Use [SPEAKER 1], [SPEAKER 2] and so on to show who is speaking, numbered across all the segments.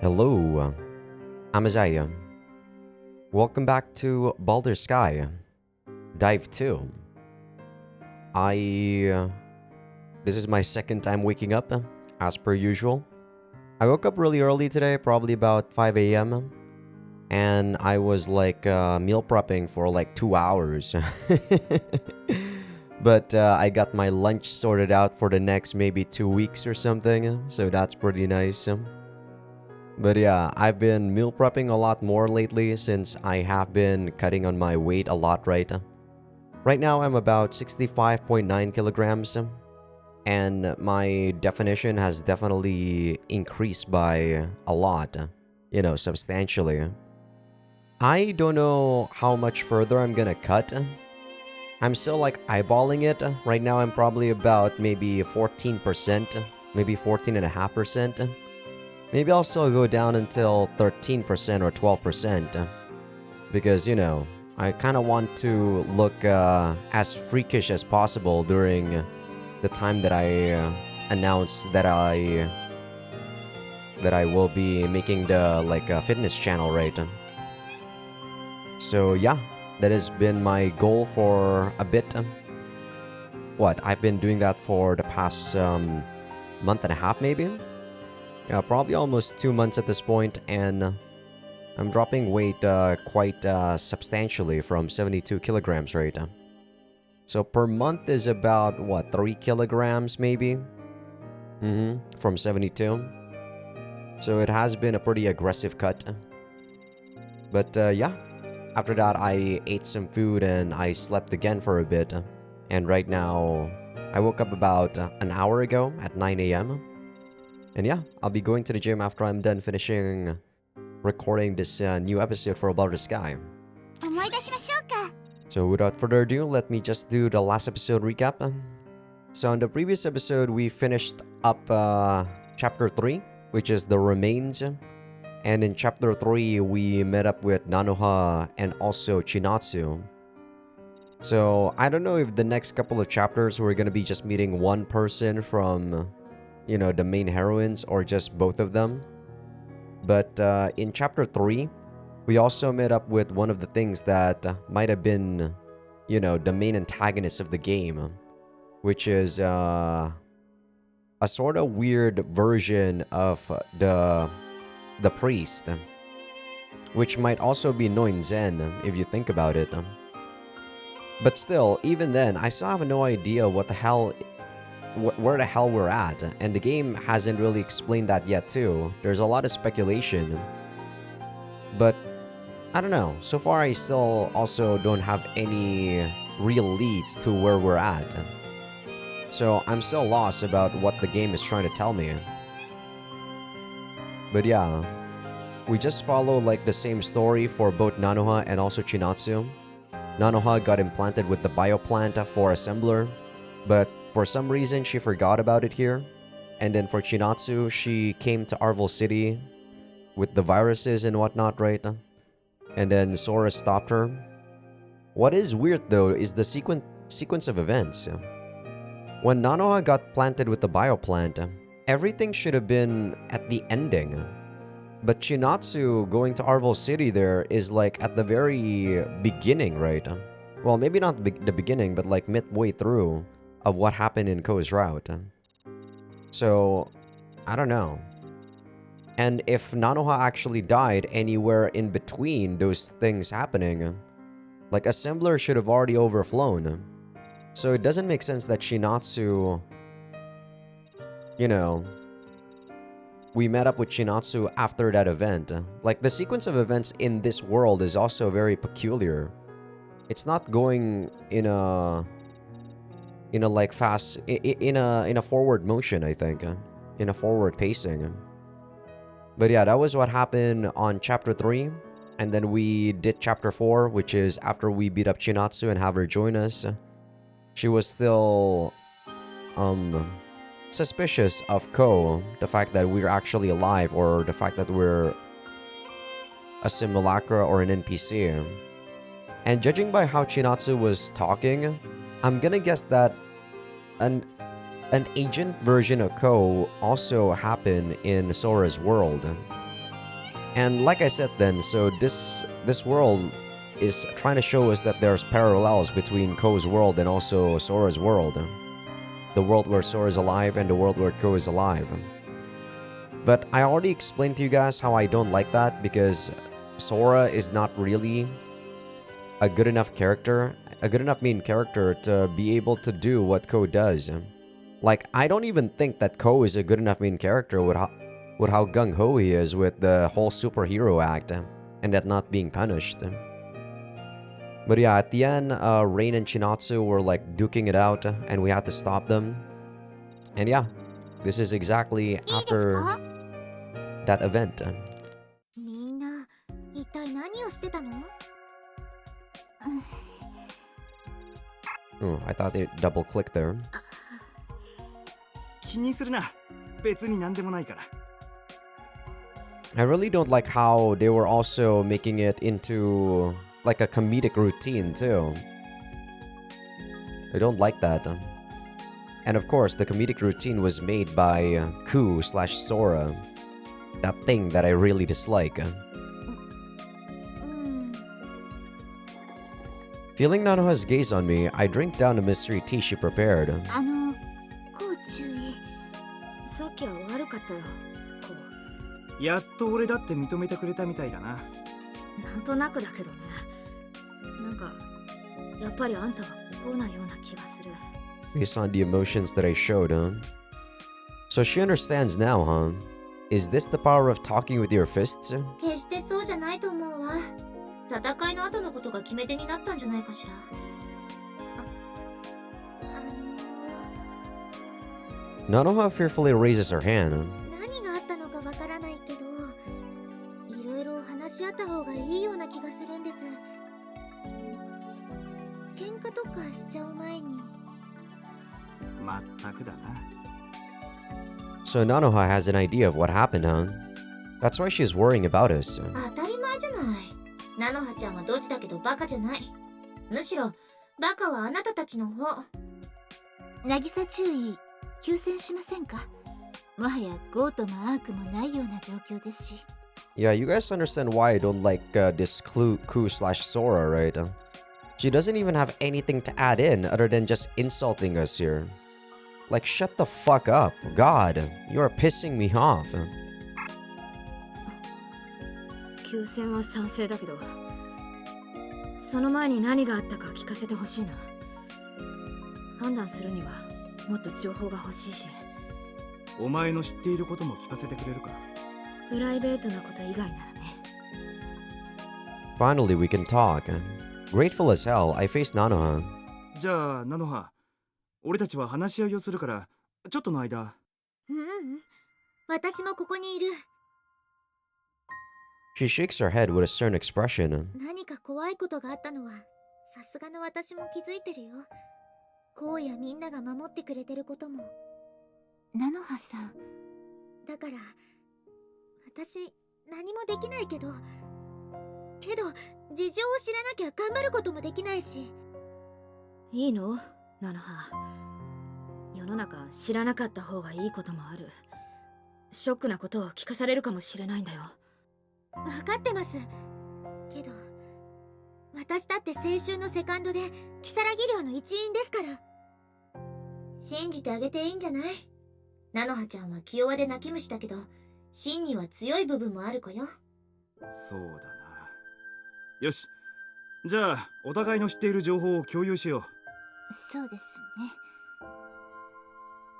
[SPEAKER 1] Hello, I'm Azai. Welcome back to Baldr Sky, Dive 2. This is my second time waking up, as per usual. I woke up really early today, probably about 5 a.m. And I was like meal prepping for like 2 hours. But I got my lunch sorted out for the next maybe 2 weeks or something, so that's pretty nice. But yeah, I've been meal prepping a lot more lately since I have been cutting on my weight a lot, right? Right now I'm about 65.9 kilograms, and my definition has definitely increased by a lot, substantially. I don't know how much further I'm gonna cut. I'm still like eyeballing it. Right now I'm probably about maybe 14%, maybe 14.5%. Maybe I'll still go down until 13% or 12%. Because, I kind of want to look as freakish as possible during the time that I announce that I will be making the fitness channel, right? So yeah, that has been my goal for a bit. I've been doing that for the past month and a half maybe. Yeah, probably almost 2 months at this point, and I'm dropping weight quite substantially from 72 kilograms, right? So per month is about, 3 kilograms maybe? From 72. So it has been a pretty aggressive cut. But yeah, after that I ate some food and I slept again for a bit. And right now, I woke up about an hour ago at 9 a.m. And yeah, I'll be going to the gym after I'm done finishing recording this new episode for Baldr Sky. So without further ado, let me just do the last episode recap. So in the previous episode, we finished up Chapter 3, which is the remains. And in Chapter 3, we met up with Nanoha and also Chinatsu. So I don't know if the next couple of chapters we're going to be just meeting one person from the main heroines or just both of them. But in Chapter 3, we also met up with one of the things that might have been, the main antagonist of the game, which is a sort of weird version of the priest, which might also be Noin Zen if you think about it. But still, even then, I still have no idea where the hell we're at, and the game hasn't really explained that yet too. There's a lot of speculation, but I don't know. So far I still also don't have any real leads to where we're at, so I'm still lost about what the game is trying to tell me. But yeah, we just follow the same story for both Nanoha and also Chinatsu. Nanoha got implanted with the bioplant for Assembler, but for some reason, she forgot about it here. And then for Chinatsu, she came to Arvel City with the viruses and whatnot, right? And then Sora stopped her. What is weird though is the sequence of events. When Nanoha got planted with the bioplant, everything should have been at the ending. But Chinatsu going to Arvel City there is at the very beginning, right? Well, maybe not the beginning, but midway through of what happened in Ko's route. So, I don't know. And if Nanoha actually died anywhere in between those things happening, Assembler should have already overflown. So it doesn't make sense that Chinatsu, we met up with Chinatsu after that event. The sequence of events in this world is also very peculiar. It's not going in a fast in a forward motion, I think, in a forward pacing. But yeah, that was what happened on Chapter 3, and then we did Chapter 4, which is after we beat up Chinatsu and have her join us. She was still suspicious of Ko, the fact that we're actually alive, or the fact that we're a simulacra or an NPC. And judging by how Chinatsu was talking, I'm gonna guess that an agent version of Ko also happened in Sora's world. And like I said then, so this world is trying to show us that there's parallels between Ko's world and also Sora's world. The world where Sora is alive and the world where Ko is alive. But I already explained to you guys how I don't like that because Sora is not really a good enough character, a good enough main character to be able to do what Ko does. Like, I don't even think that Ko is a good enough main character with how gung-ho he is with the whole superhero act and that not being punished. But yeah, at the end, Rain and Chinatsu were like duking it out and we had to stop them. And yeah, this is exactly after that event. Oh, I thought it double-clicked there. I really don't like how they were also making it into like a comedic routine too. I don't like that. And of course, the comedic routine was made by Ku/Sora. That thing that I really dislike. Feeling Nanoha's gaze on me, I drink down the mystery tea she prepared. Based on the emotions that I showed, huh? So she understands now, huh? Is this the power of talking with your fists? Nanoha fearfully raises her hand. So Nanoha has an idea of what happened, huh? That's why she's worrying about us. Yeah, you guys understand why I don't like this Ku/Sora, right? She doesn't even have anything to add in other than just insulting us here. Like, shut the fuck up. God, you are pissing me off. Finally, we can talk. Grateful as hell, I face Nanoha. She shakes her head with a stern expression.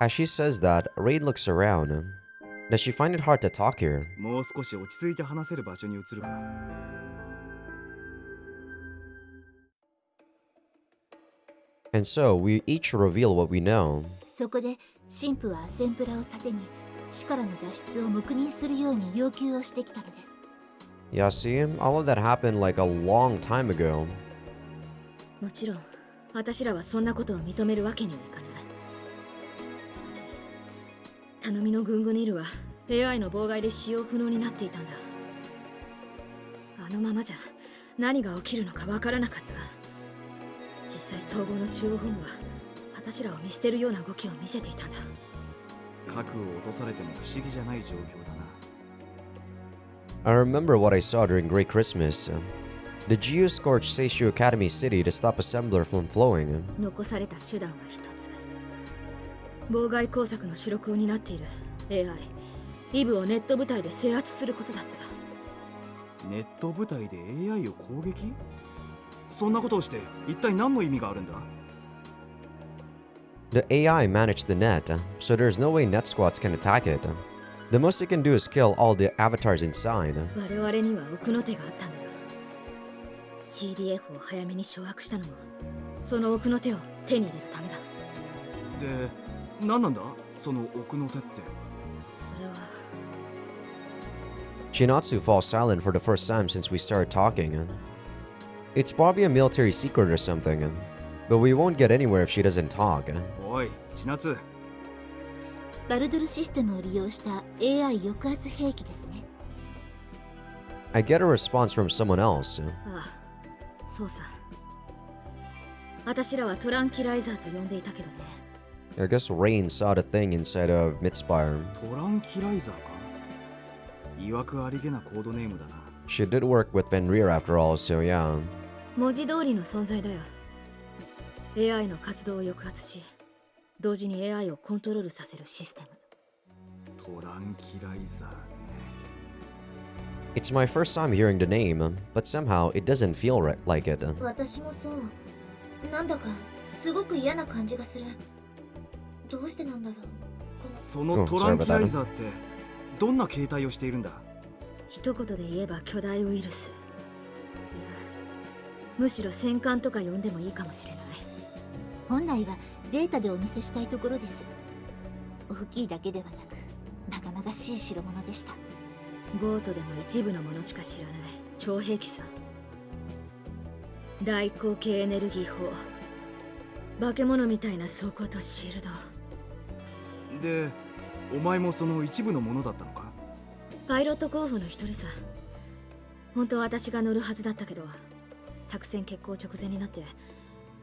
[SPEAKER 1] As she says that, Rain looks around. Does she find it hard to talk here? And so, we each reveal what we know. Yeah, see, all of that happened like a long time ago. I remember what I saw during Great Christmas. The Geo scorched Seishu Academy City to stop Assembler from flowing.
[SPEAKER 2] 残された手段は一つ。妨害工作の主力を担っている AI、イブをネット部隊で制圧することだった。
[SPEAKER 3] ネット部隊で AI を攻撃？そんなことをして一体何の意味があるんだ？
[SPEAKER 1] The AI managed the net, so there's no way net squads can attack it. The most it can do is kill all the avatars inside.
[SPEAKER 2] 我々には奥の手があったんだよ。CDF を早めに掌握したのも、その奥の手を手に入れるためだ。
[SPEAKER 3] で、何なんだその奥の手って？
[SPEAKER 2] それは。
[SPEAKER 1] Chinatsu falls silent for the first time since we started talking. It's probably a military secret or something, but we won't get anywhere if she doesn't talk.
[SPEAKER 3] おい、千夏。
[SPEAKER 4] バルドルシステムを利用した AI 抑圧兵器ですね。
[SPEAKER 1] I get a response from someone else.
[SPEAKER 2] ああ、そうさ。私らはトランキライザーと呼んでいたけどね。
[SPEAKER 1] I guess Rain saw the thing inside of Midspire.
[SPEAKER 3] トランキライザーか？曰くありげなコードネームだな。
[SPEAKER 1] She did work with Fenrir after all, so yeah.
[SPEAKER 2] 文字通りの存在だよ。AI の活動を抑圧し、同時に AI をコントロールさせるシステム。
[SPEAKER 3] トランキライザーね。
[SPEAKER 1] It's my first time hearing the name, but somehow it doesn't feel like it.
[SPEAKER 4] 私もそう。なんだかすごく嫌な感じがする。どうしてなんだろう。
[SPEAKER 3] そのトランキライザーってどんな形態をしているんだ？
[SPEAKER 2] 一言で言えば巨大ウイルス。いや、むしろ戦艦とか呼んでもいいかもしれない。
[SPEAKER 4] 本来はデータでお見せしたいところです。大きいだけではなく、まがまがしい代物でした。
[SPEAKER 2] ゴートでも一部のものしか知らない超兵器さ。大口径エネルギー砲。化け物みたいな装甲とシールド。
[SPEAKER 3] で、お前もその一部のものだったのか？
[SPEAKER 2] パイロット候補の一人さ。本当は私が乗るはずだったけど、作戦決行直前になって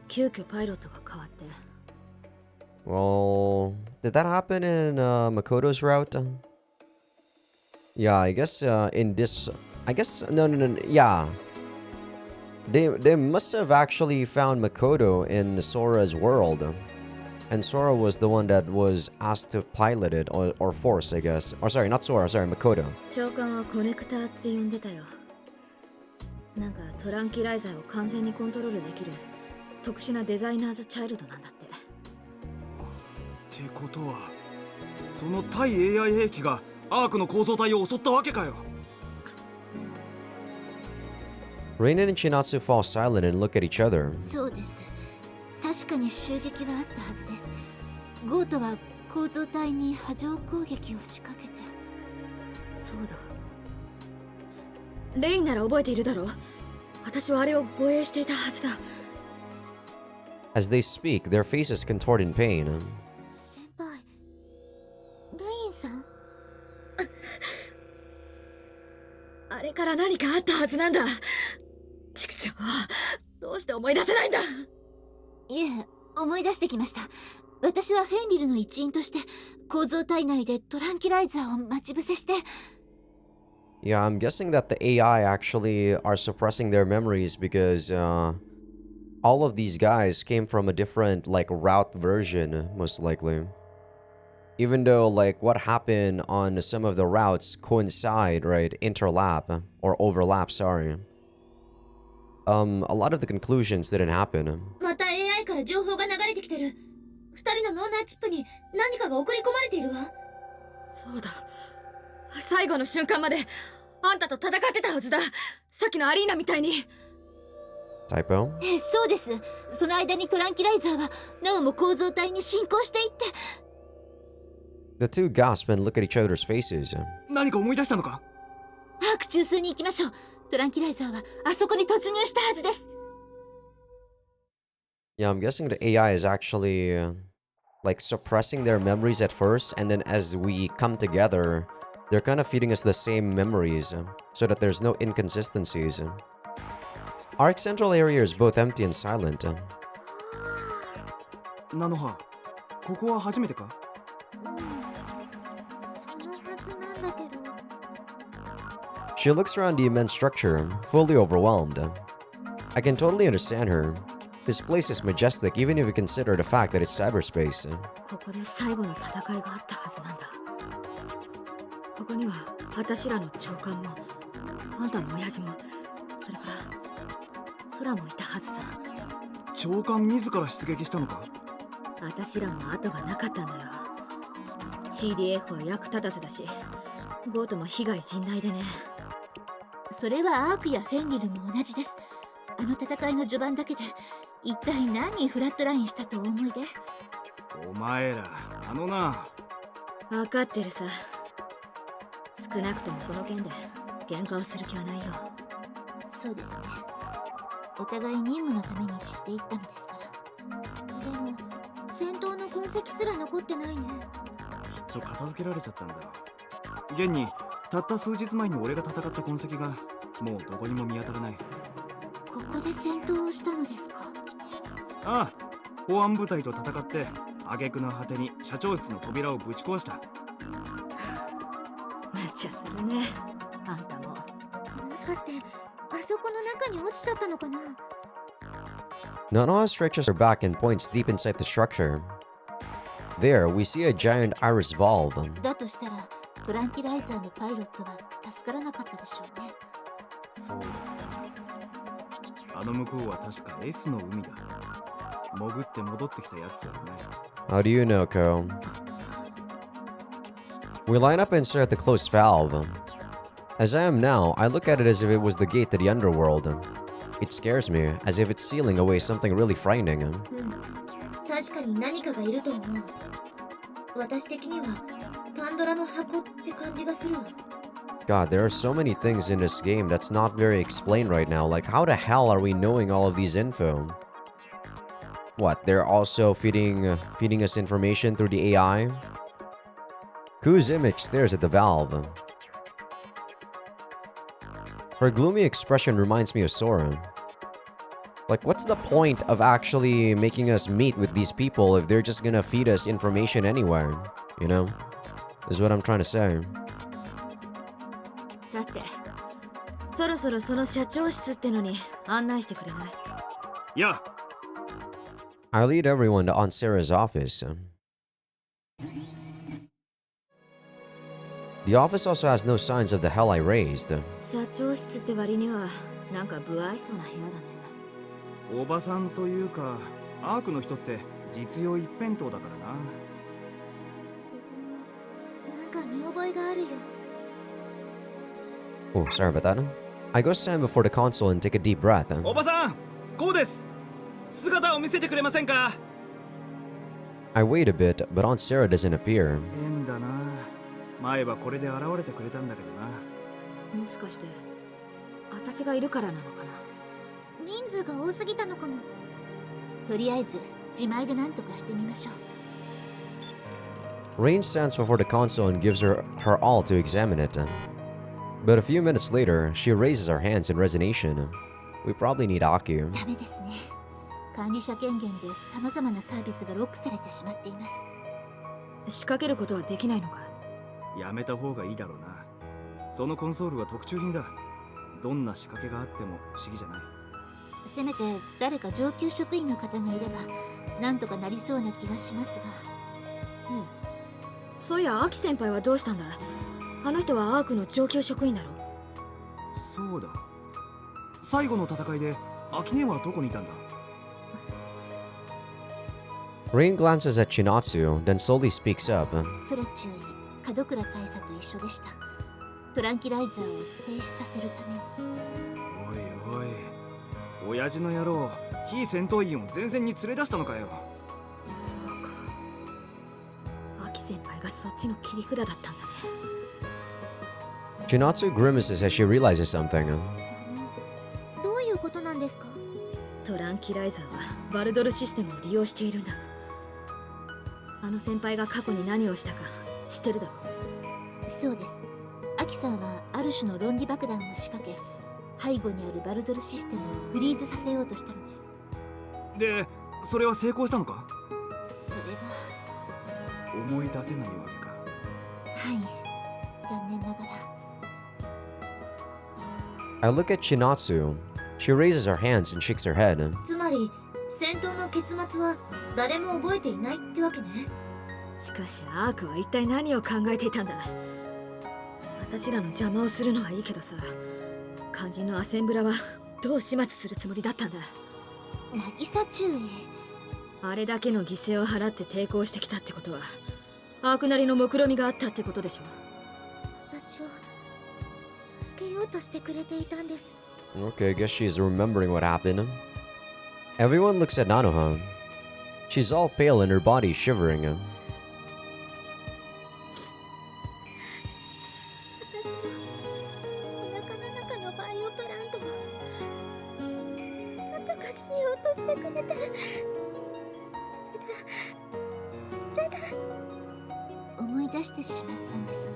[SPEAKER 2] 急遽パイロットが変わって。
[SPEAKER 1] Well, did that happen in Makoto's route? Yeah, I guess in this... I guess... No, yeah. They must have actually found Makoto in Sora's world. And Sora was the one that was asked to pilot it, or force, I guess. Or sorry, not Sora, sorry, Makoto.
[SPEAKER 2] 長官はコネクターって呼んでたよ。なんかトランキライザーを完全にコントロールできる特殊なデザイナーズチャイルドなんだって。
[SPEAKER 3] ってことは、その対 AI 兵器がアークの構造体を襲ったわけかよ。
[SPEAKER 1] Rainen and Chinatsu fall silent and look at each other.
[SPEAKER 4] そうです。確かに襲撃はあったはずです。ゴートは構造体に波状攻撃を仕掛けて。
[SPEAKER 2] そうだ。レインなら覚えているだろう。私はあれを護衛していたはずだ。
[SPEAKER 1] As they speak, their faces contort in pain.
[SPEAKER 4] 先輩、レインさん。
[SPEAKER 2] あれから何かあったはずなんだ。畜生、どうして思い出せないんだ。
[SPEAKER 4] いえ、思い出してきました。私はフェンリルの一員として構造体内でトランキライザーを待ち伏せして。
[SPEAKER 1] Yeah, I'm guessing that the AI actually are suppressing their memories because all of these guys came from a different like route version, most likely. Even though like what happened on some of the routes coincide, right? Interlap or overlap, sorry. A lot of the conclusions didn't happen.
[SPEAKER 4] また AI から情報が流れてきてる。二人の脳内チップに何かが送り込まれているわ。
[SPEAKER 2] そうだ。最後の瞬間まであんたと戦ってたはずだ。さっきのアリーナみたいに。
[SPEAKER 1] Typo?
[SPEAKER 4] そうです。その間にトランキライザーはなおも構造体に進行していって。
[SPEAKER 1] The two gasp and look at each other's faces.
[SPEAKER 3] 何か思い出したのか？
[SPEAKER 4] アーク中枢に行きましょう。トランキライザーはあそこに突入したはずです。
[SPEAKER 1] Yeah, I'm guessing the AI is actually like suppressing their memories at first, and then as we come together, they're kind of feeding us the same memories so that there's no inconsistencies. Arc Central area is both empty and silent.
[SPEAKER 3] ナノハ、ここは初めてか？
[SPEAKER 4] そのはずなんだけど。
[SPEAKER 1] She looks around the immense structure, fully overwhelmed. I can totally understand her. This place is majestic even if you consider the fact that it's cyberspace.
[SPEAKER 2] ここで最後の戦いがあったはずなんだ。ここには私らの長官もあんたの親父もそれから空もいたはずさ。
[SPEAKER 3] 長官自ら出撃したのか？
[SPEAKER 2] 私らも後がなかったんだよ。 CDF は役立たずだしゴートも被害甚大でね。
[SPEAKER 4] それはアークやフェンリルも同じです。あの戦いの序盤だけで一体何人フラットラインしたとお思いで？
[SPEAKER 3] お前らあのな。
[SPEAKER 2] 分かってるさ。少なくともこの件で喧嘩をする気はないよ。
[SPEAKER 4] そうですね。お互い任務のために散っていったのですから。でも戦闘の痕跡すら残ってないね。
[SPEAKER 3] きっと片付けられちゃったんだろう。現にたった数日前に俺が戦った痕跡がもうどこにも見当たらない。
[SPEAKER 4] ここで戦闘をしたのですか？
[SPEAKER 3] ああ、保安部隊と戦って挙句の果てに社長室の扉をぶち壊した。
[SPEAKER 2] 無茶するねあんたも。
[SPEAKER 4] もしかしてあそこの中に落ちちゃったのかな？
[SPEAKER 1] Nanoha stretches her back and points deep inside the structure. There, we see a giant iris valve.
[SPEAKER 4] だとしたらトランキライザーのパイロットは助からなかったでしょうね。
[SPEAKER 3] そうだ。あの向こうは確か S の海だ。潜って戻ってきたやつだよね。
[SPEAKER 1] How do you know, Ko? We line up and stare at the closed valve. As I am now, I look at it as if it was the gate to the underworld. It scares me, as if it's sealing away something really frightening.
[SPEAKER 5] 確かに何かがいると思う。私的にはパンドラの箱って感じがするわ。
[SPEAKER 1] God, there are so many things in this game that's not very explained right now. Like, how the hell are we knowing all of these info? What, they're also feeding us information through the AI? Ku's image stares at the valve. Her gloomy expression reminds me of Sora. Like, what's the point of actually making us meet with these people if they're just gonna feed us information anywhere? You know? Is what I'm trying to say.
[SPEAKER 2] さてそろそろその社長室ってのに案内してくれない？
[SPEAKER 3] いや、
[SPEAKER 1] I lead everyone to Onsera's office. The office also has no signs of the hell I raised.
[SPEAKER 2] 社長室って割にはなんか不愛想な部屋だね。
[SPEAKER 3] おばさんというかアークの人って実用一辺倒だからな。
[SPEAKER 4] なんか見覚えがあるよ。
[SPEAKER 1] Oh, sorry about that. I go stand before the console and take a deep breath.
[SPEAKER 3] おばさん、こうです。姿を見せてくれませんか？
[SPEAKER 1] I wait a bit, but Onsera doesn't appear.
[SPEAKER 3] 変だな。前はこれで現れてくれたんだけどな。
[SPEAKER 2] もしかして私がいるからなのかな？
[SPEAKER 4] 人数が多すぎたのかも。とりあえず自前で何とかしてみましょう。
[SPEAKER 1] Rain stands before the console and gives her all to examine it. But a few minutes later, she raises her hands in resignation. We probably need Aku.
[SPEAKER 4] ダメですね。管理者権限で様々なサービスがロックされてしまっています。
[SPEAKER 2] 仕掛けることはできないのか？
[SPEAKER 3] やめた方がいいだろうな。そのコンソールは特注品だ。どんな仕掛けがあっても不思議じゃない。
[SPEAKER 4] せめて誰か上級職員の方がいればなんとかなりそうな気がしますが。
[SPEAKER 2] そういやアキ先輩はどうしたんだ？あの人はアークの上級職員だろ。
[SPEAKER 3] そうだ。最後の戦いでアキネはどこにいたんだ？
[SPEAKER 1] Rain glances at Chinatsu, then slowly speaks up.
[SPEAKER 4] それ注意、門倉大佐と一緒でした。トランキライザーを停止させるために。
[SPEAKER 3] おいおい、親父の野郎、非戦闘員を前線に連れ出したのかよ。
[SPEAKER 2] そうか。アキ先輩がそっちの切り札だったんだね。
[SPEAKER 1] Chinatsu grimaces as she realizes something.
[SPEAKER 4] どういうことなんですか？
[SPEAKER 2] トランキライザーはバルドルシステムを利用しているんだ。あの先輩が過去に何をしたか知ってるだろう？
[SPEAKER 4] そうです。アキさんはある種の論理爆弾を仕掛け、背後にあるバルドルシステムをフリーズさせようとしたのです。
[SPEAKER 3] で、それは成功したのか？
[SPEAKER 4] それが
[SPEAKER 3] 思い出せないわけか。
[SPEAKER 4] はい、残念ながら。
[SPEAKER 1] I look at Chinatsu. She raises her hands and shakes her head.
[SPEAKER 5] つまり戦闘の結末は誰も覚えていないってわけね。
[SPEAKER 2] しかしアークは一体何を考えていたんだ。私らの邪魔をするのはいいけどさ、肝心のアセンブラはどう始末するつもりだったんだ。
[SPEAKER 4] 渚中尉。
[SPEAKER 2] あれだけの犠牲を払って抵抗してきたってことはアークなりの目論見があったってことでしょ。
[SPEAKER 5] 私を助けようとしてくれていたんです。
[SPEAKER 1] Okay, I guess she's remembering what happened. Everyone looks at Nanoha. She's all pale and her body shivering.
[SPEAKER 5] 私のお腹の中のバイオプラントをなんとかしようとしてくれて、それで
[SPEAKER 4] 思い出してしまったんですね。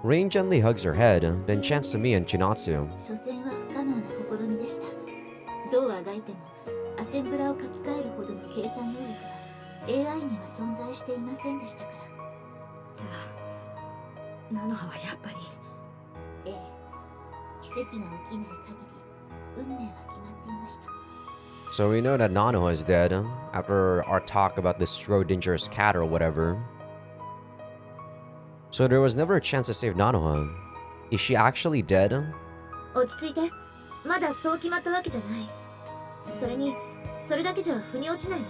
[SPEAKER 1] Rain gently hugs her head, then chants to me and Chinatsu.
[SPEAKER 4] 所詮は不可能な試みでした。どうあがいてもアセンブラを書き換えるほどの計算能力は AI には存在していませんでしたから。
[SPEAKER 2] じゃあナノハはやっぱり。
[SPEAKER 4] ええ、奇跡が起きない限り運命は決まっていました。
[SPEAKER 1] So we know that Nanoha is dead after our talk about the Schrodinger's cat or whatever. So there was never a chance to save Nanoha. Is she actually dead?
[SPEAKER 5] 落ち着いて、まだそう決まったわけじゃない。それにそれだけじゃ腑に落ちないわ。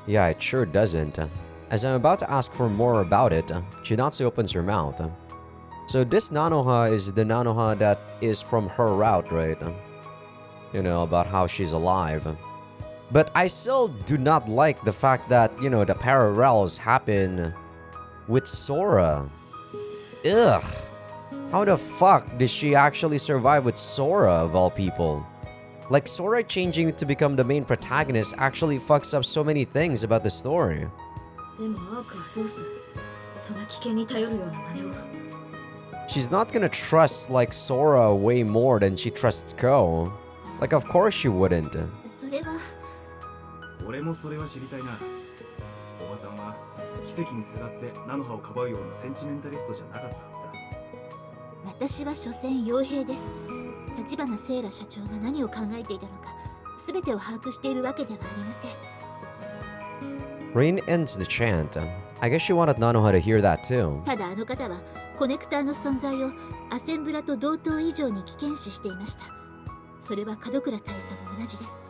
[SPEAKER 1] Yeah, it sure doesn't. As I'm about to ask for more about it, Chinatsu opens her mouth. So this Nanoha is the Nanoha that is from her route, right? You know, about how she's alive. But I still do not like the fact that, you know, the parallels happen with Sora. Ugh. How the fuck did she actually survive with Sora, of all people? Like, Sora changing to become the main protagonist actually fucks up so many things about the story.
[SPEAKER 2] でもアークはどうしてそんな危険に頼るような真似を。
[SPEAKER 1] She's not gonna trust, like, Sora way more than she trusts Ko. Like, of course she wouldn't.
[SPEAKER 4] それは
[SPEAKER 3] 俺もそれは知りたいな。おばさんは奇跡にすがって菜の葉をかばうようなセンチメンタリストじゃなかったはずだ。
[SPEAKER 4] 私は所詮傭兵です。立花セイラ社長が何を考えていたのか全てを把握しているわけではありません。
[SPEAKER 1] Rain ends the chant. I guess she wanted Nanoha to hear that too.
[SPEAKER 4] ただあの方はコネクターの存在をアセンブラと同等以上に危険視していました。それは門倉大佐も同じです。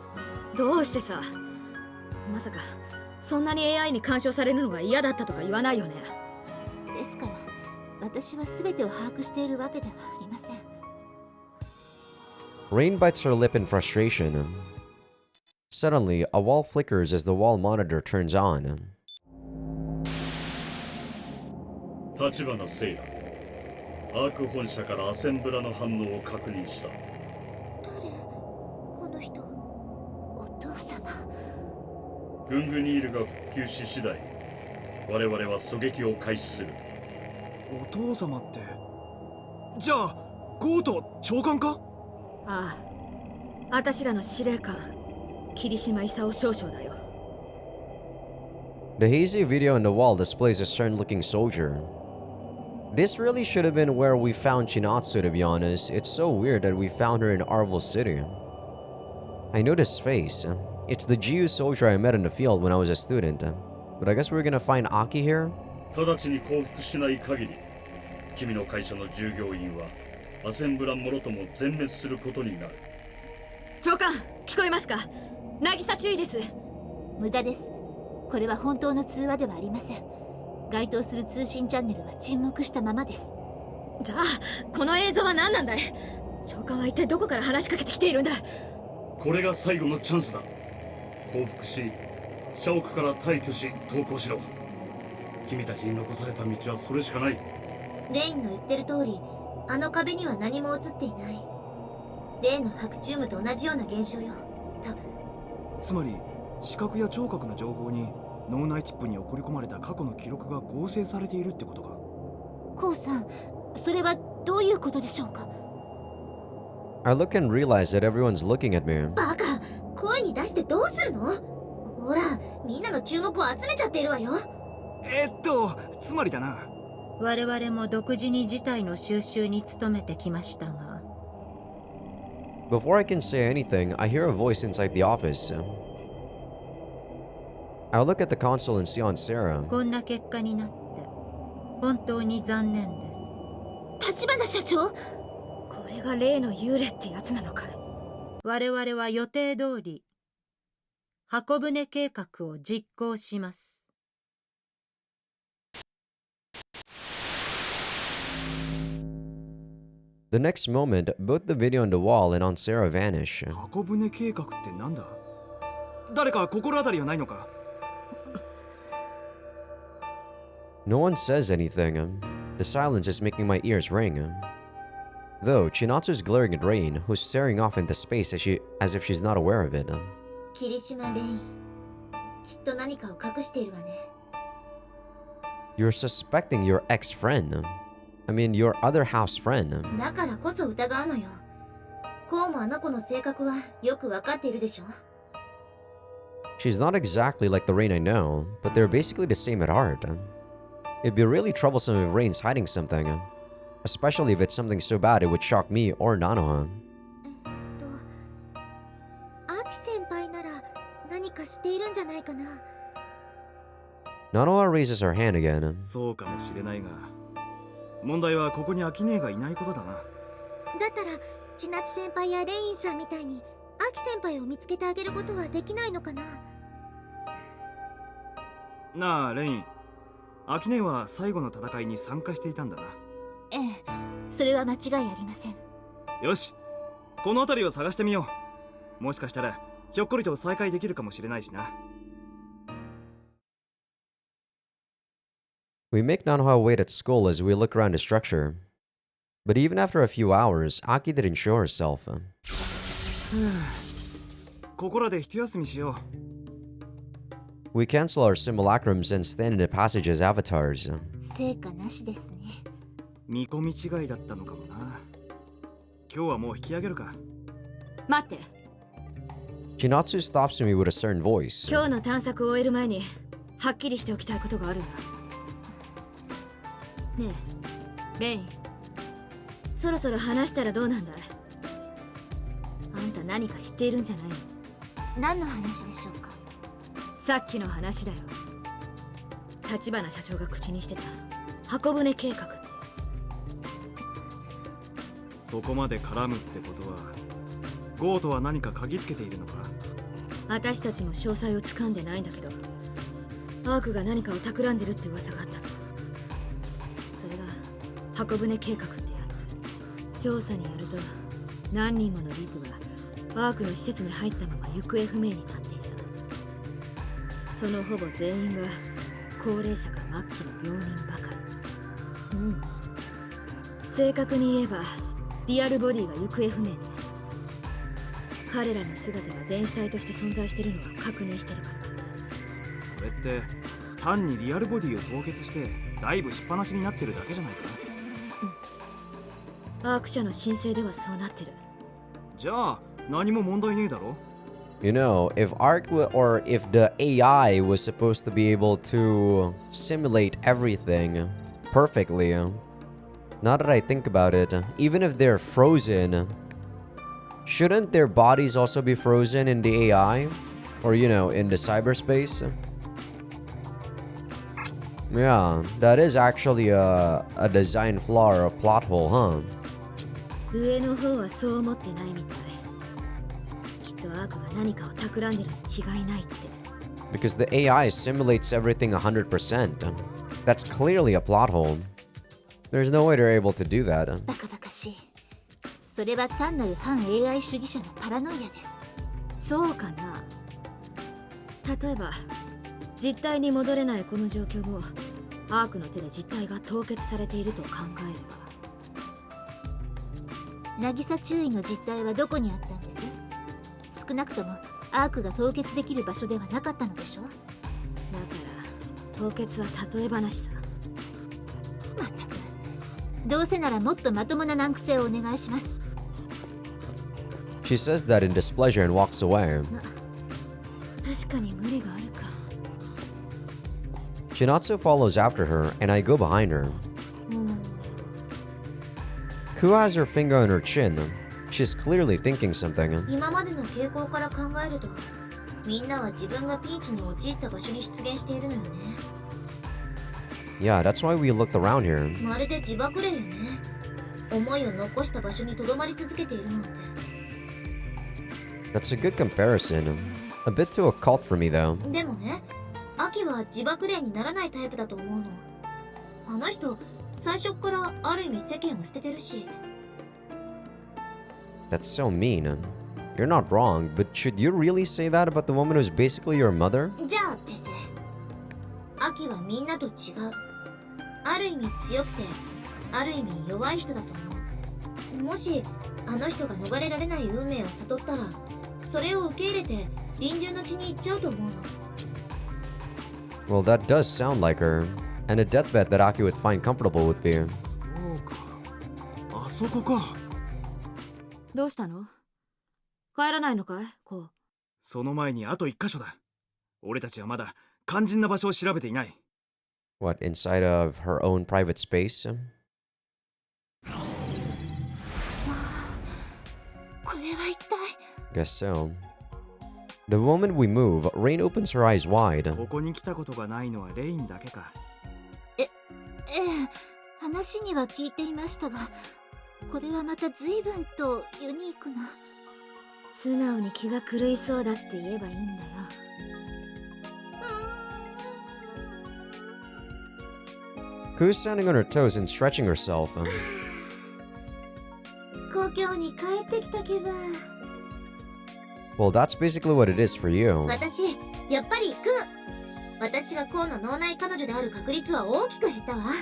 [SPEAKER 2] どうしてさ、まさかそんなに AI に干渉されるのが嫌だったとか言わないよね。
[SPEAKER 4] ですから私は全てを把握しているわけではありません。
[SPEAKER 1] Rain bites her lip in frustration. Suddenly, a wall flickers as the wall monitor turns on.
[SPEAKER 6] 立花聖羅、アーク本社からアセンブラの反応を確認した。
[SPEAKER 4] 誰？この人。お父様。
[SPEAKER 6] グングニールが復旧し次第、我々は狙撃を開始する。
[SPEAKER 3] お父様って、じゃあゴート長官か？
[SPEAKER 2] ああ、私らの司令官霧島勲少将だよ。
[SPEAKER 1] The hazy video on the wall displays a stern-looking soldier. This really should have been where we found Chinatsu, to be honest. It's so weird that we found her in Arvel City. I know this face. It's the GU soldier I met in the field when I was a student. But I guess we're gonna find Aki here?
[SPEAKER 6] 直ちに降伏しない限り、君の会社の従業員はアセンブラもろとも全滅することになる。
[SPEAKER 2] 長官、聞こえますか？渚注意です。
[SPEAKER 4] 無駄です。これは本当の通話ではありません。該当する通信チャンネルは沈黙したままです。
[SPEAKER 2] じゃあこの映像は何なんだい？長官は一体どこから話しかけてきているんだ？
[SPEAKER 6] これが最後のチャンスだ。降伏し、社屋から退去し投降しろ。君たちに残された道はそれしかない。
[SPEAKER 5] レインの言ってる通り、あの壁には何も映っていない。例の白チュームと同じような現象よ、多分。
[SPEAKER 3] つまり視覚や聴覚の情報に脳内チップに送り込まれた過去の記録が合成されているってことか。
[SPEAKER 4] コウさん、それはどういうことでしょうか？
[SPEAKER 1] I look and realize that everyone's looking at me.
[SPEAKER 5] バカ、声に出してどうするの？ほら、みんなの注目を集めちゃっているわよ。
[SPEAKER 3] つまりだな、
[SPEAKER 7] 我々も独自に事態の収集に努めてきましたが。
[SPEAKER 1] Before I can say anything, I hear a voice inside the office. I look at the console and see on Sarah.
[SPEAKER 7] こんな結果になって本当に残念です。
[SPEAKER 5] 立花社長、
[SPEAKER 2] これが例の幽霊ってやつなのかい。
[SPEAKER 7] 我々は予定通り箱舟計画を実行します。
[SPEAKER 1] The next moment, both the video on the wall and on Sarah vanish.
[SPEAKER 3] 箱舟計画ってなんだ？誰か心当たりはないのか？
[SPEAKER 1] No one says anything. The silence is making my ears ring. Though Chinatsu's glaring at Rain, who's staring off into space as if she's not aware of it.
[SPEAKER 5] 霧島レイン、きっと何かを隠しているわね。
[SPEAKER 1] You're suspecting your ex-friend. I mean, your other house friend.
[SPEAKER 5] だからこそ疑うのよ。こうもあの子の性格はよくわかっているでしょ。
[SPEAKER 1] She's not exactly like the Rain I know, but they're basically the same at heart. It'd be really troublesome if Rain's hiding something, especially if it's something so bad it would shock me or Nanoha.
[SPEAKER 5] アキ先輩なら何かしているんじゃないかな。
[SPEAKER 1] Nanoha raises her hand again.
[SPEAKER 3] そうかもしれないが、問題はここにアキネーがいないことだな。
[SPEAKER 5] だったら千夏先輩やレインさんみたいにアキ先輩を見つけてあげることはできないのかな。
[SPEAKER 3] なあレイン、アキネーは最後の戦いに参加していたんだな。
[SPEAKER 4] ええ、それは間違いありません。
[SPEAKER 3] よし、この辺りを探してみよう。もしかしたらひょっこりと再会できるかもしれないしな。
[SPEAKER 1] We make Nanoha wait at school as we look around the structure. But even after a few hours, Aki didn't show herself.
[SPEAKER 3] ここらで一休みしよう。
[SPEAKER 1] We cancel our simulacrums and stand in the passage as avatars.
[SPEAKER 4] 成果なしですね。
[SPEAKER 3] 見込み違いだったのかもな。今日はもう引き上げるか。
[SPEAKER 2] 待って、
[SPEAKER 1] Chinatsu stops me with a stern voice.
[SPEAKER 2] 今日の探索を終える前にはっきりしておきたいことがあるんだ。ねえレイン、そろそろ話したらどうなんだい。あんた何か知っているんじゃないの？
[SPEAKER 4] 何の話でしょうか。
[SPEAKER 2] さっきの話だよ。立花社長が口にしてた箱舟計画ってやつ。
[SPEAKER 3] そこまで絡むってことはゴートは何か嗅ぎつけているのか。
[SPEAKER 2] 私たちも詳細をつかんでないんだけど、アークが何かを企んでるって噂があったの。それが箱舟計画ってやつ。調査によると何人ものリプがアークの施設に入ったまま行方不明になっている。そのほぼ全員が高齢者か末期の病人ばかり。うん、正確に言えばリアルボディが行方不明ね。彼らの姿が電子体として存在しているのは確認してるから。
[SPEAKER 3] それって単にリアルボディを凍結してダイブしっぱなしになってるだけじゃないか。
[SPEAKER 2] アーク社の申請ではそうなってる。
[SPEAKER 3] じゃあ何も問題ねえだろ。
[SPEAKER 1] You know, if or if the AI was supposed to be able to simulate everything perfectly, now that I think about it, even if they're frozen, shouldn't their bodies also be frozen in the AI? Or, you know, in the cyberspace? Yeah, that is actually a design flaw or a plot hole, huh?
[SPEAKER 2] 上の方はそう思ってないみたい。きっとアークが何かを企んでるに違いないって。
[SPEAKER 1] Because the AI simulates everything 100%. That's clearly a plot hole. There's no way they're able to do that.
[SPEAKER 4] バカバカしい。それは単なる反 AI 主義者のパラノイアです。
[SPEAKER 2] そうかな。例えば実態に戻れないこの状況をアークの手で実態が凍結されていると考えれば。
[SPEAKER 4] 渚注意の実態はどこにあったんです？少なくともアークが凍結できる場所ではなかったのでしょ。だか
[SPEAKER 2] ら凍結は例え話さ。
[SPEAKER 4] まったく、どうせならもっとまともな難癖をお願いします。
[SPEAKER 1] She says that in displeasure and walks away.
[SPEAKER 2] 確かに無理があるか。
[SPEAKER 1] Chinatsu follows after her, and I go behind her. Who has her finger on her chin? She's clearly thinking something.
[SPEAKER 5] 今までの傾向から考えると、みんなは自分がピンチに陥った場所に出現しているのよね。
[SPEAKER 1] Yeah, that's why we looked around here.
[SPEAKER 5] まるで自爆霊よね。思いを残した場所に留まり続けているなんて。
[SPEAKER 1] That's a good comparison. A bit too occult for me though.
[SPEAKER 5] でもね、アキは自爆霊にならないタイプだと思うの。あの人、最初からある意味世間を捨ててるし。
[SPEAKER 1] That's so mean. You're not wrong, but should you really say that about the woman who's basically your mother?
[SPEAKER 5] じゃあ、テセ。アキはみんなと違う。ある意味強くて、ある意味弱い人だと思う。もし、あの人が逃れられない運命を悟ったら、それを受け入れて臨終の地に行っちゃうと思うの。
[SPEAKER 1] Well, that does sound like her. And a deathbed that Aki would find comfortable would be.
[SPEAKER 3] そうか。あそこか。
[SPEAKER 2] どうしたの？帰らないのかい？こう。
[SPEAKER 3] その前にあと1箇所だ。俺たちはまだ肝心な場所を調べていない。
[SPEAKER 1] What, inside of her own private space?
[SPEAKER 4] これは一体。
[SPEAKER 1] Guess so. The moment we move, Rain opens her eyes wide.
[SPEAKER 3] ここに来たことがないのはレインだけか。
[SPEAKER 4] ええ、話には聞いていましたが、これはまた随分とユニークな。
[SPEAKER 2] 素直に気が狂いそうだって言えばいいんだよ。
[SPEAKER 1] Ku's standing on her toes and stretching herself.
[SPEAKER 5] 故郷に帰ってきた気分。
[SPEAKER 1] Well, that's basically what it is for you.
[SPEAKER 5] 私、やっぱり行く。私がコウの脳内彼女である確率は大きく減ったわ。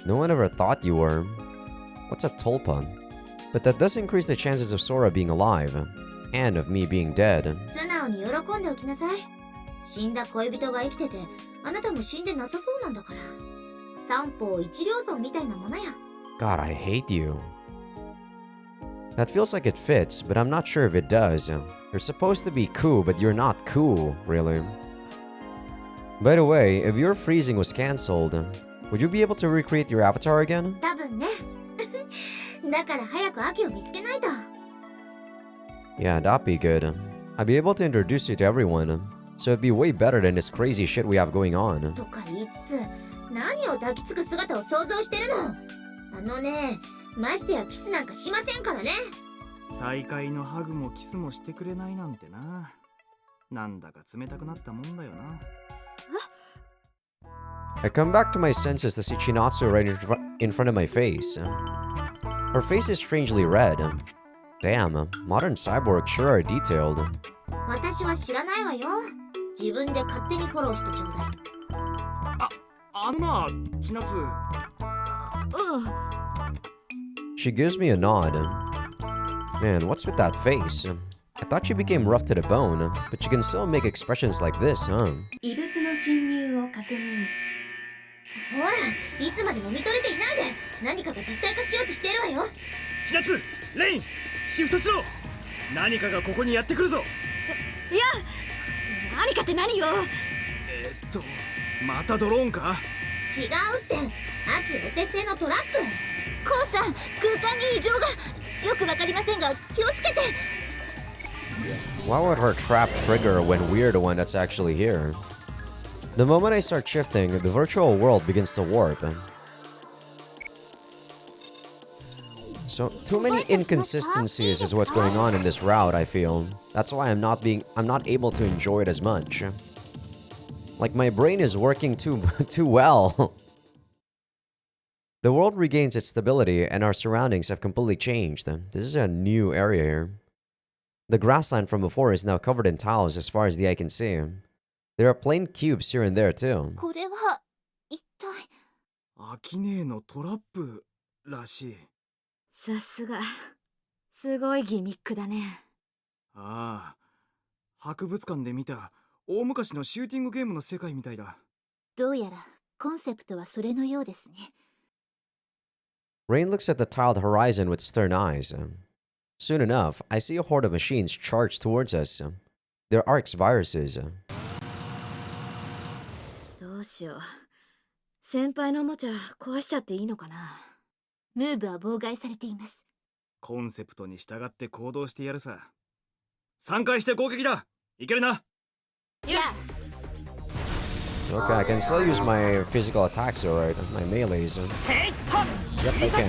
[SPEAKER 1] No one ever thought you were. What's a tulpa? But that does increase the chances of Sora being alive, and of me being dead.
[SPEAKER 5] 素直に喜んでおきなさい。死んだ恋人が生きてて、あなたも死んでなさそうなんだから。三方一両損みたいなものや。
[SPEAKER 1] God, I hate you. That feels like it fits, but I'm not sure if it does. You're supposed to be cool, but you're not cool, really. By the way, if your freezing was cancelled, would you be able to recreate your avatar again?
[SPEAKER 5] 多分ね。だから早く秋を見つけないと。
[SPEAKER 1] Yeah, that'd be good. I'd be able to introduce you to everyone, so it'd be way better than this crazy shit we have going on.
[SPEAKER 5] とか言いつつ、何を抱きつく姿を想像してるの。あのね、ましてやキスなんかしませんからね。
[SPEAKER 3] 再会のハグもキスもしてくれないなんてな。なんだか冷たくなったもんだよな。
[SPEAKER 1] I come back to my senses to see Chinatsu right in front of my face. Her face is strangely red. Damn, modern cyborgs sure are detailed.
[SPEAKER 5] 私は知らないわよ。自分で勝手にフォローしてちょうだい。
[SPEAKER 3] あのな、千夏。
[SPEAKER 1] She gives me a nod. Man, what's with that face? I thought she became rough to the bone, but she can still make expressions like this, huh?
[SPEAKER 2] 異物の侵入を確認。
[SPEAKER 5] ほら、いつまでも見とれていないで。何かが実体化しようとしているわよ。
[SPEAKER 3] 千夏、レイン、シフトしろ。何かがここにやってくるぞ。
[SPEAKER 2] いや、何かって何よ。
[SPEAKER 3] またドローンか。
[SPEAKER 5] 違うって。秋お手製のトラップ。
[SPEAKER 4] コウさん、空間に異常が。よくわかりませんが、気をつけて。
[SPEAKER 1] Why would her trap trigger when we're the one that's actually here? The moment I start shifting, the virtual world begins to warp. So, too many inconsistencies is what's going on in this route, I feel. That's why I'm not able to enjoy it as much. Like, my brain is working too well. The world regains its stability, and our surroundings have completely changed. This is a new area here. The grassland from before is now covered in tiles as far as the eye can see. There are plain cubes here and there too.
[SPEAKER 4] これは一体。
[SPEAKER 3] 秋姉のトラップらしい。
[SPEAKER 2] さすが。すごいギミックだね。
[SPEAKER 3] ああ、博物館で見た大昔のシューティングゲームの世界みたいだ。
[SPEAKER 4] どうやらコンセプトはそれのようですね。
[SPEAKER 1] Rain looks at the tiled horizon with stern eyes. Soon enough, I see a horde of machines charge towards us. They're Ark's viruses.
[SPEAKER 2] どうしよう。先輩のおもちゃ壊しちゃっていいのかな。
[SPEAKER 4] ムーブは妨害されています。
[SPEAKER 3] コンセプトに従って行動してやるさ。3回して攻撃だ。いけるな。
[SPEAKER 4] いや、
[SPEAKER 1] Okay, I can still use my physical attacks, alright. My melees. Yep, I can.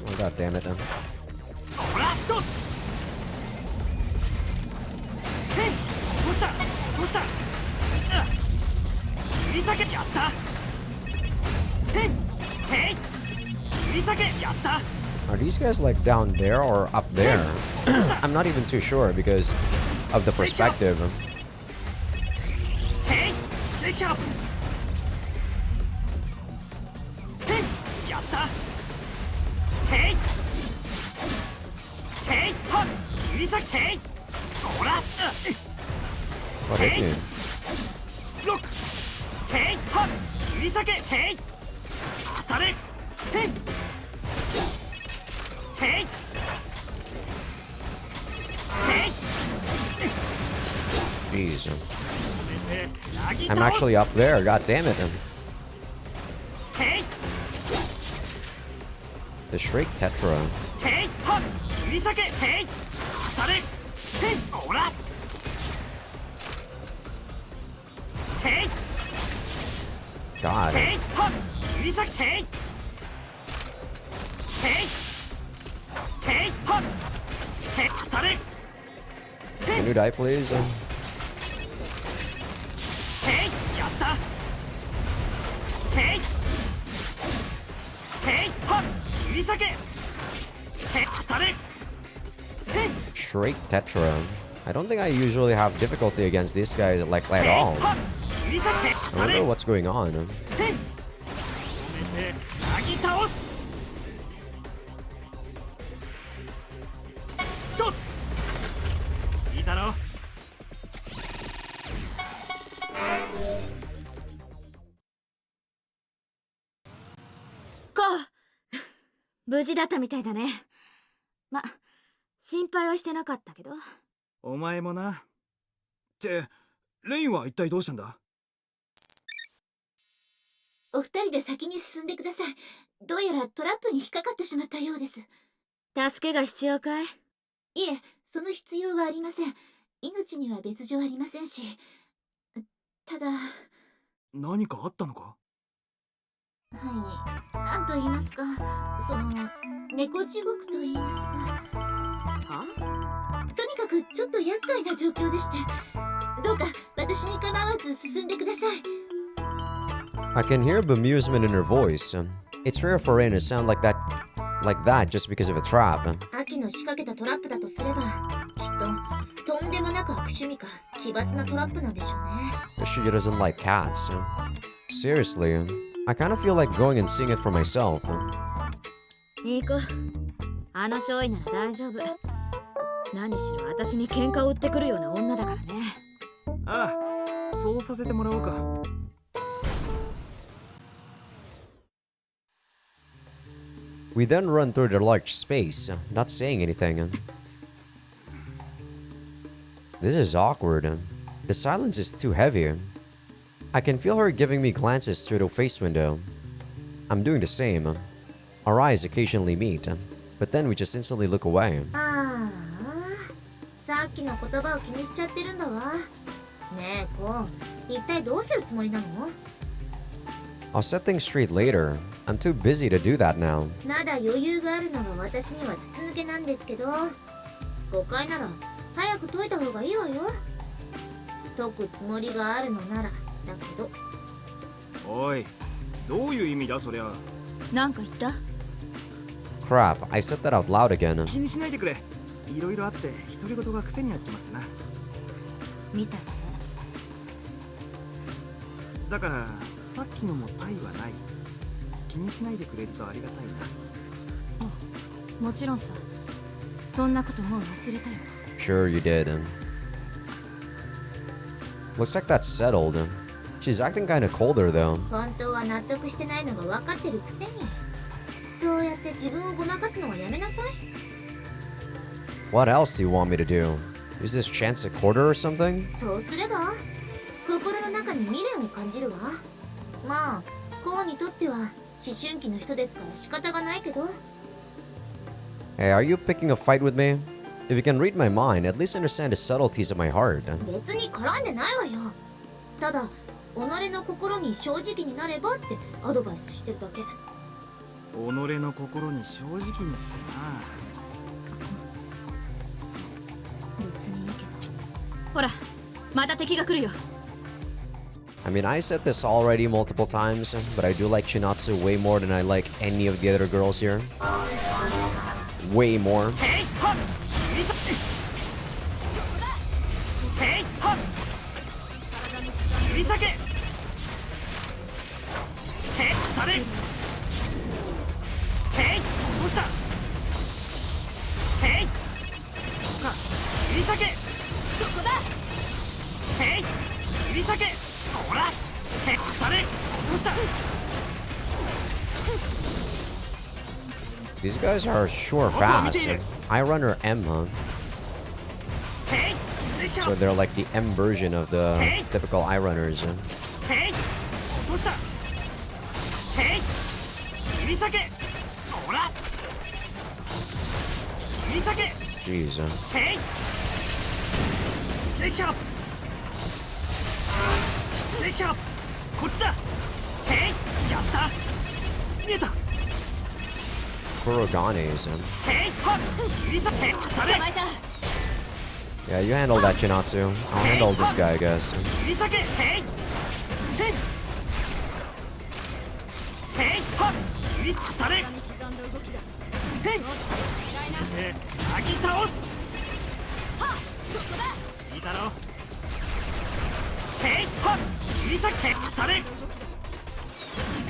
[SPEAKER 1] Oh, god damn it. Are these guys like down there or up there? I'm not even too sure because of the perspective. What hit me? Jeez. I'm actually up there, god damn it. The Shrike Tetra. God. Can you die, please? Shrike Tetra. I don't think I usually have difficulty against these guys like at all. I wonder what's going on.
[SPEAKER 2] こう無事だったみたいだね。ま、心配はしてなかったけど。
[SPEAKER 3] お前もな。ってレインは一体どうしたんだ？
[SPEAKER 4] お二人で先に進んでください。どうやらトラップに引っかかってしまったようです。
[SPEAKER 2] 助けが必要かい？
[SPEAKER 4] いえ、その必要はありません。命には別状ありませんし。ただ、
[SPEAKER 3] 何かあったのか？
[SPEAKER 4] はい、なんと言いますか、その猫地獄と言いますか。とにかくちょっと厄介な状況でして、どうか私に構わず進んでください。
[SPEAKER 1] I can hear bemusement in her voice. It's rare for Rain to sound like that just because of a trap.
[SPEAKER 5] 秋の仕掛けたトラップだとすれば、きっととんでもなく悪趣味か奇抜なトラップなんでしょうね。
[SPEAKER 1] She doesn't like cats. Seriously, I kind of feel like going and seeing it for myself.
[SPEAKER 2] いい子、あの少尉なら大丈夫。何しろ私に喧嘩を売ってくるような女だからね。
[SPEAKER 3] ああ、そうさせてもらおうか。
[SPEAKER 1] We then run through the large space, not saying anything. This is awkward. The silence is too heavy. I can feel her giving me glances through the face window. I'm doing the same. Our eyes occasionally meet, but then we just instantly look away.
[SPEAKER 5] ああ、さっきの言葉を気にしちゃってるんだわ。ねえ、こう、一体どうするつもりなの？
[SPEAKER 1] I'll set things straight later. I'm too busy to do that now.
[SPEAKER 5] まだ余裕があるのが私には筒抜けなんですけど、誤解なら早く解いた方がいいわよ。解くつもりがあるのならだけど。
[SPEAKER 3] おい、どういう意味だそりゃ。
[SPEAKER 2] なんか言った？
[SPEAKER 1] Crap, I said that out loud again.
[SPEAKER 3] 気にしないでくれ。いろいろあって独り言が癖になっちまってな。
[SPEAKER 2] みたいだね。
[SPEAKER 3] だからさっきのもタイはない。気にしないでくれるとありがたいな。
[SPEAKER 2] もちろんさ。そんなこともう忘れたよ。
[SPEAKER 1] Sure you did. Looks like that's settled. She's acting kinda colder though.
[SPEAKER 5] 本当は納得してないのが分かってるくせに。そうやって自分をごまかすのはやめなさい。
[SPEAKER 1] What else do you want me to do? Use this chance a quarter or something?
[SPEAKER 5] そうすれば心の中に未練を感じるわ。まあコウにとっては思春期の人ですから仕方がないけど。
[SPEAKER 1] Hey, are you picking a fight with me? If you can read my mind, at least understand the subtleties of my heart.
[SPEAKER 5] 別に絡んでないわよ。ただ己の心に正直になればってアドバイスしてるだけ。
[SPEAKER 3] 己の心に正直にってな。
[SPEAKER 2] 別にいいけど。ほら、また敵が来るよ。
[SPEAKER 1] I mean, I said this already multiple times, but I do like Chinatsu way more than I like any of the other girls here. Way more. These guys are sure fast. I runner M, huh? So they're like the M version of the typical eye runners. Jeez. Kuroganes. Yeah, you handle that, Chinatsu. I'll handle this guy, I guess.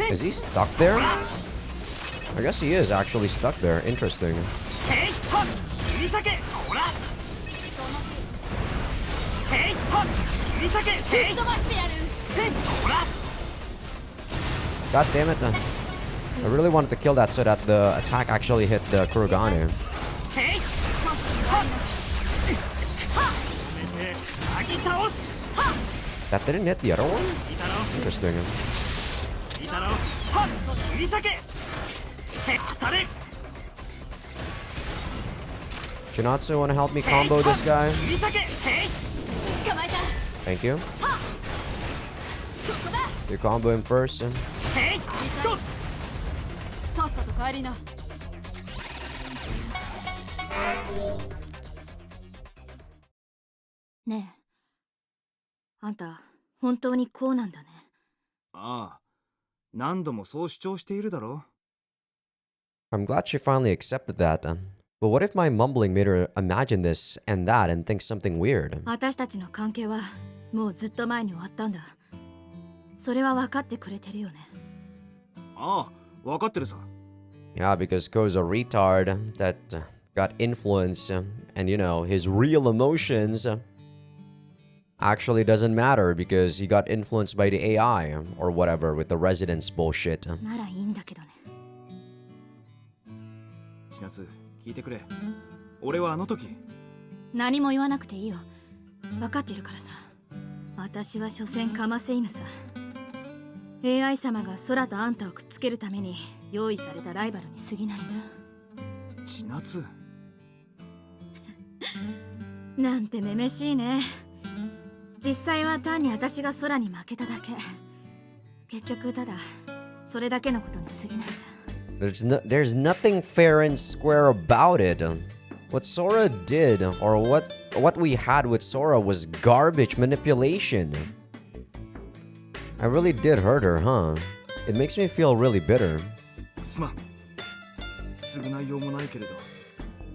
[SPEAKER 1] Is he stuck there? I guess he is actually stuck there. Interesting. God damn it. I really wanted to kill that so that the attack actually hit the Kurogane. That didn't hit the other one? Interesting. Chinatsu, wanna help me combo this guy? Thank you. You combo him first.
[SPEAKER 2] さっさと帰りな。ねえ、あんた本当にこうなんだね。
[SPEAKER 3] ああ、何度もそう主張しているだろ。
[SPEAKER 1] I'm glad she finally accepted that. But what if my mumbling made her imagine this and that and think something weird?
[SPEAKER 2] 私たちの関係はもうずっと前に終わったんだ。それは分かってくれてるよね。
[SPEAKER 3] ああ、分かってるさ。
[SPEAKER 1] Yeah, because Ko's a retard that got influence and you know, his real emotions actually doesn't matter because he got influenced by the AI or whatever with the residence bullshit.
[SPEAKER 2] ならいいんだけどね。
[SPEAKER 3] 千夏、聞いてくれ。俺はあの時。
[SPEAKER 2] 何も言わなくていいよ。分かってるからさ。私は所詮かませ犬さ。AI 様が空とあんたをくっつけるために用意されたライバルに過ぎないんだ。
[SPEAKER 3] 千夏。
[SPEAKER 2] なんてめめしいね。実際は単に私が空に負けただけ。結局ただそれだけのことに過ぎないんだ。
[SPEAKER 1] There's nothing fair and square about it. What Sora did, or what we had with Sora, was garbage manipulation. I really did hurt her, huh? It makes me feel really bitter.
[SPEAKER 3] すまん。償いようもないけれど、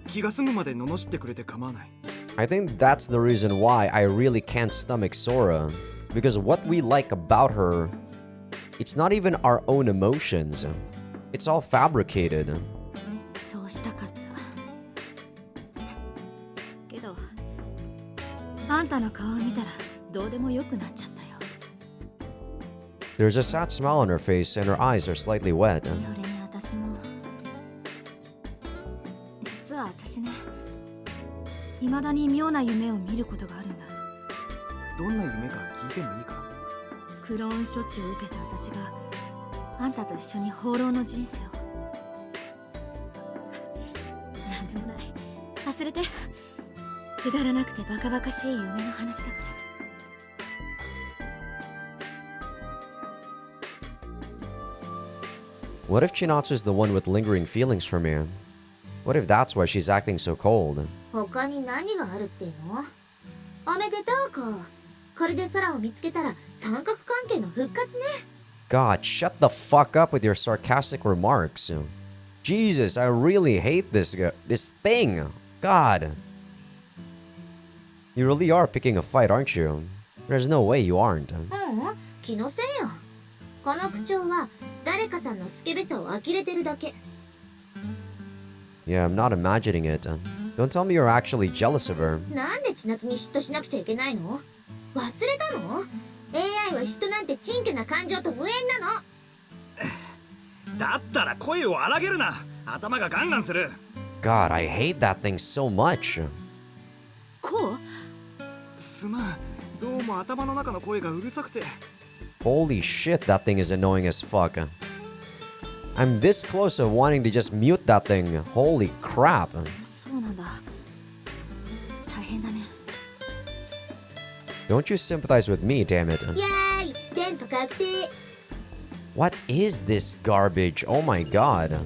[SPEAKER 3] 気が済むまで罵ってくれて構わない。
[SPEAKER 1] I think that's the reason why I really can't stomach Sora. Because what we like about her, it's not even our own emotions. It's all fabricated.
[SPEAKER 2] そうしたかった。けど、あんたの顔を見たらどうでもよくなっちゃったよ。
[SPEAKER 1] There's a sad smile on her face and her eyes are slightly wet.
[SPEAKER 2] それに私も実は私ね、未だに妙な夢を見ることがあるんだ。
[SPEAKER 3] どんな夢か聞いてもいいか？
[SPEAKER 2] クローン処置を受けた私があんたと一緒に放浪の人生を。なんでもない、忘れて。くだらなくてバカバカしい夢の話だから。
[SPEAKER 1] What if Chinatsu's the one with lingering feelings for me? What if that's why she's acting so cold?
[SPEAKER 5] 他に何があるっていうの？おめでとうこ。これで空を見つけたら三角関係の復活ね。
[SPEAKER 1] God, shut the fuck up with your sarcastic remarks. Jesus, I really hate this thing. God. You really are picking a fight, aren't you? There's no way you aren't.
[SPEAKER 5] 気のせいよ。この口調は誰かさんのスケベさを呆れてるだけ。
[SPEAKER 1] Yeah, I'm not imagining it. Don't tell me you're actually jealous of her.
[SPEAKER 5] なんで千夏に嫉妬しなくちゃいけないの？忘れたの？ AI は嫉妬なんて珍奇な感情と無縁なの。
[SPEAKER 3] だったら声を荒げるな。頭がガンガンする。
[SPEAKER 1] God, I hate that thing so much.
[SPEAKER 2] こう？
[SPEAKER 3] すまん。どうも頭の中の声がうるさくて。
[SPEAKER 1] Holy shit, that thing is annoying as fuck. I'm this close to wanting to just mute that thing. Holy crap.
[SPEAKER 2] そうなんだ。大変だね。
[SPEAKER 1] Don't you sympathize with me, damn it.
[SPEAKER 5] イエーイ、電波確定。
[SPEAKER 1] What is this garbage? Oh my god.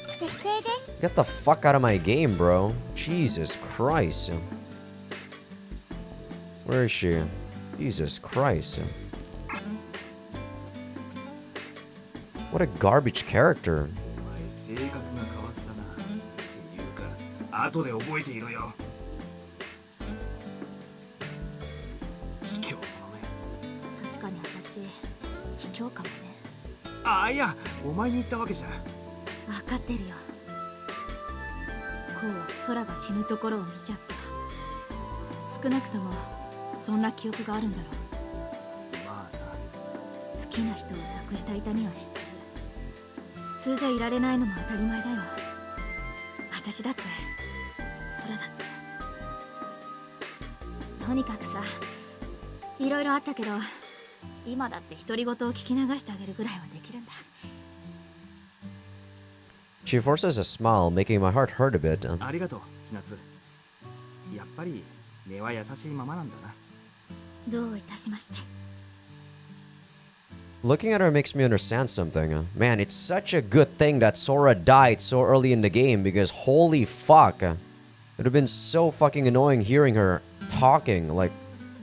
[SPEAKER 5] 設定です。
[SPEAKER 1] Get the fuck out of my game, bro. Jesus Christ. Where is she? Jesus Christ. What a garbage character.
[SPEAKER 3] お前性格が変わったな。っていうか、後で覚えていろよ。卑怯者め。
[SPEAKER 2] 確かに私、卑怯かもね。
[SPEAKER 3] あ、いや、お前に言ったわけじゃ。
[SPEAKER 2] 分かってるよ。こうは空が死ぬところを見ちゃった。少なくともそんな記憶があるんだろう。
[SPEAKER 3] まあな。
[SPEAKER 2] 好きな人を亡くした痛みは知ってる。普通じゃいられないのも当たり前だよ。私だって空だって。とにかくさ、いろいろあったけど、今だって独り言を聞き流してあげるぐらいはできるんだ。
[SPEAKER 1] She forces a smile, making my heart hurt a bit.
[SPEAKER 3] ありがとう、千夏。やっぱり根は優しいままなんだな。
[SPEAKER 2] どういたしまして。
[SPEAKER 1] Looking at her makes me understand something. Man, it's such a good thing that Sora died so early in the game because holy fuck. It would have been so fucking annoying hearing her talking. Like,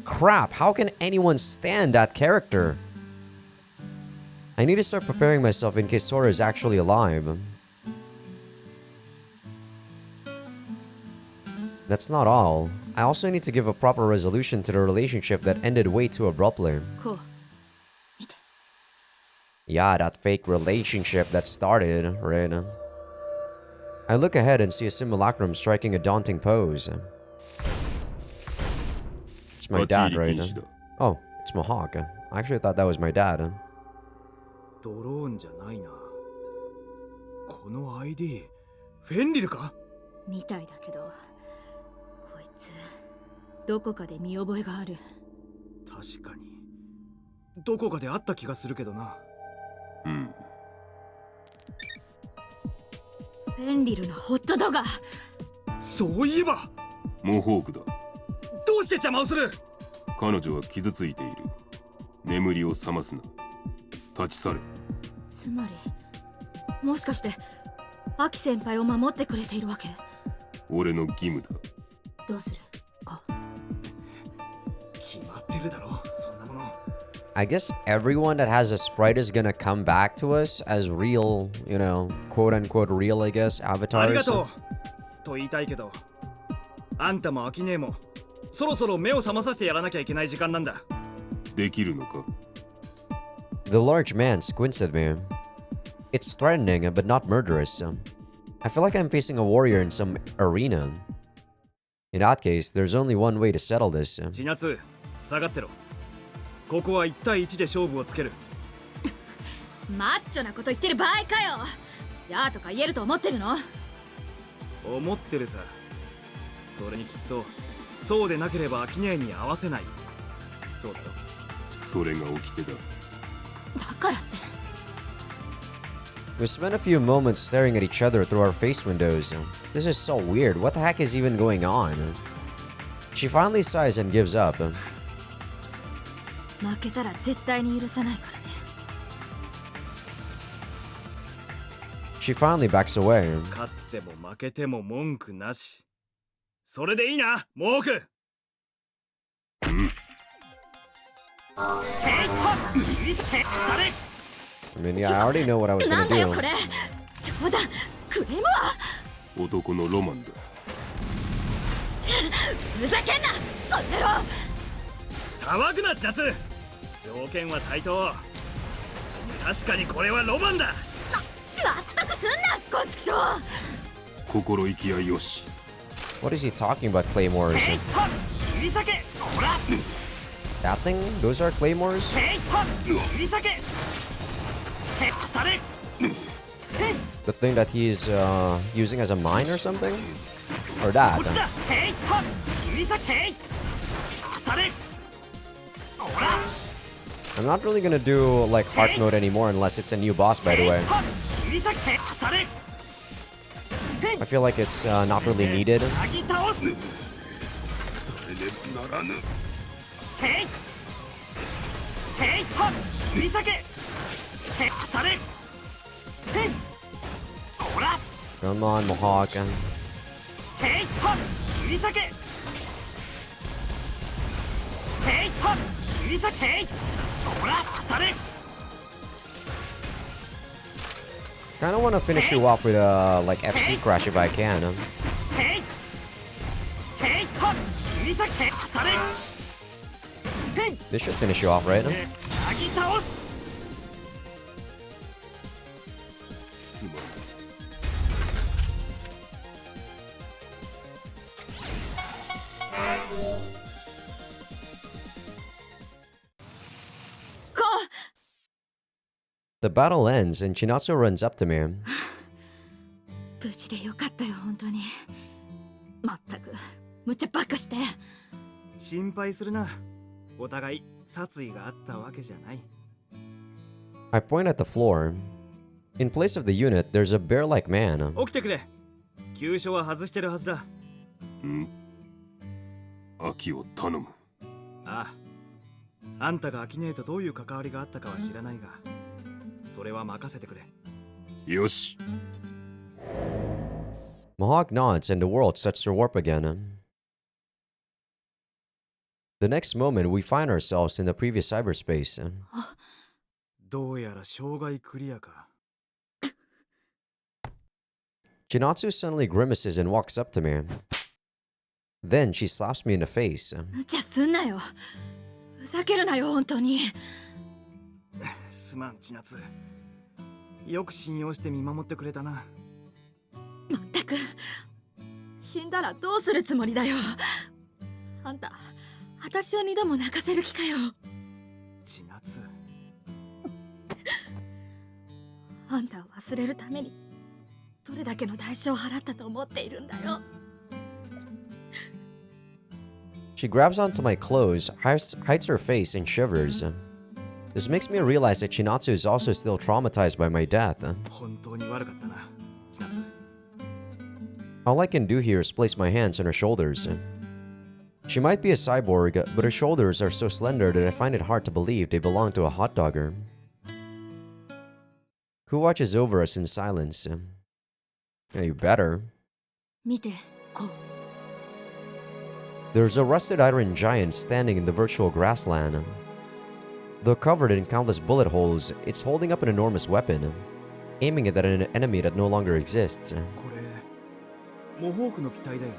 [SPEAKER 1] crap, how can anyone stand that character? I need to start preparing myself in case Sora is actually alive. That's not all. I also need to give a proper resolution to the relationship that ended way too abruptly.
[SPEAKER 2] こう見て。
[SPEAKER 1] Yeah, that fake relationship that started, right? I look ahead and see a simulacrum striking a daunting pose. It's my dad, right? Oh, it's Mohawk. I actually thought that was my dad.
[SPEAKER 3] ドローンじゃないな。この ID、フェンリルか？
[SPEAKER 2] みたいだけど、こいつどこかで見覚えがある。
[SPEAKER 3] 確かに。どこかであった気がするけどな。
[SPEAKER 6] うん。
[SPEAKER 2] フェンリルのホットドガー。
[SPEAKER 3] そういえば。
[SPEAKER 6] モホークだ。
[SPEAKER 3] どうして邪魔をする？
[SPEAKER 6] 彼女は傷ついている。眠りを覚ますな。立ち去れ。
[SPEAKER 2] つまり、もしかしてアキ先輩を守ってくれているわけ？
[SPEAKER 6] 俺の義務だ。
[SPEAKER 2] どうする？こう。
[SPEAKER 3] 決まってるだろ、そんなもの。
[SPEAKER 1] I guess everyone that has a sprite is gonna come back to us as real, you know, quote unquote real, I guess,
[SPEAKER 3] ありが
[SPEAKER 1] avatars.
[SPEAKER 3] とうと言いたいけど、あんたもアキネーもそろそろ目を覚まさせてやらなきゃいけない時間なんだ。
[SPEAKER 6] できるのか？
[SPEAKER 1] The large man squints at me. It's threatening, but not murderous. I feel like I'm facing a warrior in some arena. In that case, there's only one way to settle this.
[SPEAKER 3] 千夏、下がってろ。ここは1対1で勝負をつける。
[SPEAKER 2] マッチョなこと言ってる場合かよ。やーとか言えると思ってるの？
[SPEAKER 3] 思ってるさ。それにきっとそうでなければアキネーに合わせない。そうだろ。
[SPEAKER 8] それが掟だ。
[SPEAKER 2] だからって
[SPEAKER 1] We spent a few moments staring at each other through our face windows. This is so weird. What the heck is even going on? She finally sighs and gives up.
[SPEAKER 2] 負けたら絶対に許さないからね。
[SPEAKER 1] She finally backs away.
[SPEAKER 3] 勝っても負けても文句なし。それでいいな、モーク。
[SPEAKER 1] I mean, yeah, I already know what I was
[SPEAKER 2] なん
[SPEAKER 1] gonna
[SPEAKER 2] だよ
[SPEAKER 1] do.
[SPEAKER 2] これ。冗談。クレームは
[SPEAKER 8] 男のロマンだ。
[SPEAKER 2] ふざけんなこの野郎。
[SPEAKER 3] 騒ぐな千夏。条件は対等。確かにこれはロマンだ。
[SPEAKER 2] 納得すんなこんちくしょう。
[SPEAKER 8] 心意気はよし。
[SPEAKER 1] What is he talking about, claymores? That thing? Those are claymores? The thing that he's using as a mine or something? Or that? I'm not really gonna do like heart mode anymore unless it's a new boss, by the way. I feel like it's not really needed. Come on, Mohawk. Kinda wanna finish you off with a like FC crash if I can. This should finish you off, right? The battle ends and Chinatsu runs up to me.
[SPEAKER 2] 無事でよかったよ本当に。まったく無茶ばっかして。
[SPEAKER 3] 心配するな。お互い殺意があったわけじゃない。
[SPEAKER 1] I point at the floor. In place of the unit, there's a bear-like man.
[SPEAKER 3] 起きてくれ。急所は外してるはずだ。
[SPEAKER 8] 秋を頼む。
[SPEAKER 3] ああ。あんたがアキネーとどういう関わりがあったかは知らないが、それは任せてくれ。
[SPEAKER 8] よし。
[SPEAKER 1] Mohawk nods and the world starts to warp again. The next moment, we find ourselves in the previous cyberspace.
[SPEAKER 3] どうやら障害クリアか。
[SPEAKER 1] Chinatsu suddenly grimaces and walks up to me. Then she slaps me in the face.
[SPEAKER 2] 無茶すんなよ。ふざけるなよ本当に。
[SPEAKER 3] すまん千夏。よく信用して見守ってくれたな。
[SPEAKER 2] まったく死んだらどうするつもりだよ。あんた私を2度も泣かせる気かよ。
[SPEAKER 3] 千夏。
[SPEAKER 2] あんたを忘れるためにどれだけの代償を払ったと思っているんだよ。
[SPEAKER 1] She grabs onto my clothes, hides her face, and shivers. This makes me realize that Chinatsu is also still traumatized by my death.
[SPEAKER 3] 本当に悪かったな、千夏。
[SPEAKER 1] All I can do here is place my hands on her shoulders. She might be a cyborg, but her shoulders are so slender that I find it hard to believe they belong to a hot dogger. Who watches over us in silence? Yeah, you better.
[SPEAKER 2] 見てこう。
[SPEAKER 1] There's a rusted iron giant standing in the virtual grassland. Though covered in countless bullet holes, it's holding up an enormous weapon, aiming it at an enemy that no longer exists.
[SPEAKER 3] これ、モホークの機体だよ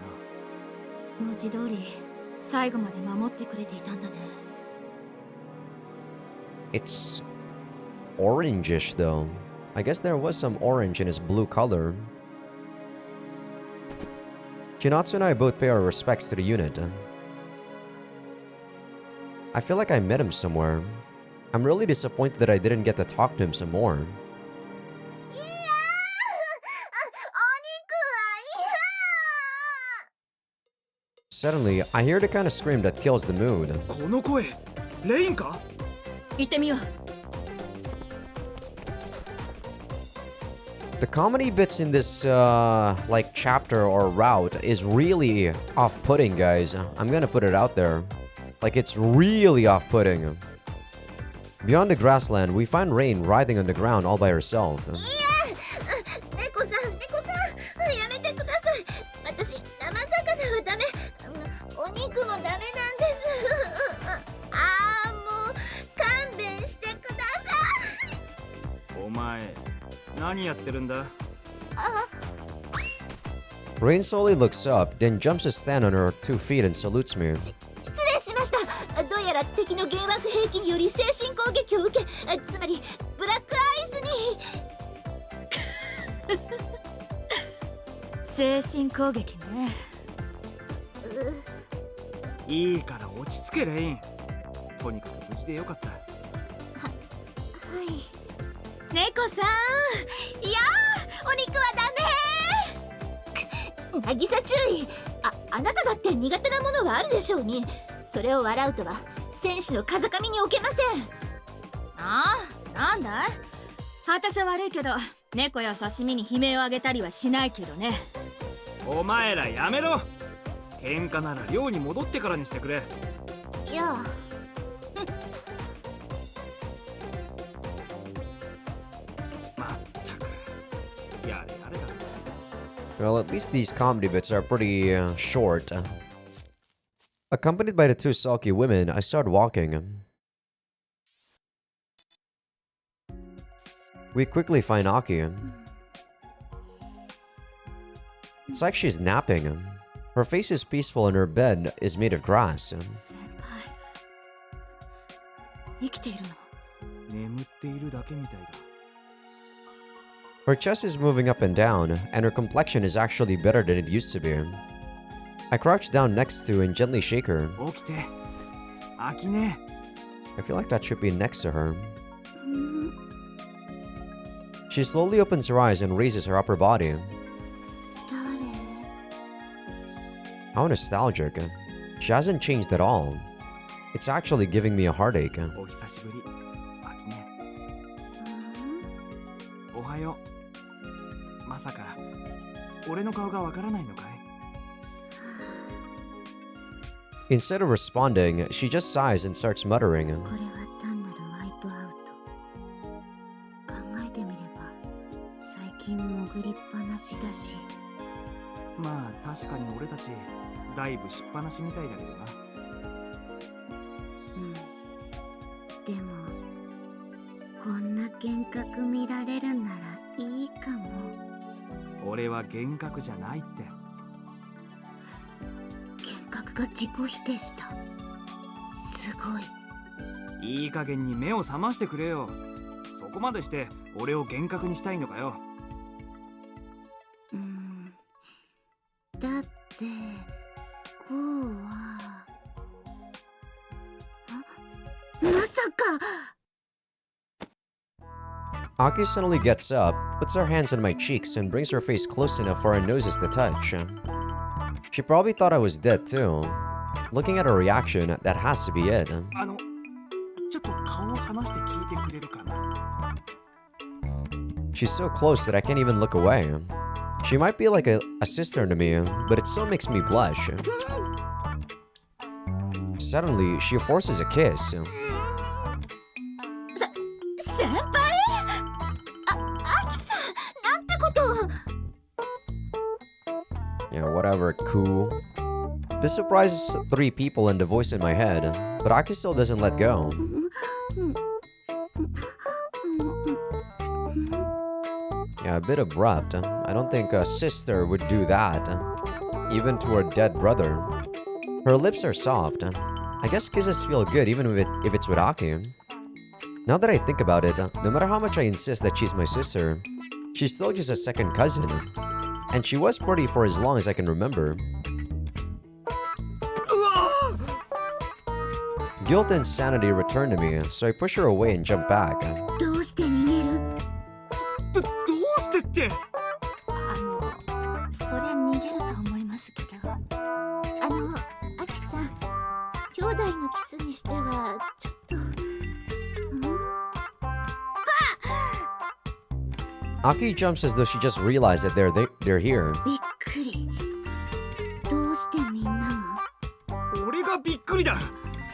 [SPEAKER 3] な。
[SPEAKER 2] 文字通り最後まで守ってくれていたんだね。
[SPEAKER 1] It's orangish though. I guess there was some orange in his blue color. Chinatsu and I both pay our respects to the unit. I feel like I met him somewhere. I'm really disappointed that I didn't get to talk to him some more. Suddenly, I hear the kind of scream that kills the mood.
[SPEAKER 3] この声レインか？
[SPEAKER 2] 行ってみよう。
[SPEAKER 1] The comedy bits in this, like, chapter or route is really off-putting, guys. I'm gonna put it out there. Like, it's really off-putting. Beyond the grassland, we find Rain writhing on the ground all by herself.
[SPEAKER 5] 猫さんやめてください。私生魚はダメ。お肉もダメなんです。もう勘弁してください。
[SPEAKER 3] お前何やってるんだ？
[SPEAKER 1] Rain slowly looks up, then jumps to stand on her 2 feet and salutes me.
[SPEAKER 5] 失礼しました。どうやら敵の幻惑兵器により精神攻撃を受け、つまりブラックアイスに。
[SPEAKER 2] 精神攻撃ね。
[SPEAKER 3] いいから落ち着けレイン。とにかく無事でよかった。
[SPEAKER 2] 猫さん、いやー、お肉はダメ。
[SPEAKER 5] 渚注意。あなただって苦手なものはあるでしょうに。それを笑うとは戦士の風上に置けません。
[SPEAKER 2] なんだい？私は悪いけど、猫や刺身に悲鳴をあげたりはしないけどね。
[SPEAKER 3] お前らやめろ。喧嘩なら寮に戻ってからにしてくれ。
[SPEAKER 5] いや。
[SPEAKER 3] まったく。やれやれだ。
[SPEAKER 1] Well, at least these comedy bits are pretty short. Accompanied by the 2 sulky women, I start walking. We quickly find Aki. It's like she's napping. Her face is peaceful and her bed is made of grass.
[SPEAKER 2] 先輩、生きているの？
[SPEAKER 3] 眠っているだけみたいだ。
[SPEAKER 1] Her chest is moving up and down, and her complexion is actually better than it used to be. I crouch down next to and gently shake her.
[SPEAKER 3] 起きて。飽きね。
[SPEAKER 1] I feel like that should be next to her. She slowly opens her eyes and raises her upper body. How nostalgic. She hasn't changed at all. It's actually giving me a heartache.
[SPEAKER 3] お久しぶり。飽きね。おはよう。まさか俺の顔がわからないのかい？
[SPEAKER 1] Instead of responding, she just sighs and starts muttering.
[SPEAKER 5] これは単なるワイプアウト。考えてみれば最近潜りっぱなしだし。
[SPEAKER 3] まあ確かに俺たちだいぶしっぱなしみたいだけどな。
[SPEAKER 5] でもこんな幻覚見られるならいいかも。
[SPEAKER 3] 俺は幻覚じゃないって。
[SPEAKER 5] 幻覚が自己否定した。すごい。
[SPEAKER 3] いい加減に目を覚ましてくれよ。そこまでして俺を幻覚にしたいのかよ。
[SPEAKER 5] だってこうはまさか。
[SPEAKER 1] Aki suddenly gets up, puts her hands on my cheeks, and brings her face close enough for our noses to touch. She probably thought I was dead too. Looking at her reaction, that has to be it.
[SPEAKER 3] ちょっと顔を離して聞いてくれるかな。
[SPEAKER 1] She's so close that I can't even look away. She might be like a sister to me, but it still makes me blush. Suddenly, she forces a kiss.
[SPEAKER 5] 先輩？アキさん、なんてことを。
[SPEAKER 1] Yeah, whatever, cool. This surprises 3 people and the voice in my head, but Aki still doesn't let go. Yeah, a bit abrupt. I don't think a sister would do that, even to her dead brother. Her lips are soft. I guess kisses feel good even if it's with Aki. Now that I think about it, no matter how much I insist that she's my sister, she's still just a second cousin. And she was pretty for as long as I can remember. Guilt and sanity return to me, so I push her away and jump back.
[SPEAKER 5] どうして逃げる？
[SPEAKER 3] どうしてって。
[SPEAKER 2] そりゃ逃げると思いますけど。
[SPEAKER 4] キスにしてはちょっと。
[SPEAKER 1] Aki jumps as though she just realized that they're here.
[SPEAKER 4] びっくり。どうしてみんなが。
[SPEAKER 3] 俺がびっくりだ。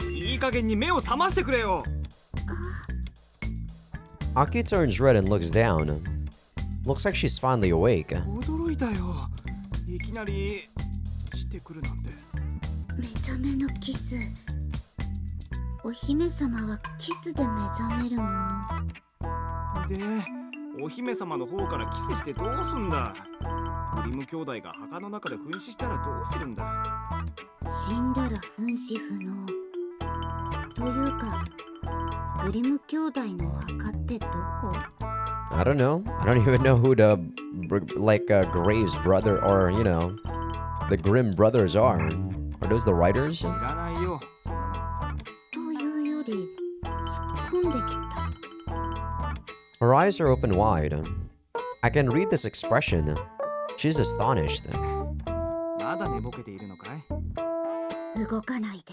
[SPEAKER 3] いい加減に目を覚ましてくれよ。
[SPEAKER 1] Aki turns red and looks down. Looks like she's finally awake.
[SPEAKER 3] 驚いたよ。いきなりしてくるなんて。
[SPEAKER 4] 目覚めのキス。お姫様はキスで目覚めるもの。
[SPEAKER 3] で、お姫様の方からキスしてどうすんだ。グリム兄弟が墓の中で噴死したらどうするんだ。
[SPEAKER 4] 死んだら噴死不能。というか、グリム兄弟の墓ってどこ？
[SPEAKER 1] I don't know. I don't even know who the Graves brother or the Grimm brothers are. Are those the writers?
[SPEAKER 3] 知らないよ、そんなの。
[SPEAKER 4] というより、突っ込んできた。
[SPEAKER 1] Her eyes are open wide. I can read this expression. She's astonished.
[SPEAKER 3] まだ寝ぼけているのかい？
[SPEAKER 4] 動かないで。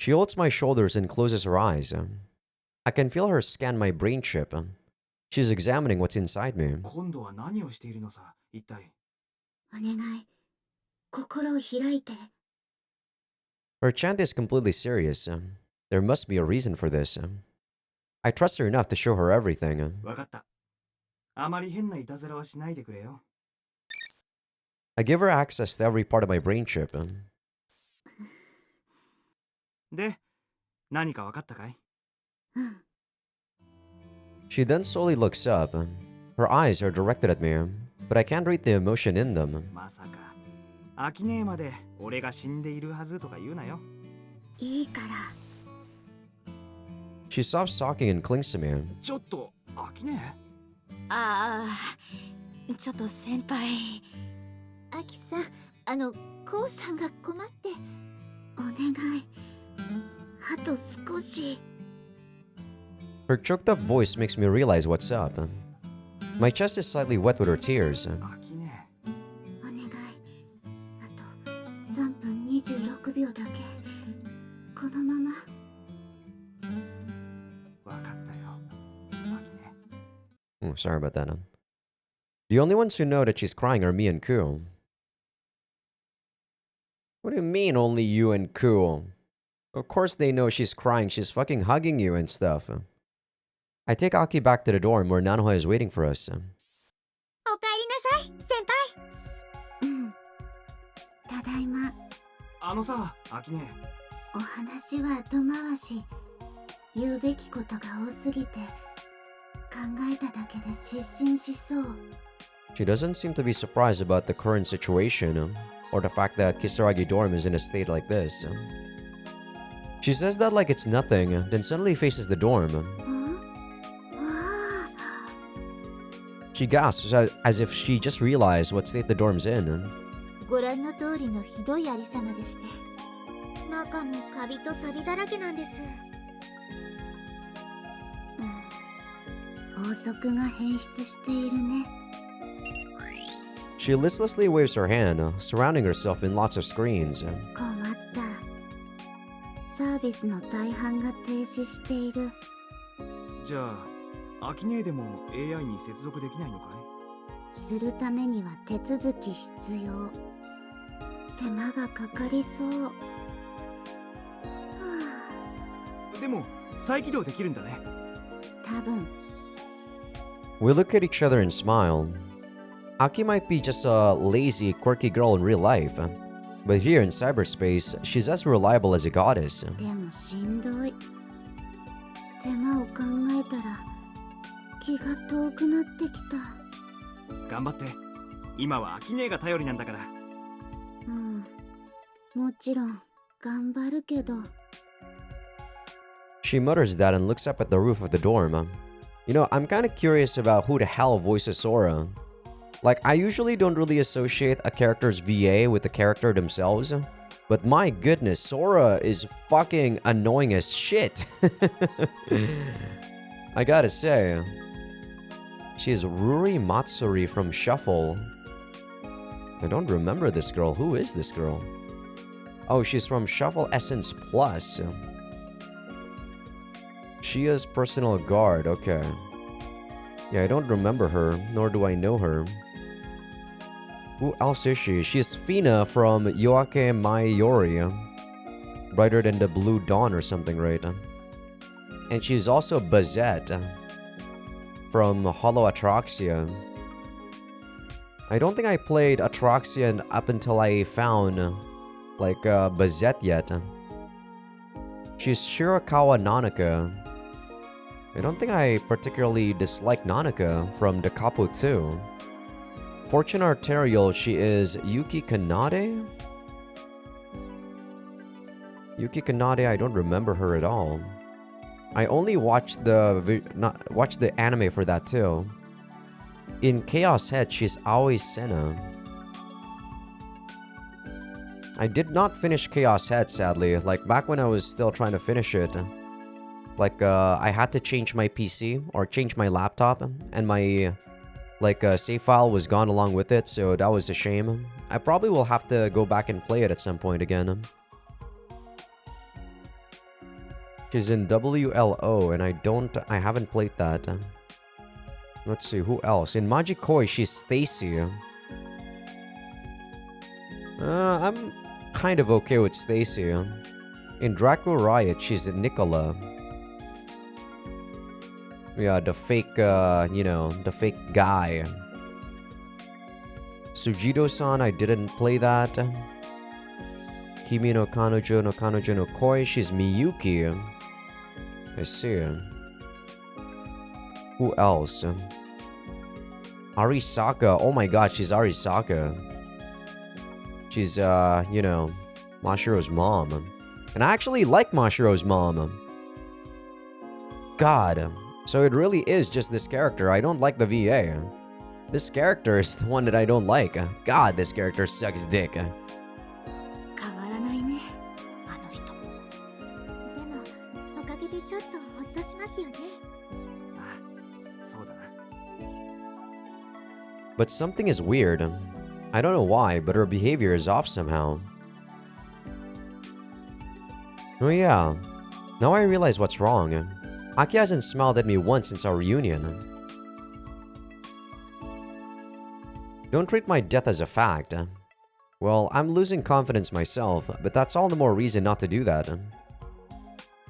[SPEAKER 1] She holds my shoulders and closes her eyes. I can feel her scan my brain chip. She's examining what's inside me.
[SPEAKER 3] 今度は何をしているのさ、一体。
[SPEAKER 4] お願い、心を開いて。
[SPEAKER 1] Her chant is completely serious. There must be a reason for this. I trust her enough to show her everything.
[SPEAKER 3] わかった。あまり変ないたずらはしないでくれよ。
[SPEAKER 1] I give her access to every part of my brain chip.
[SPEAKER 3] で、何かわかったかい？
[SPEAKER 4] うん。
[SPEAKER 1] She then slowly looks up. Her eyes are directed at me, but I can't read the emotion in them.
[SPEAKER 3] まさか、アキネーまで俺が死んでいるはずとか言うなよ。
[SPEAKER 4] いいから。
[SPEAKER 1] She stops talking and clings to me.
[SPEAKER 3] ちょっと、アキネー？
[SPEAKER 2] ああ、ちょっと先輩。
[SPEAKER 4] アキさん、コウさんが困って。お願い。あと少し。
[SPEAKER 1] Her choked up voice makes me realize what's up. My chest is slightly wet with her tears.
[SPEAKER 3] アキネ
[SPEAKER 4] お願い。あと3分26秒だけ。このまま。
[SPEAKER 3] ー、わかったよ。アキネー。
[SPEAKER 1] Oh, sorry about that. The only ones who know that she's crying are me and Ku. What do you mean, only you and Ku? Of course they know she's crying. She's fucking hugging you and stuff. I take Aki back to the dorm where Nanoha is waiting for us.
[SPEAKER 4] おかえりなさい、先輩。うん。ただいま。
[SPEAKER 3] さ、アキネー。
[SPEAKER 4] お話は後回し。言うべきことが多すぎて、考えただけで失神しそう。
[SPEAKER 1] She doesn't seem to be surprised about the current situation or the fact that Kisaragi dorm is in a state like this. She says that like it's nothing, then suddenly faces the dorm.
[SPEAKER 4] わあ。
[SPEAKER 1] She gasps as if she just realized what state the dorm's in.
[SPEAKER 4] ご覧の通りのひどいありさまでして。
[SPEAKER 5] 中もカビとサビだらけなんです。
[SPEAKER 4] 法則が変質しているね。
[SPEAKER 1] She listlessly waves her hand, surrounding herself in lots of screens.
[SPEAKER 4] 困った。サービスの大半が停止している。
[SPEAKER 3] じゃあ、アキネーでも AI に接続できないのかい？
[SPEAKER 4] するためには手続き必要。手間がかかりそう。は
[SPEAKER 3] でも、再起動できるんだね。
[SPEAKER 4] あ、多分。
[SPEAKER 1] We look at each other and smile. Aki might be just a lazy, quirky girl in real life, but here in cyberspace, she's as reliable as a goddess.
[SPEAKER 4] でもしんどい。手間を考えたら気が遠くなってきた。
[SPEAKER 3] 頑張って。今はアキネーが頼りなんだから。
[SPEAKER 4] うん。もちろん頑張るけど。
[SPEAKER 1] She mutters that and looks up at the roof of the dorm. You know, I'm kind of curious about who the hell voices Sora. Like, I usually don't really associate a character's VA with the character themselves, but my goodness, Sora is fucking annoying as shit. I gotta say, she is Ruri Matsuri from Shuffle. I don't remember this girl. Who is this girl? Oh, she's from Shuffle Essence Plus. She is personal guard, okay. Yeah, I don't remember her, nor do I know her. Who else is she? She's Fina from Yoake Maiori. Brighter than the Blue Dawn or something, right? And she's also Bazette from Hollow Atraxia. I don't think I played Atraxia up until I found Bazette yet. She's Shirakawa Nanaka. I don't think I particularly dislike Nanaka from the Kapu 2. Fortune Arterial, she is Yuki Kanade? Yuki Kanade, I don't remember her at all. I only watched the anime for that too. In Chaos Head, she's Aoi Senna. I did not finish Chaos Head, sadly. Like, back when I was still trying to finish it. I had to change my PC, or change my laptop, and my, save file was gone along with it, so that was a shame. I probably will have to go back and play it at some point again. She's in WLO, and I haven't played that. Let's see, who else? In Magikoi, she's Stacy. I'm kind of okay with Stacy. In Draco Riot, she's Nicola. Yeah, the fake, the fake guy. Sujido-san, I didn't play that. Kimi no Kanojo no Kanojo no Koi, she's Miyuki. I see. Who else? Arisaka. Oh my god, she's Arisaka. She's, Mashiro's mom. And I actually like Mashiro's mom. God. So it really is just this character. I don't like the VA. This character is the one that I don't like. God, this character sucks dick.
[SPEAKER 4] 変わらないね、あの人。でも、おかげでちょっとほっとしますよね。
[SPEAKER 3] あ、そうだな。
[SPEAKER 1] But something is weird. I don't know why, but her behavior is off somehow. Oh yeah. Now I realize what's wrong. Aki hasn't smiled at me once since our reunion. Don't treat my death as a fact. Well, I'm losing confidence myself, but that's all the more reason not to do that.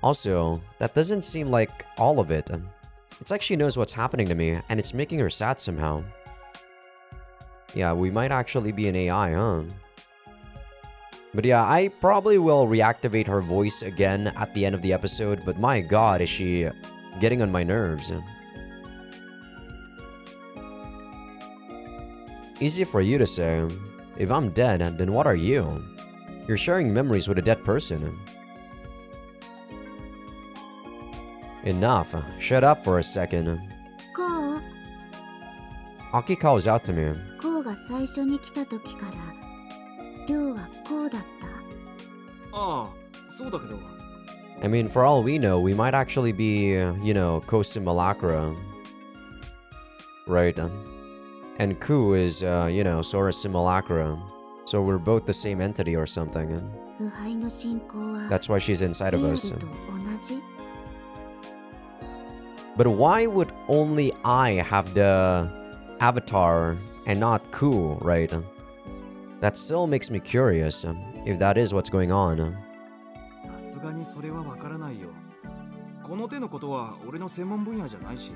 [SPEAKER 1] Also, that doesn't seem like all of it. It's like she knows what's happening to me, and it's making her sad somehow. Yeah, we might actually be an AI, huh? But yeah, I probably will reactivate her voice again at the end of the episode, but my god, is she getting on my nerves. Easy for you to say. If I'm dead, then what are you? You're sharing memories with a dead person. Enough. Shut up for a second.
[SPEAKER 4] こう
[SPEAKER 1] Aki calls out to me.
[SPEAKER 4] こうが最初に来た時から亮はこうだった。
[SPEAKER 3] ああ、そうだけど。
[SPEAKER 1] I mean, for all we know, we might actually be, co-simulacra. Right? And Ku is, Sora simulacra. So we're both the same entity or something.
[SPEAKER 4] 腐敗の進行は
[SPEAKER 1] That's why she's inside of
[SPEAKER 4] リアル
[SPEAKER 1] us.
[SPEAKER 4] と同じ。
[SPEAKER 1] But why would only I have the avatar and not Ku, right? That still makes me curious, if that is what's going on.
[SPEAKER 3] さすがにそれはわからないよ。この手のことは俺の専門分野じゃないし。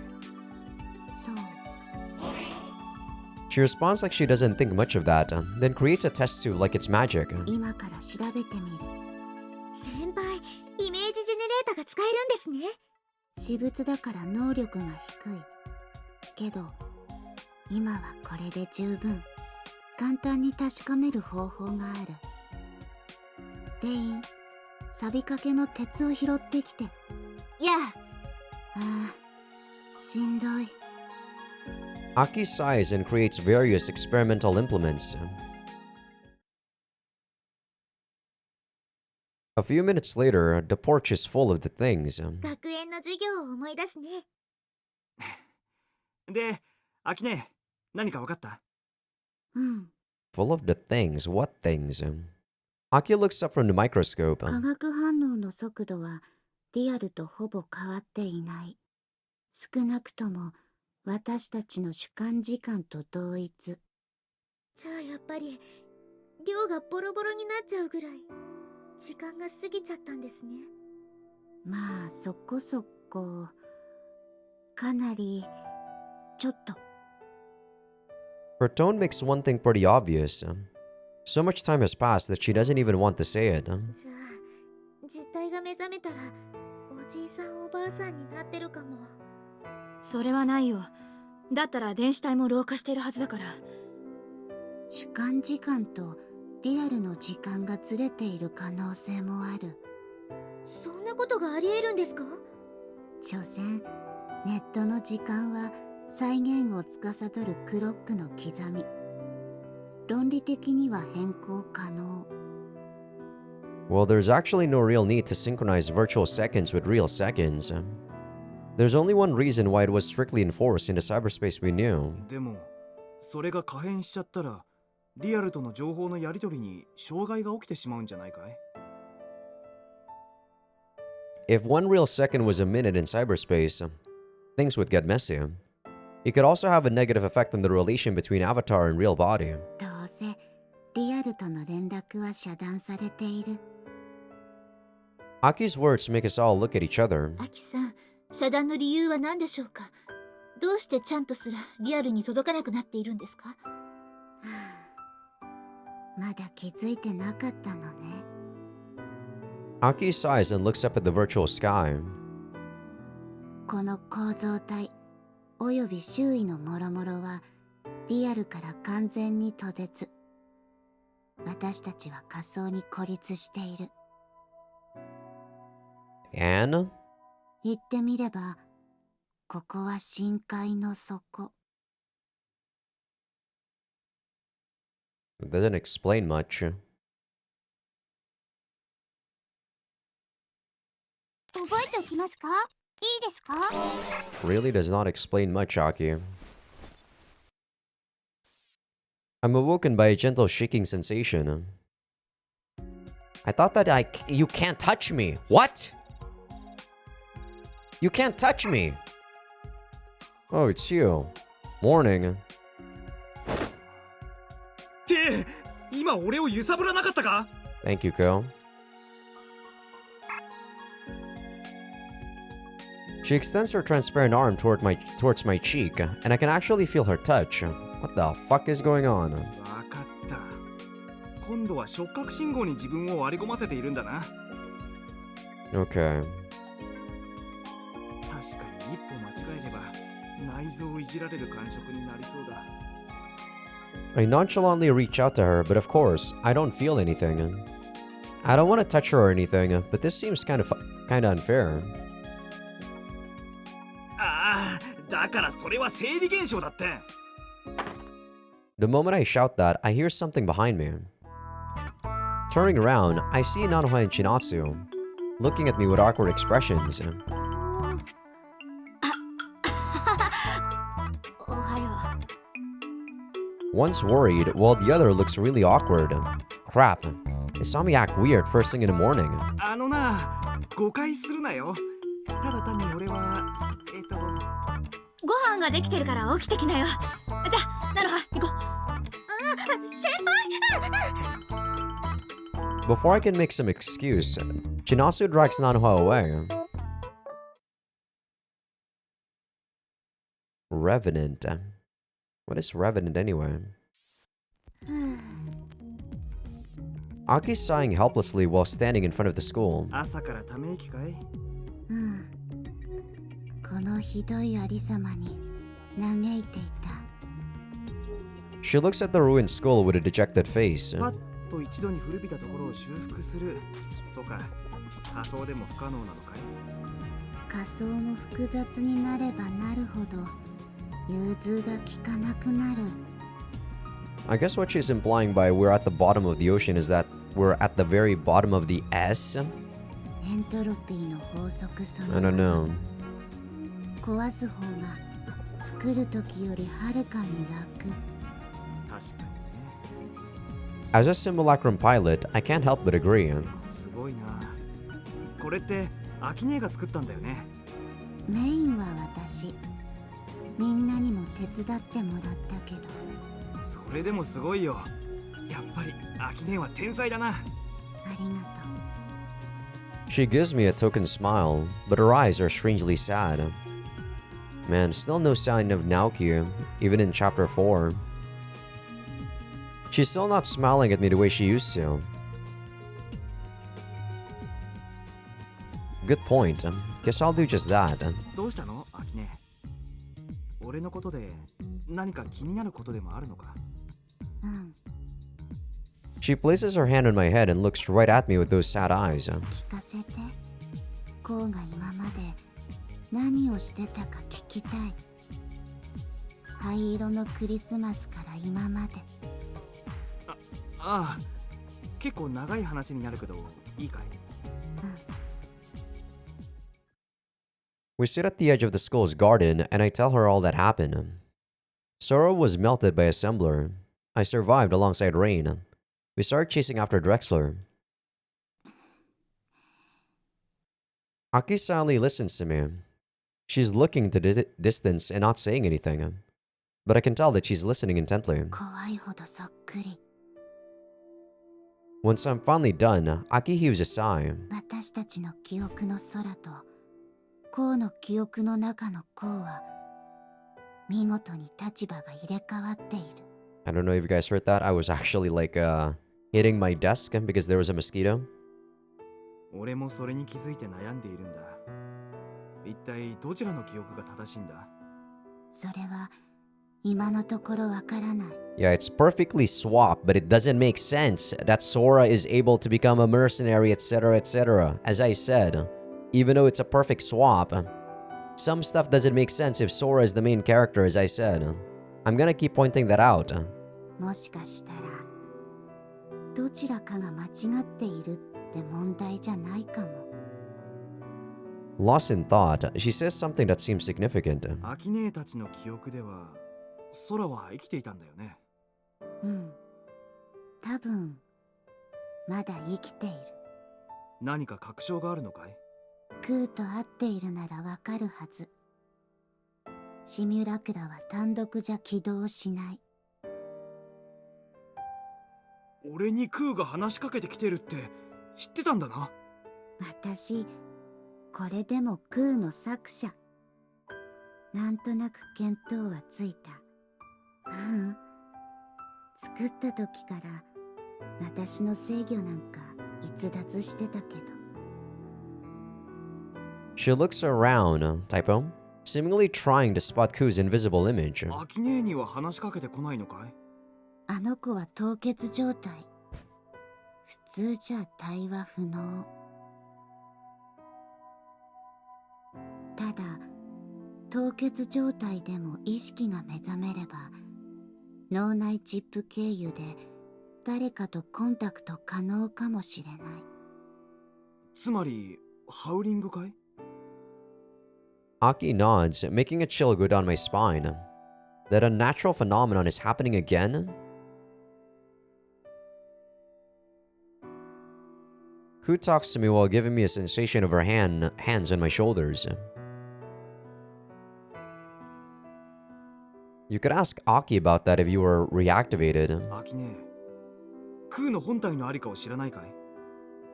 [SPEAKER 4] そう。
[SPEAKER 1] She responds like she doesn't think much of that, then creates a test suit like it's magic.
[SPEAKER 4] 今から調べてみる。
[SPEAKER 5] 先輩、イメージジェネレータが使えるんですね。
[SPEAKER 4] 私物だから能力が低い。けど、今はこれで十分。簡単に確かめる方法がある。レイン、錆びかけの鉄を拾ってきて。
[SPEAKER 5] いや、
[SPEAKER 4] ああ、しんどい。
[SPEAKER 1] Aki sighs and creates various experimental implements. A few minutes later, the porch is full of the things.
[SPEAKER 5] 学園の授業を思い出すね。
[SPEAKER 3] で、アキネ、何かわかった？
[SPEAKER 4] うん。
[SPEAKER 1] Full of the things? What things? Aki looks up from the microscope.
[SPEAKER 4] 化学反応の速度はリアルとほぼ変わっていない。少なくとも私たちの主観時間と同一。
[SPEAKER 5] じゃあやっぱり量がボロボロになっちゃうぐらい時間が過ぎちゃったんですね。
[SPEAKER 4] まあそこそこかなりちょっと。
[SPEAKER 1] Her tone makes one thing pretty obvious. So much time has passed that she doesn't even want to say it.
[SPEAKER 5] じゃあ実体が目覚めたらおじいさんおばあさんになってるかも。
[SPEAKER 2] それはないよ。だったら電子体も老化しているはずだから。
[SPEAKER 4] 主観時間とリアルの時間がずれている可能性もある。
[SPEAKER 5] そんなことがありえるんですか？
[SPEAKER 4] 所詮ネットの時間は再現を司るクロックの刻み。論理的には変更可能。
[SPEAKER 1] Well, there's actually no real need to synchronize virtual seconds with real seconds. There's only one reason why it was strictly enforced in the cyberspace we knew.
[SPEAKER 3] でもそれが可変しちゃったらリアルとの情報のやり取りに障害が起きてしまうんじゃないかい？
[SPEAKER 1] If one real second was a minute in cyberspace, things would get messy. It could also have a negative effect on the relation between Avatar and real body.
[SPEAKER 4] どうせリアルとの連絡は遮断されている。
[SPEAKER 1] Aki's words make us all look at each other.
[SPEAKER 5] アキさん、遮断の理由は何でしょうか？どうしてちゃんとすらリアルに届かなくなっているんですか？
[SPEAKER 4] まだ気づいてなかったのね。
[SPEAKER 1] Aki sighs and looks up at the virtual sky.
[SPEAKER 4] この構造体および周囲の諸々はリアルから完全に途絶。私たちは仮想に孤立している。
[SPEAKER 1] And?
[SPEAKER 4] 言ってみればここは深海の底。
[SPEAKER 1] It doesn't explain much.
[SPEAKER 4] 覚えておきますか？いいですか？
[SPEAKER 1] Really does not explain much, Aki. I'm awoken by a gentle shaking sensation. I thought that you can't touch me. What? You can't touch me. Oh, it's you. Morning.
[SPEAKER 3] って今俺を揺さぶらなかったか？
[SPEAKER 1] Thank you, Ko. She extends her transparent arm towards my cheek, and I can actually feel her touch. What the fuck is going on?
[SPEAKER 3] わかった。今度は触覚信号に自分を割り込ませているんだな。
[SPEAKER 1] Okay.
[SPEAKER 3] 確かに一歩間違えれば内臓をいじられる感触になりそうだ。
[SPEAKER 1] I nonchalantly reach out to her, but of course, I don't feel anything. I don't want to touch her or anything, but this seems kind of unfair.
[SPEAKER 3] ああ、だからそれは生理現象だって。
[SPEAKER 1] The moment I shout that, I hear something behind me. Turning around, I see Nanoha and Chinatsu, looking at me with awkward expressions.
[SPEAKER 2] おはよ
[SPEAKER 1] One's worried, while the other looks really awkward. Crap. They saw me act weird first thing in the morning.
[SPEAKER 3] あのな、誤解するなよ。ただ単に俺は
[SPEAKER 2] う。ご飯ができてるから起きてきなよ。じゃあ、なるは、行こう。
[SPEAKER 1] Before I can make some excuse, Chinatsu drags Nanoha away. Revenant. What is Revenant anyway? Aki's sighing helplessly while standing in front of the school.
[SPEAKER 3] 朝からため息かい？
[SPEAKER 4] うん。このひどいありさまに嘆いていた。
[SPEAKER 3] She
[SPEAKER 1] looks at the ruined skull with a dejected face.
[SPEAKER 3] パッと一度に古びたところを修復する。そうか。仮想でも不可能なのかい？
[SPEAKER 4] 仮想も複雑になればなるほど融通が利かなくなる。
[SPEAKER 1] I guess what she's implying by we're at the bottom of the ocean is that we're at the very bottom of the S?
[SPEAKER 4] エントロピーの法則その
[SPEAKER 1] I don't know.
[SPEAKER 4] 壊す方が作る時よりはるかに楽。
[SPEAKER 3] 確かにね。
[SPEAKER 1] As a simulacrum pilot, I can't help but agree.
[SPEAKER 3] すごいな。これってアキネが作ったんだよね。
[SPEAKER 4] メインは私。みんなにも手伝ってもらったけど。
[SPEAKER 3] それでもすごいよ。やっぱりアキネは天才だな。
[SPEAKER 4] ありがとう。
[SPEAKER 1] She gives me a token smile, but her eyes are strangely sad. Man, still no sign of Naoki, even in chapter 4. She's still not smiling at me the way she used to. Good point. Guess I'll do just that.
[SPEAKER 3] どうしたのアキネ？俺のことで何か気になることでもあるのか？
[SPEAKER 4] うん。
[SPEAKER 1] She places her hand on my head and looks right at me with those sad eyes.
[SPEAKER 4] 聞かせて。こうが今まで何をしてたか聞きたい。灰色のクリスマスから今まで。
[SPEAKER 3] ああ、結構長い話になるけどいいかい？
[SPEAKER 1] We sit at the edge of the school's garden, and I tell her all that happened. Sora was melted by Assembler. I survived alongside Rain. We started chasing after Drexler. Aki silently listens to me. She's looking to the distance and not saying anything. But I can tell that she's listening intently.
[SPEAKER 4] 怖いほどそっくり。
[SPEAKER 1] Once I'm finally done, Aki heaves a sigh.
[SPEAKER 4] 私たちの記憶の空とコウの記憶の中のコウは見事に立場が入れ替わっている。
[SPEAKER 1] I don't know if you guys heard that. I was actually hitting my desk because there was a mosquito.
[SPEAKER 3] 俺もそれに気づいて悩んでいるんだ。一体どちらの記憶が正しいんだ？
[SPEAKER 4] それは今のところわからない。
[SPEAKER 1] Yeah, it's perfectly swapped, but it doesn't make sense that Sora is able to become a mercenary, etc., etc. As I said, even though it's a perfect swap, some stuff doesn't make sense if Sora is the main character, as I said. I'm gonna keep pointing that out.
[SPEAKER 4] もしかしたらどちらかが間違っているって問題じゃないかも。
[SPEAKER 1] Lost in thought, she says something that seems significant.
[SPEAKER 3] アキネたちの記憶では空は生きていたんだよね。
[SPEAKER 4] うん。多分まだ生きている。
[SPEAKER 3] 何か確証があるのかい？
[SPEAKER 4] クーと会っているならわかるはず。シミュラクラは単独じゃ起動しない。
[SPEAKER 3] 俺にクーが話しかけてきてるって知ってたんだな。
[SPEAKER 4] 私これでもクーの作者。なんとなく見当はついた。作った時から私の制御なんか逸脱してたけど。
[SPEAKER 1] She looks around, typo, seemingly trying to spot Ku's invisible image.
[SPEAKER 3] アキネには話しかけてこないのかい？
[SPEAKER 4] あの子は凍結状態。普通じゃ対話不能。ただ凍結状態でも意識が目覚めれば脳内チップ経由で誰かとコンタクト可能かもしれない。
[SPEAKER 3] つまりハウリングかい？
[SPEAKER 1] Aki nods, making a chill go down my spine. That unnatural phenomenon is happening again? Ku talks to me while giving me a sensation of her hands on my shoulders. You could ask Aki about that if you were reactivated.
[SPEAKER 3] アキネ、クーの本体のありかを知らないかい？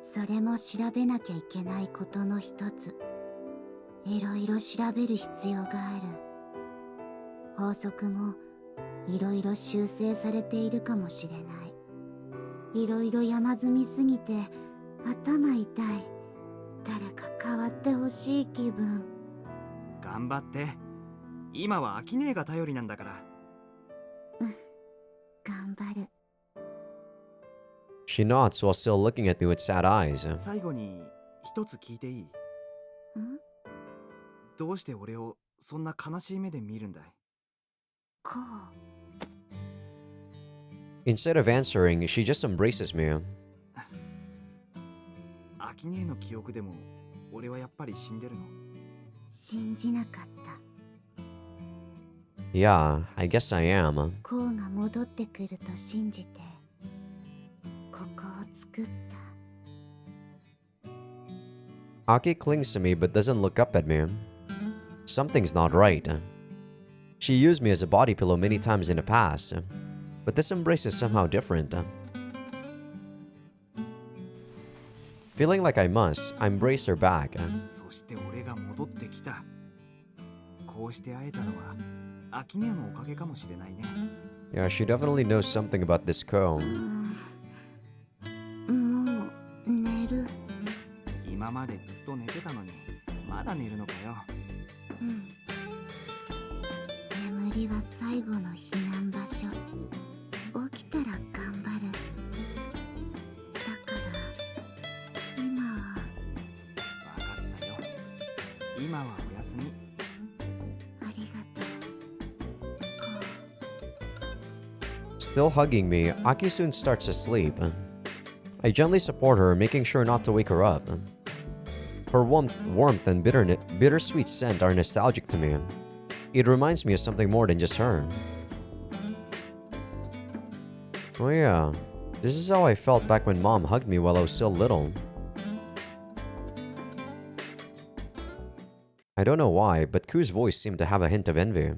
[SPEAKER 4] それも調べなきゃいけないことの一つ。いろいろ調べる必要がある。法則もいろいろ修正されているかもしれない。いろいろ山積みすぎて頭痛い。誰か変わってほしい気分。
[SPEAKER 3] 頑張って。今はアキネが頼りなんだから。
[SPEAKER 4] 頑張る。
[SPEAKER 1] She nods while still looking at me with sad eyes.
[SPEAKER 3] 最後に一つ聞いていい？どうして俺をそんな悲しい目で見るんだい？
[SPEAKER 4] こう。
[SPEAKER 1] Instead of answering, she just embraces me.
[SPEAKER 3] アキネの記憶でも俺はやっぱり死んでるの？
[SPEAKER 4] 信じなかった。
[SPEAKER 1] Yeah, I guess I am.
[SPEAKER 4] コウが戻ってくると信じて作った。
[SPEAKER 1] Aki clings to me but doesn't look up at me. Something's not right. She used me as a body pillow many times in the past, but this embrace is somehow different. Feeling like I must, I embrace her back.
[SPEAKER 3] そして俺が戻ってきた。こうして会えたのはアキネのおかげかもしれないね。
[SPEAKER 1] Yeah, she definitely knows something about this Ko.
[SPEAKER 4] もう寝る。
[SPEAKER 3] 今までずっと寝てたのにまだ寝るのかよ。
[SPEAKER 4] うん。眠りは最後の避難場所。起きたら頑張る。だから今は。
[SPEAKER 3] わかったよ。今はおやすみ。
[SPEAKER 4] ありがとう。
[SPEAKER 1] Still hugging me, Aki soon starts to sleep. I gently support her, making sure not to wake her up. Her warmth and bittersweet scent are nostalgic to me. It reminds me of something more than just her. Oh yeah, this is how I felt back when Mom hugged me while I was still little. I don't know why, but Ku's voice seemed to have a hint of envy.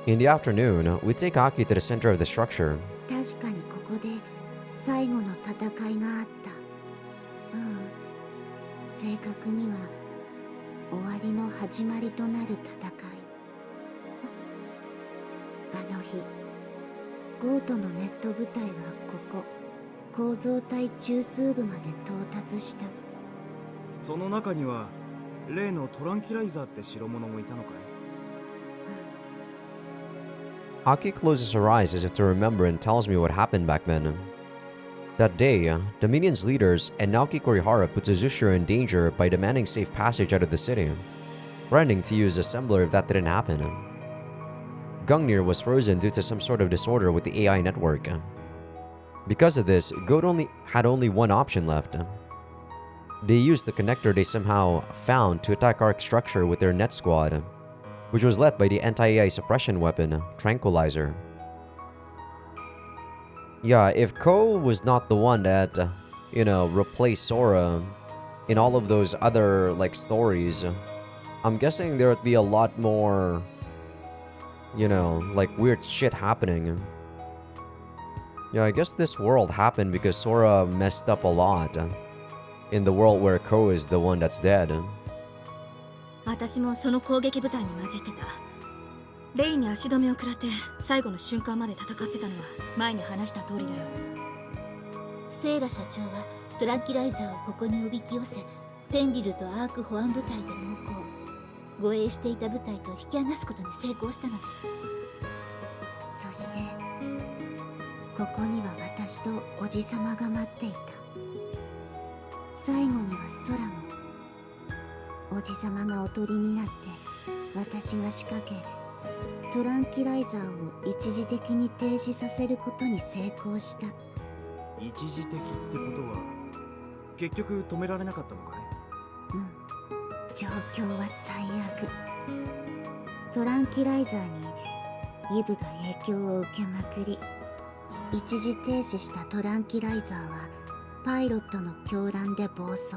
[SPEAKER 1] In the afternoon, we take Aki to the center of the structure.
[SPEAKER 4] 確かにここで最後の戦いがあった。うん。正確には終わりの始まりとなる戦い。あの日、ゴートのネット部隊はここ、構造体中枢部まで到達した。
[SPEAKER 3] その中には例のトランキライザーって代物もいたのかい？
[SPEAKER 1] Aki closes her eyes as if to remember and tells me what happened back then. That day, Dominion's leaders and Naoki Korihara put Suzushiro in danger by demanding safe passage out of the city, threatening to use assembler if that didn't happen. Gungnir was frozen due to some sort of disorder with the AI network. Because of this, Goat had only one option left. They used the connector they somehow found to attack Arc structure with their net squad, which was led by the anti-AI suppression weapon, Tranquilizer. Yeah, if Ko was not the one that, replaced Sora in all of those other, stories, I'm guessing there would be a lot more, weird shit happening. Yeah, I guess this world happened because Sora messed up a lot in the world where Ko is the one that's dead.
[SPEAKER 2] 私もその攻撃部隊に混じってた。レイに足止めを食らって最後の瞬間まで戦ってたのは前に話した通りだよ。
[SPEAKER 5] セイラ社長はトランキライザーをここにおびき寄せ、テンリルとアーク保安部隊で猛攻。護衛していた部隊と引き離すことに成功したのです。
[SPEAKER 4] そしてここには私とおじさまが待っていた。最後には空も。おじさまがおとりになって私が仕掛け、トランキライザーを一時的に停止させることに成功した。
[SPEAKER 3] 一時的ってことは結局止められなかったのかい？
[SPEAKER 4] うん。状況は最悪。トランキライザーにイブが影響を受けまくり、一時停止したトランキライザーはパイロットの狂乱で暴走。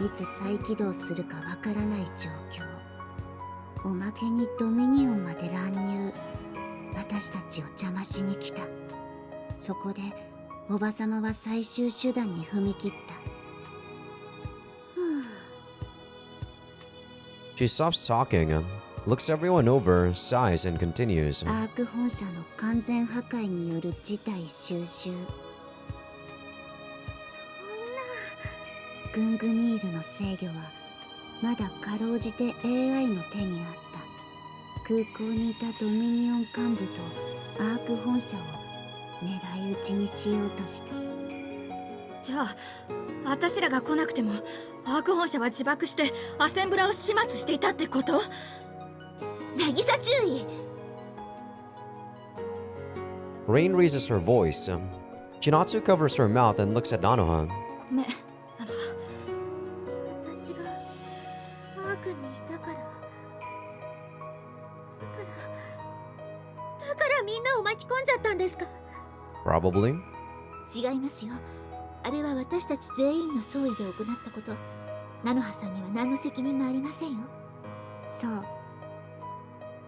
[SPEAKER 4] いつ再起動するかわからない状況。おまけにドミニオンまで乱入。私たちを邪魔しに来た。そこでおばさまは最終手段に踏み切った。
[SPEAKER 1] She stops talking, looks everyone over, sighs, and continues.
[SPEAKER 4] アーク本社の完全破壊による事態収拾。グングニールの制御はまだかろうじて AI の手にあった。空港にいたドミニオン幹部とアーク本社を狙い撃ちにしようとした。
[SPEAKER 2] じゃあ私らが来なくてもアーク本社は自爆してアセンブラを始末していたってこと？
[SPEAKER 5] 渚注意。
[SPEAKER 1] Rain raises her voice. Chinatsu covers her mouth and looks at Nanoha.
[SPEAKER 2] ごめん。
[SPEAKER 5] 私がアークにいたから。だだからみんなを巻き込んじゃったんですか？
[SPEAKER 1] Probably.
[SPEAKER 4] 違いますよ。あれは私たち全員の総意で行ったこと。菜の葉さんには何の責任もありませんよ。そう。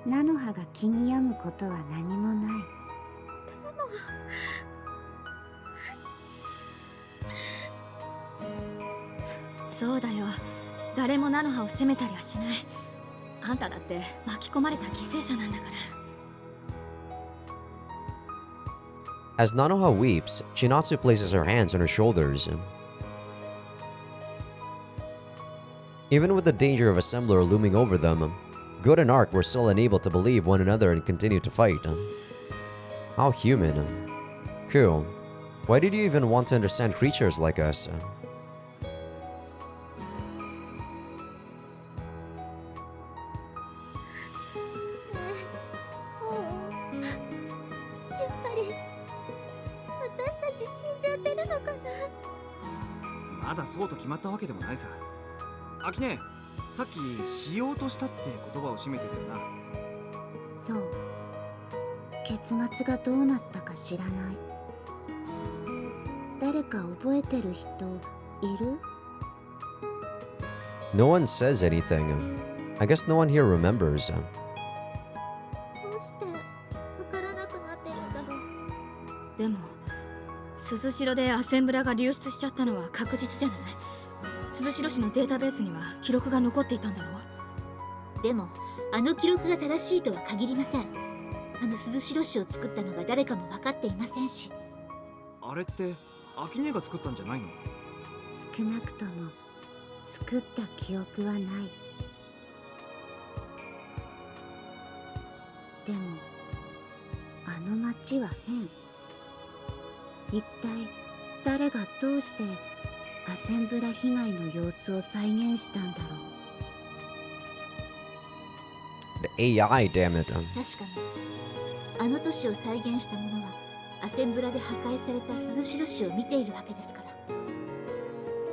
[SPEAKER 4] 菜の葉が気に病むことは何もない。
[SPEAKER 2] そうだよ。誰も菜の葉を責めたりはしない。あんただって巻き込まれた犠牲者なんだから。
[SPEAKER 1] As Nanoha weeps, Chinatsu places her hands on her shoulders. Even with the danger of Assembler looming over them, Good and Arc were still unable to believe one another and continued to fight. How human. Cool. Why did you even want to understand creatures like us?
[SPEAKER 5] やっぱり私たち死んじゃってるのかな。
[SPEAKER 3] まだそうと決まったわけでもないさ。アキネ、さっきしようとしたって言葉を締めてたよな。
[SPEAKER 4] そう。結末がどうなったか知らない。誰か覚えてる人いる？
[SPEAKER 1] No one says anything. I guess no one here remembers.
[SPEAKER 5] どうしてわからなくなってるんだろう。
[SPEAKER 2] でも鈴代でアセンブラが流出しちゃったのは確実じゃない。鈴代市のデータベースには記録が残っていたんだろう。
[SPEAKER 4] でもあの記録が正しいとは限りません。あの鈴代市を作ったのが誰かも分かっていませんし。
[SPEAKER 3] あれってアキネが作ったんじゃないの？
[SPEAKER 4] 少なくとも作った記憶はない。でもあの町は変。一体誰がどうしてアセンブラ被害の様子を再現したんだろう。
[SPEAKER 1] The AI, damn it.
[SPEAKER 4] 確かにあの都市を再現した者はアセンブラで破壊された鈴代市を見ているわけですから。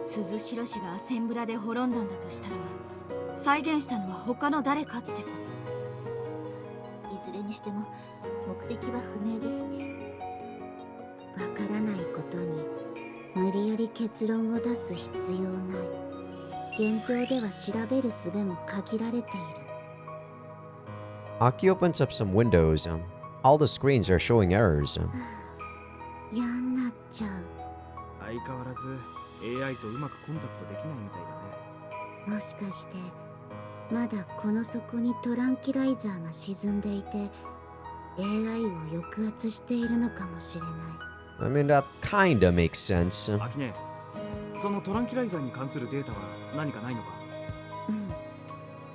[SPEAKER 2] 鈴代氏がアセンブラで滅んだんだとしたら再現したのは他の誰かってこと。
[SPEAKER 4] いずれにしても目的は不明ですね。わからないことに無理やり結論を出す必要ない。現状では調べる術も限られている。
[SPEAKER 1] Aki opens up some windows. All the screens are showing errors.
[SPEAKER 4] 嫌になっちゃう。
[SPEAKER 3] 相変わらず AI とうまくコンタクトできないみたいだね。
[SPEAKER 4] もしかしてまだこの底にトランキライザーが沈んでいて AI を抑圧しているのかもしれない。
[SPEAKER 1] I mean, that kinda makes sense.
[SPEAKER 3] アキネ、そのトランキライザーに関するデータは何かないのか？
[SPEAKER 4] うん。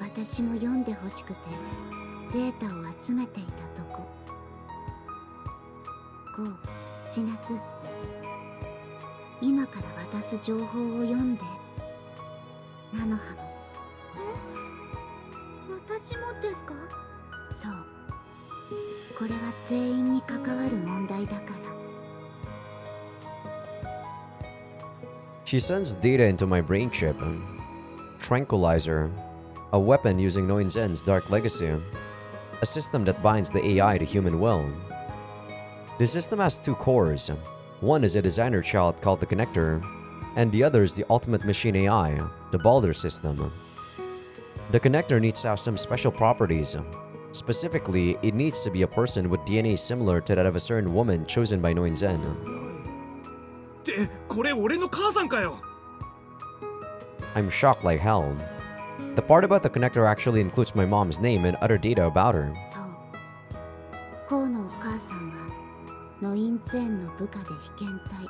[SPEAKER 4] 私も読んでほしくてデータを集めていたとこ。こう、千夏。今から渡す情報を読んで。菜の葉も。
[SPEAKER 5] 私もですか？
[SPEAKER 4] そう。これは全員に関わる問題だから。
[SPEAKER 1] She sends data into my brain chip. Tranquilizer. A weapon using Noinzen's Dark Legacy. A system that binds the AI to human will. The system has two cores. One is a designer child called the Connector, and the other is the ultimate machine AI, the Baldr system. The Connector needs to have some special properties. Specifically, it needs to be a person with DNA similar to that of a certain woman chosen by Noinzen.
[SPEAKER 3] ってこれ俺の母さんかよ。
[SPEAKER 4] I'm shocked like hell.
[SPEAKER 1] The part about the connector actually includes my mom's name and other data about her.
[SPEAKER 4] そう。コウのお母さんはノインツェンの部下で被験体。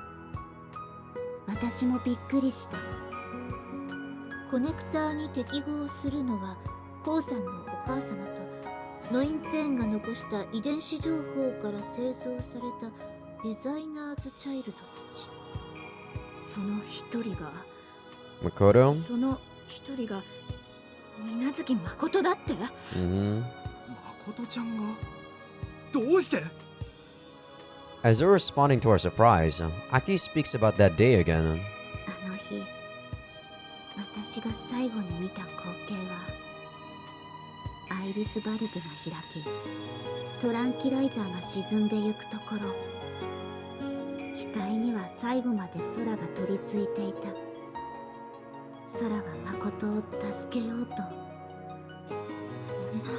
[SPEAKER 4] 私もびっくりした。コネクターに適合するのはコウさんのお母様とノインツェンが残した遺伝子情報から製造されたデザイナーズチャイルドたち。
[SPEAKER 2] その一人が
[SPEAKER 1] Makoto?
[SPEAKER 2] その一人が水月誠だって？
[SPEAKER 1] Mm-hmm.
[SPEAKER 3] 誠ちゃんがどうして？
[SPEAKER 1] As they're responding to our surprise, Aki speaks about that day again.
[SPEAKER 4] あの日、私が最後に見た光景は愛イリスバルブが開き、トランキライザーが沈んでゆくところ、機体には最後まで空が取り付いていた。空は誠を助けようと。
[SPEAKER 2] そんな、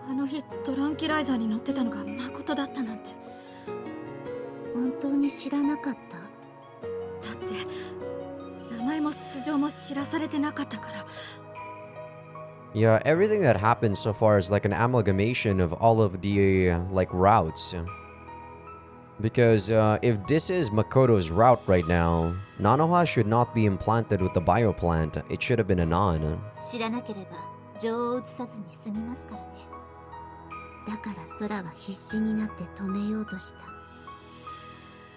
[SPEAKER 2] あの日トランキライザーに乗ってたのが誠だったなんて。
[SPEAKER 4] 本当に知らなかった？
[SPEAKER 2] だって名前も素性も知らされてなかったから。
[SPEAKER 1] Yeah, everything that happened so far is like an amalgamation of all of the like routes. Because if this is Makoto's route right now, Nanoha should not be implanted with the bioplant. It should have been Anan.
[SPEAKER 5] 知らなければ情を移さずに済みますからね。
[SPEAKER 4] だから空は必死になって止めようとした。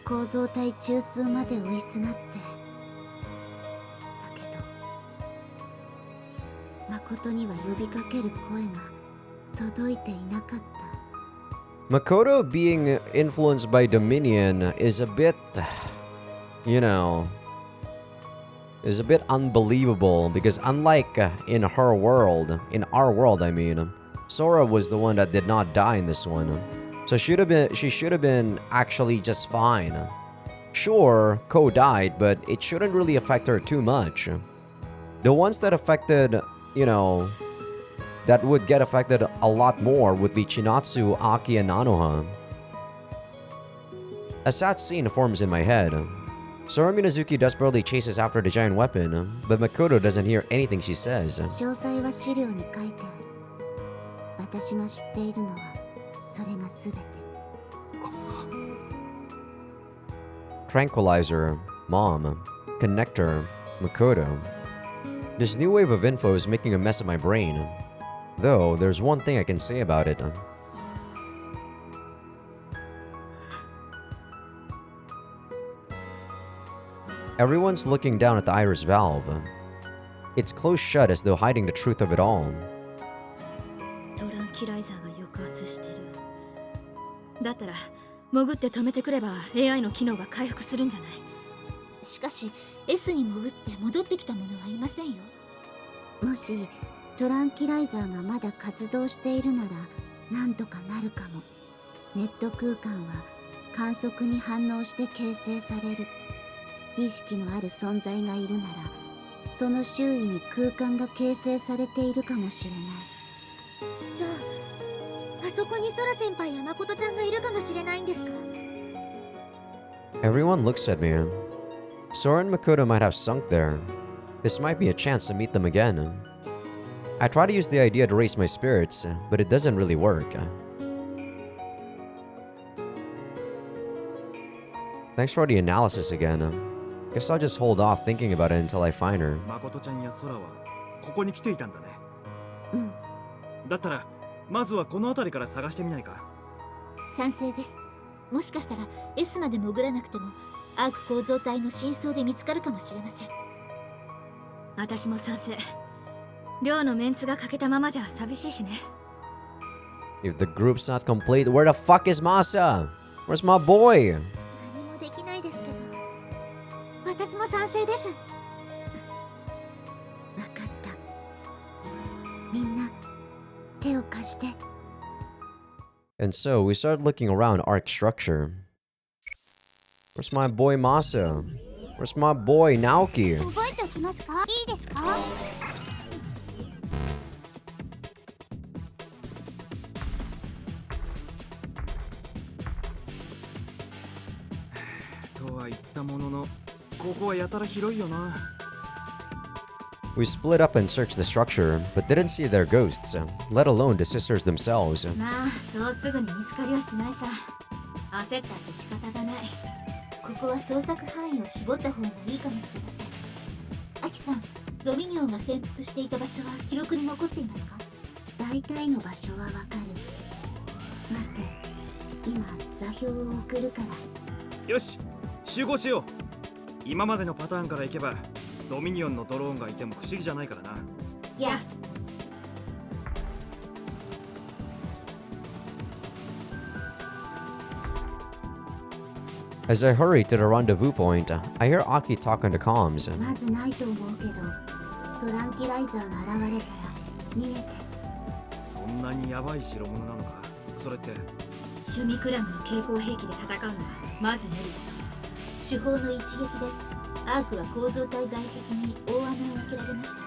[SPEAKER 4] 構造体中枢まで追いすがって。だけど誠には呼びかける声が届いていなかった。
[SPEAKER 1] Makoto being influenced by Dominion is a bit, you know, is a bit unbelievable because unlike in her world, in our world I mean, Sora was the one that did not die in this one. So she should have been actually just fine. Sure, Ko died, but it shouldn't really affect her too much. The ones that affected, you know, that would get affected a lot more would be Chinatsu, Aki, and Nanoha. A sad scene forms in my head. Sora Minazuki desperately chases after the giant weapon, but Makoto doesn't hear anything she says.
[SPEAKER 4] 詳細は資料に書いてある。私が知っているのはそれが全て。
[SPEAKER 1] Tranquilizer, Mom, Connector, Makoto. This new wave of info is making a mess of my brain. Though, there's one thing I can say about it. Everyone's looking down at the iris valve. It's closed shut as though hiding the truth of it all.
[SPEAKER 2] トランキライザーが抑圧してる。だったら潜って止めてくれば AI の機能が回復するんじゃない？
[SPEAKER 5] しかし S に潜って戻ってきた者はいませんよ。
[SPEAKER 4] もしトランキライザーがまだ活動しているならなんとかなるかも。ネット空間は観測に反応して形成される。意識のある存在がいるならその周囲に空間が形成されているかもしれない。
[SPEAKER 5] じゃああそこにソラ先輩や誠ちゃんがいるかもしれないんですか？
[SPEAKER 1] Everyone looks at me. Sora and Makoto might have sunk there. This might be a chance to meet them again. I try to use the idea to raise my spirits, but it doesn't really work. Thanks for the analysis again. Guess I'll just hold off thinking about it until I find her.
[SPEAKER 3] 誠ちゃんや空はここに来ていたんだね。
[SPEAKER 4] うん。
[SPEAKER 3] だったらまずはこの辺りから探してみないか。
[SPEAKER 5] 賛成です。もしかしたら S まで潜らなくてもアーク構造体の真相で見つかるかもしれません。
[SPEAKER 2] 私も賛成。寮のメンツが欠けたままじゃ寂しいしね。
[SPEAKER 1] If the group's not complete, where the fuck is Masa? Where's my boy?
[SPEAKER 5] 何もできないですけど、私も賛成です。
[SPEAKER 4] わかった。みんな手を貸して。
[SPEAKER 1] And so we started looking around Arc structure. Where's my boy Masa? Where's my boy Naoki?
[SPEAKER 5] 覚えておきますか？いいですか？
[SPEAKER 3] とは言ったものの、ここはやたら広いよな。
[SPEAKER 1] We split up and searched the structure, but didn't see their ghosts, let alone the sisters themselves.
[SPEAKER 2] まあそうすぐに見つかりはしないさ。焦ったって仕方がない。
[SPEAKER 5] ここは捜索範囲を絞った方がいいかもしれません。アキさん、ドミニオンが潜伏していた場所は記録に残っていますか？
[SPEAKER 4] 大体の場所はわかる。待って、今座標を送るから。
[SPEAKER 3] よし、集合しよう。今までのパターンからいけばドミニオンのドローンがいても不思議じゃないからな。
[SPEAKER 5] いや。
[SPEAKER 1] As I hurry to the rendezvous point, I hear Aki talk on the comms.
[SPEAKER 4] まずないと思うけど、トランキライザーが現れたら逃げて。
[SPEAKER 3] んなにヤバい代物なのか。それって
[SPEAKER 2] シュミクラムの蛍光兵器で戦うのはまず無理だ。
[SPEAKER 5] 手法の一撃でアークは構造体外壁に大穴を開けられました。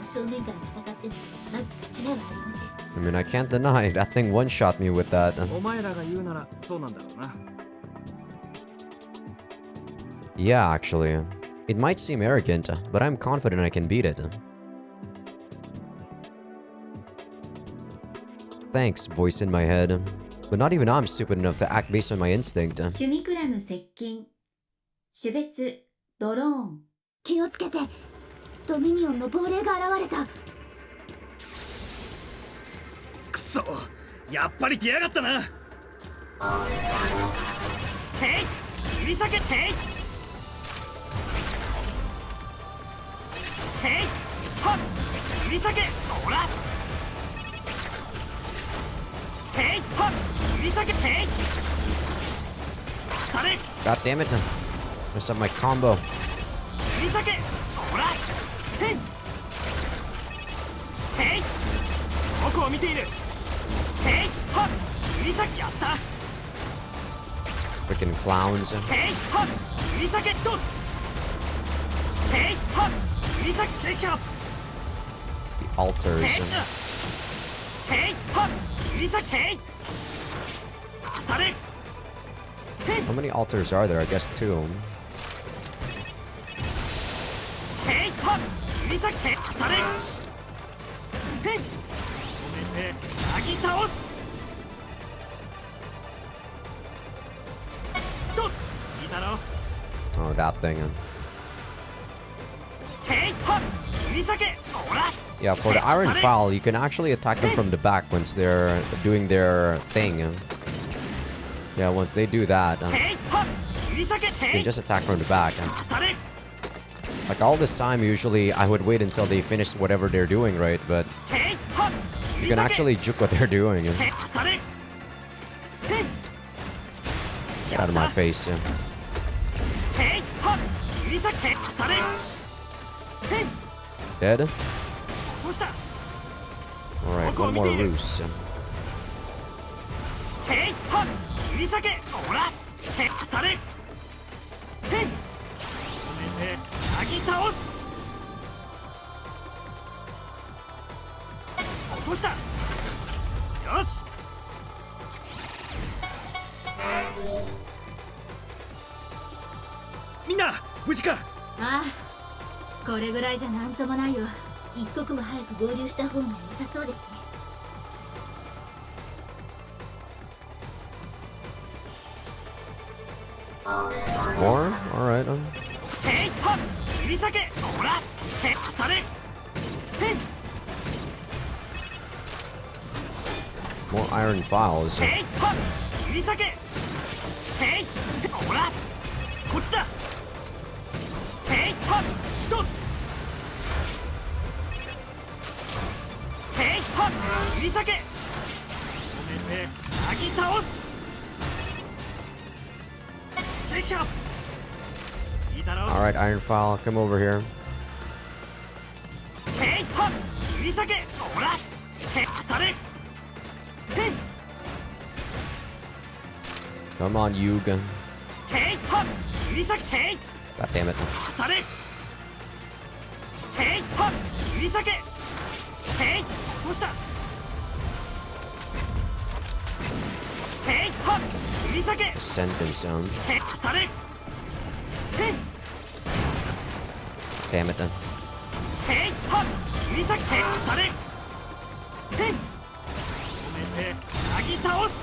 [SPEAKER 5] 真正面から戦ってもまず勝ち目はありません。
[SPEAKER 1] I mean, I can't deny that thing one-shot me with that.
[SPEAKER 3] お前らが言うならそうなんだろうな。
[SPEAKER 1] Yeah, actually. It might seem arrogant, but I'm confident I can beat it. Thanks, voice in my head. But not even I'm stupid enough to act based on my instinct.
[SPEAKER 2] シュミクラム接近。種別ドローン。
[SPEAKER 4] 気をつけて。ドミニオンの亡霊が現れた。
[SPEAKER 3] くそ、やっぱり来やがったな。
[SPEAKER 9] てい、指先てい。てい、はっ、指先、ほら。てい、はっ、指先てい。当たれ。
[SPEAKER 1] God damn it. Messed up my combo.
[SPEAKER 9] 指先、ほら。へん。てい、僕を見ている。てい、はっ、指先やった。
[SPEAKER 1] Freaking clowns.
[SPEAKER 9] てい、はっ、指先と。てい、はっ、指先撃破。
[SPEAKER 1] The altars.
[SPEAKER 9] てい、はっ、指先てい。当たれ。
[SPEAKER 1] How many altars are there? I guess 2.
[SPEAKER 9] てい、はっ、指先てい。当たれ。へん。止めて、なぎ倒す。と、いいだろ。
[SPEAKER 1] Oh, that thing.
[SPEAKER 9] てい、はっ、指先、ほら。
[SPEAKER 1] Yeah, for the iron foul, you can actually attack them from the back once they're doing their thing. Yeah, once they do that,
[SPEAKER 9] てい、はっ、指先
[SPEAKER 1] you
[SPEAKER 9] て
[SPEAKER 1] can
[SPEAKER 9] い。
[SPEAKER 1] just attack from the back.
[SPEAKER 9] 当たれ。
[SPEAKER 1] Like all this time, usually I would wait until they finish whatever they're doing, right? But
[SPEAKER 9] てい、はっ、
[SPEAKER 1] you
[SPEAKER 9] 指
[SPEAKER 1] can
[SPEAKER 9] 先。
[SPEAKER 1] actually juke what they're doing.
[SPEAKER 9] て、当たれ。へん。
[SPEAKER 1] Get out of my face.
[SPEAKER 9] てい、はっ、指先てい。当たれ。へん。
[SPEAKER 1] Dead?
[SPEAKER 9] どうした。
[SPEAKER 1] Alright, one more ruse.
[SPEAKER 9] てい、はっ、指先、ほら。て、当たれ。へん。止めて、なぎ倒す。落とした。よし。みんな、無事か。
[SPEAKER 2] ああ、これぐらいじゃなんともないよ。
[SPEAKER 5] 一刻も早く合流した方が良さそうですね。
[SPEAKER 1] More? Alright.
[SPEAKER 9] てい、はっ、指先、ほら。て、当たれ。へん。
[SPEAKER 1] More iron files.
[SPEAKER 9] てい、はっ、指先。てい、ほら。こっちだ。てい、はっ、と。てい、はっ、指先。止めて、なぎ倒す。撃破。いいだろう。
[SPEAKER 1] Alright, iron file, come over here.
[SPEAKER 9] てい、はっ、指先。ほら。て、当たれ。へん。
[SPEAKER 1] Come on, Yuga.
[SPEAKER 9] てい、はっ、指先てい。
[SPEAKER 1] God damn it.
[SPEAKER 9] 当たれ。てい、はっ、指先。てい、どうした。てい、はっ、指先。て、
[SPEAKER 1] Sentence zone.
[SPEAKER 9] 当たれ。へん。
[SPEAKER 1] Damn it.
[SPEAKER 9] てい、はっ、指先。て、当たれ。へん。止めて、なぎ倒す。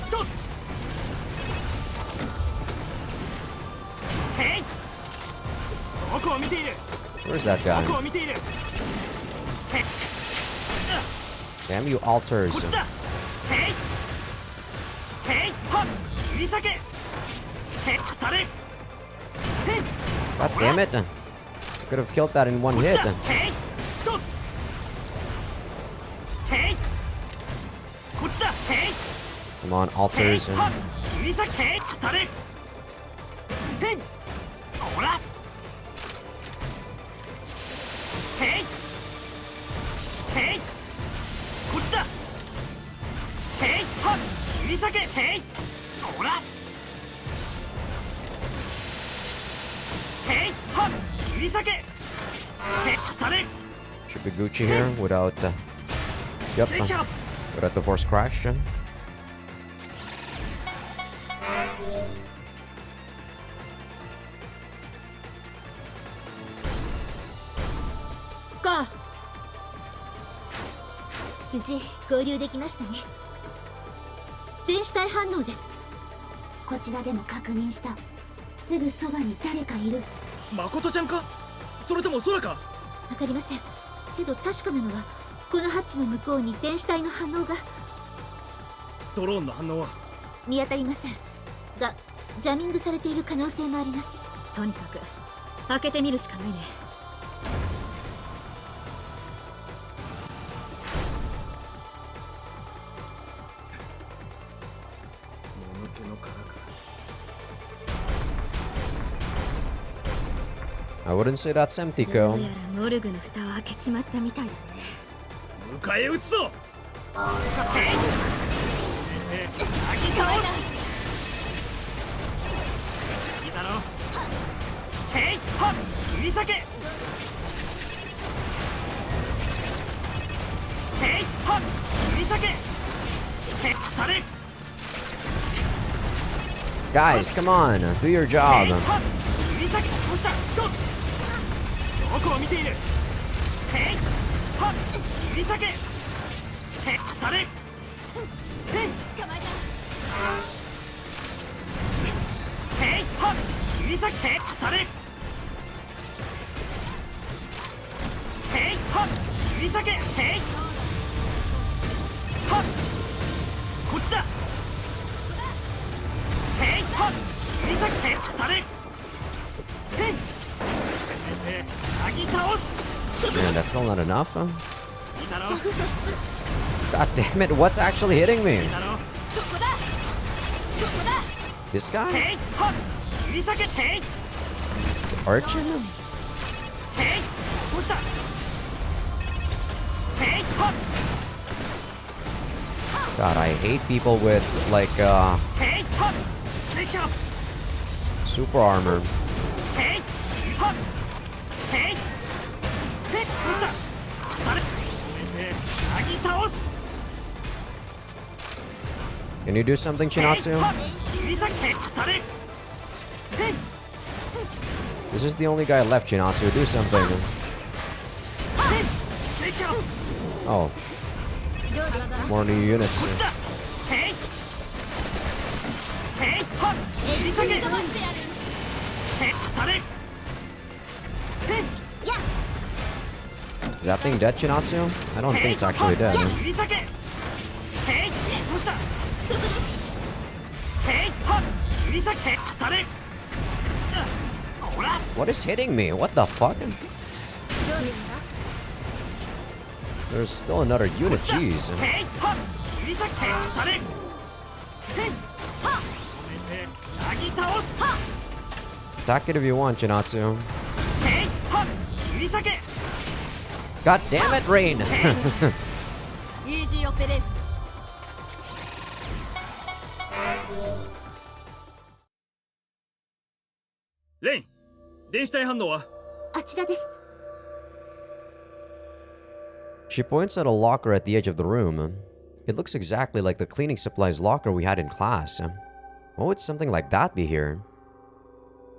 [SPEAKER 9] と。てい。僕を見ている。
[SPEAKER 1] Where's that
[SPEAKER 9] 僕
[SPEAKER 1] guy?
[SPEAKER 9] を見ている。て、
[SPEAKER 1] Damn you altars.
[SPEAKER 9] こっちだ。てい。てい、はっ、指先。て、当たれ。へん。
[SPEAKER 1] God damn it. Could have killed that in one
[SPEAKER 9] こっち
[SPEAKER 1] hit.
[SPEAKER 9] だ。てい。と。てい。こっちだ。てい。
[SPEAKER 1] Come on,
[SPEAKER 9] てい、
[SPEAKER 1] altars.
[SPEAKER 9] はっ、指先。て、当たれ。へん。ほら。てい。だ。へいはっ切り裂け。へいほら。へいはっ切り裂け。へ当たれ。
[SPEAKER 1] Should be Gucci here without. Yep. Without the force crash.
[SPEAKER 2] か
[SPEAKER 5] 無事合流できましたね。電子体反応です。こちらでも確認した。すぐそばに誰かいる。
[SPEAKER 9] 誠ちゃんか、それとも空か。
[SPEAKER 5] わかりませんけど確かなのはこのハッチの向こうに電子体の反応が。
[SPEAKER 9] ドローンの反応は
[SPEAKER 5] 見当たりませんが、ジャミングされている可能性もあります。
[SPEAKER 2] とにかく開けてみるしかないね。
[SPEAKER 3] 眠気の殻か。
[SPEAKER 1] I wouldn't say that's empty,
[SPEAKER 2] ど
[SPEAKER 1] Ko.
[SPEAKER 2] うやらモルグの蓋を開けちまったみたいだね。
[SPEAKER 9] 迎え撃つぞ。へい
[SPEAKER 2] かわいな。
[SPEAKER 9] いたろ。へいはっ切り裂け。へいはっ切り裂け。へ当たれ。
[SPEAKER 1] Guys, come on, do your job.
[SPEAKER 9] へいはっ切り裂け。どうした。どこを見ている。へいはっ切り裂け。へ当たれ。へい
[SPEAKER 2] 捕まえた。
[SPEAKER 9] へいはっ切り裂け。へ当たれ。へいはっ切り裂け。へいはっこっちだ。へいはっ切り裂け。へ当たれ。へいなぎ倒す。
[SPEAKER 1] Man, that's still not enough.
[SPEAKER 9] いたろ。
[SPEAKER 1] God damn it, what's actually hitting me?
[SPEAKER 9] いたろ。
[SPEAKER 2] そこだ。そこだ。
[SPEAKER 1] This guy?
[SPEAKER 9] へいはっ切り裂け。へい
[SPEAKER 1] Archon?
[SPEAKER 9] へいどうした。へいはっ
[SPEAKER 1] God, I hate people with, like,
[SPEAKER 9] へいはっステーキアップ。
[SPEAKER 1] super armor.
[SPEAKER 9] へいはっへいへいどうした。あれなぎ倒す。
[SPEAKER 1] Can you do something,
[SPEAKER 9] へい
[SPEAKER 1] Chinatsu?
[SPEAKER 9] はっ切り裂け。あれへい
[SPEAKER 1] This is the only guy left, Chinatsu. Do something.
[SPEAKER 9] へいステーキアップ。
[SPEAKER 1] Oh,
[SPEAKER 2] どうだ。
[SPEAKER 1] more new units.
[SPEAKER 9] こっちだ。へいへいはっ切り裂け。へいあれへい
[SPEAKER 1] Is that thing dead, Chinatsu? I don't think it's actually dead.
[SPEAKER 9] 切り裂け。へいどうした。へいはっ切り裂け。あれほら
[SPEAKER 1] What is hitting me? What the fuck? There's still another unit, jeez.
[SPEAKER 9] へいはっ切り裂け。あれへいはっなぎ倒す。
[SPEAKER 1] Attack it if you want, Chinatsu.
[SPEAKER 9] へいはっ切り裂け。
[SPEAKER 1] God damn it, Rain!
[SPEAKER 2] イージーオペレーション。
[SPEAKER 9] レイン電子体反応は。
[SPEAKER 5] あちらです。
[SPEAKER 1] She points at a locker at the edge of the room. It looks exactly like the cleaning supplies locker we had in class. Why would something like that be here?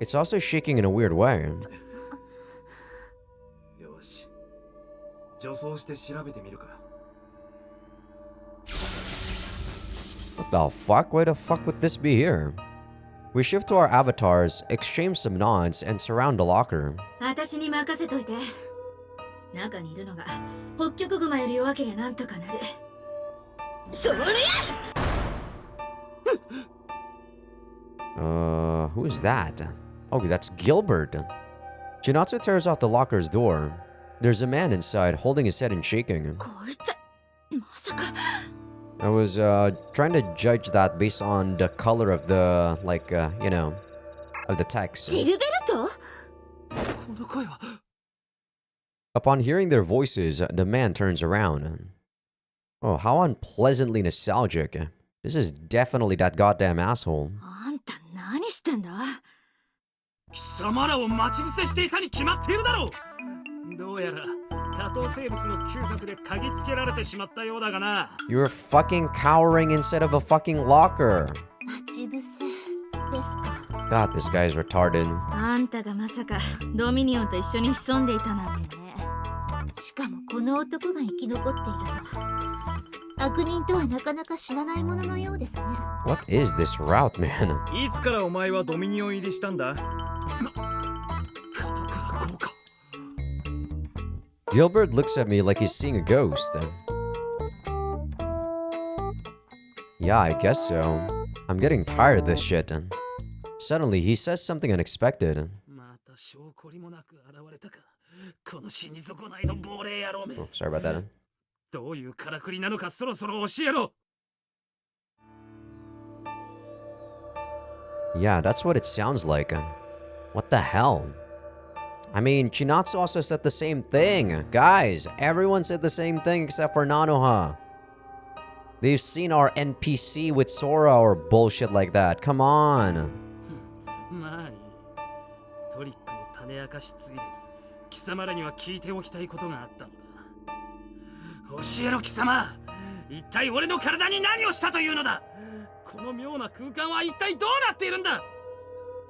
[SPEAKER 1] It's also shaking in a weird way.
[SPEAKER 3] よし女装して調べてみるか。
[SPEAKER 1] What the fuck? Why the fuck would this be here? We shift to our avatars, exchange some nods, and surround the locker.
[SPEAKER 2] 私に任せといて。中にいるのが北極熊より弱けりゃなんとかなる。そりゃ
[SPEAKER 1] Who is that? Oh, that's Gilbert. Chinatsu tears off the locker's door. There's a man inside, holding his head and shaking.
[SPEAKER 2] こいつまさか。
[SPEAKER 1] I was trying to judge that based on the color of the, like, you know, of the text.
[SPEAKER 5] ジルベルト。
[SPEAKER 9] この声は。
[SPEAKER 1] Upon hearing their voices, the man turns around. Oh, how unpleasantly nostalgic. This is definitely that goddamn asshole.
[SPEAKER 2] あんた何してんだ？
[SPEAKER 9] 貴様らを待ち伏せしていたに決まっているだろう。どうやら下等生物の嗅覚で嗅ぎつけられてしまったようだがな。
[SPEAKER 1] You're fucking cowering instead of a fucking locker.
[SPEAKER 4] 待ち伏せですか。
[SPEAKER 1] God, this guy's retarded.
[SPEAKER 2] あんたがまさかドミニオンと一緒に潜んでいたなんてね。
[SPEAKER 4] しかもこの男が生き残っているとは、悪人とはなかなか知らないもののようですね。
[SPEAKER 1] What is this route, man?
[SPEAKER 3] いつからお前はドミニオン入りしたんだ？
[SPEAKER 9] 角倉効果。
[SPEAKER 1] Gilbert looks at me like he's seeing a ghost. Yeah, I guess so. I'm getting tired of this shit. Suddenly, he says something unexpected.
[SPEAKER 9] また証拠りもなく現れたか。この死に損ないの亡霊野郎め。
[SPEAKER 1] Oh, sorry about that.
[SPEAKER 9] どういうからくりなのかそろそろ教えろ。
[SPEAKER 1] Yeah, that's what it sounds like. What the hell? I mean, Chinatsu also said the same thing. Guys, everyone said the same thing except for Nanoha. They've seen our NPC with Sora or bullshit like that. Come on.
[SPEAKER 9] まあいい。トリックの種明かしついでに貴様らには聞いておきたいことがあったのだ。教えろ貴様。一体俺の体に何をしたというのだ。この妙な空間は一体どうなっているんだ。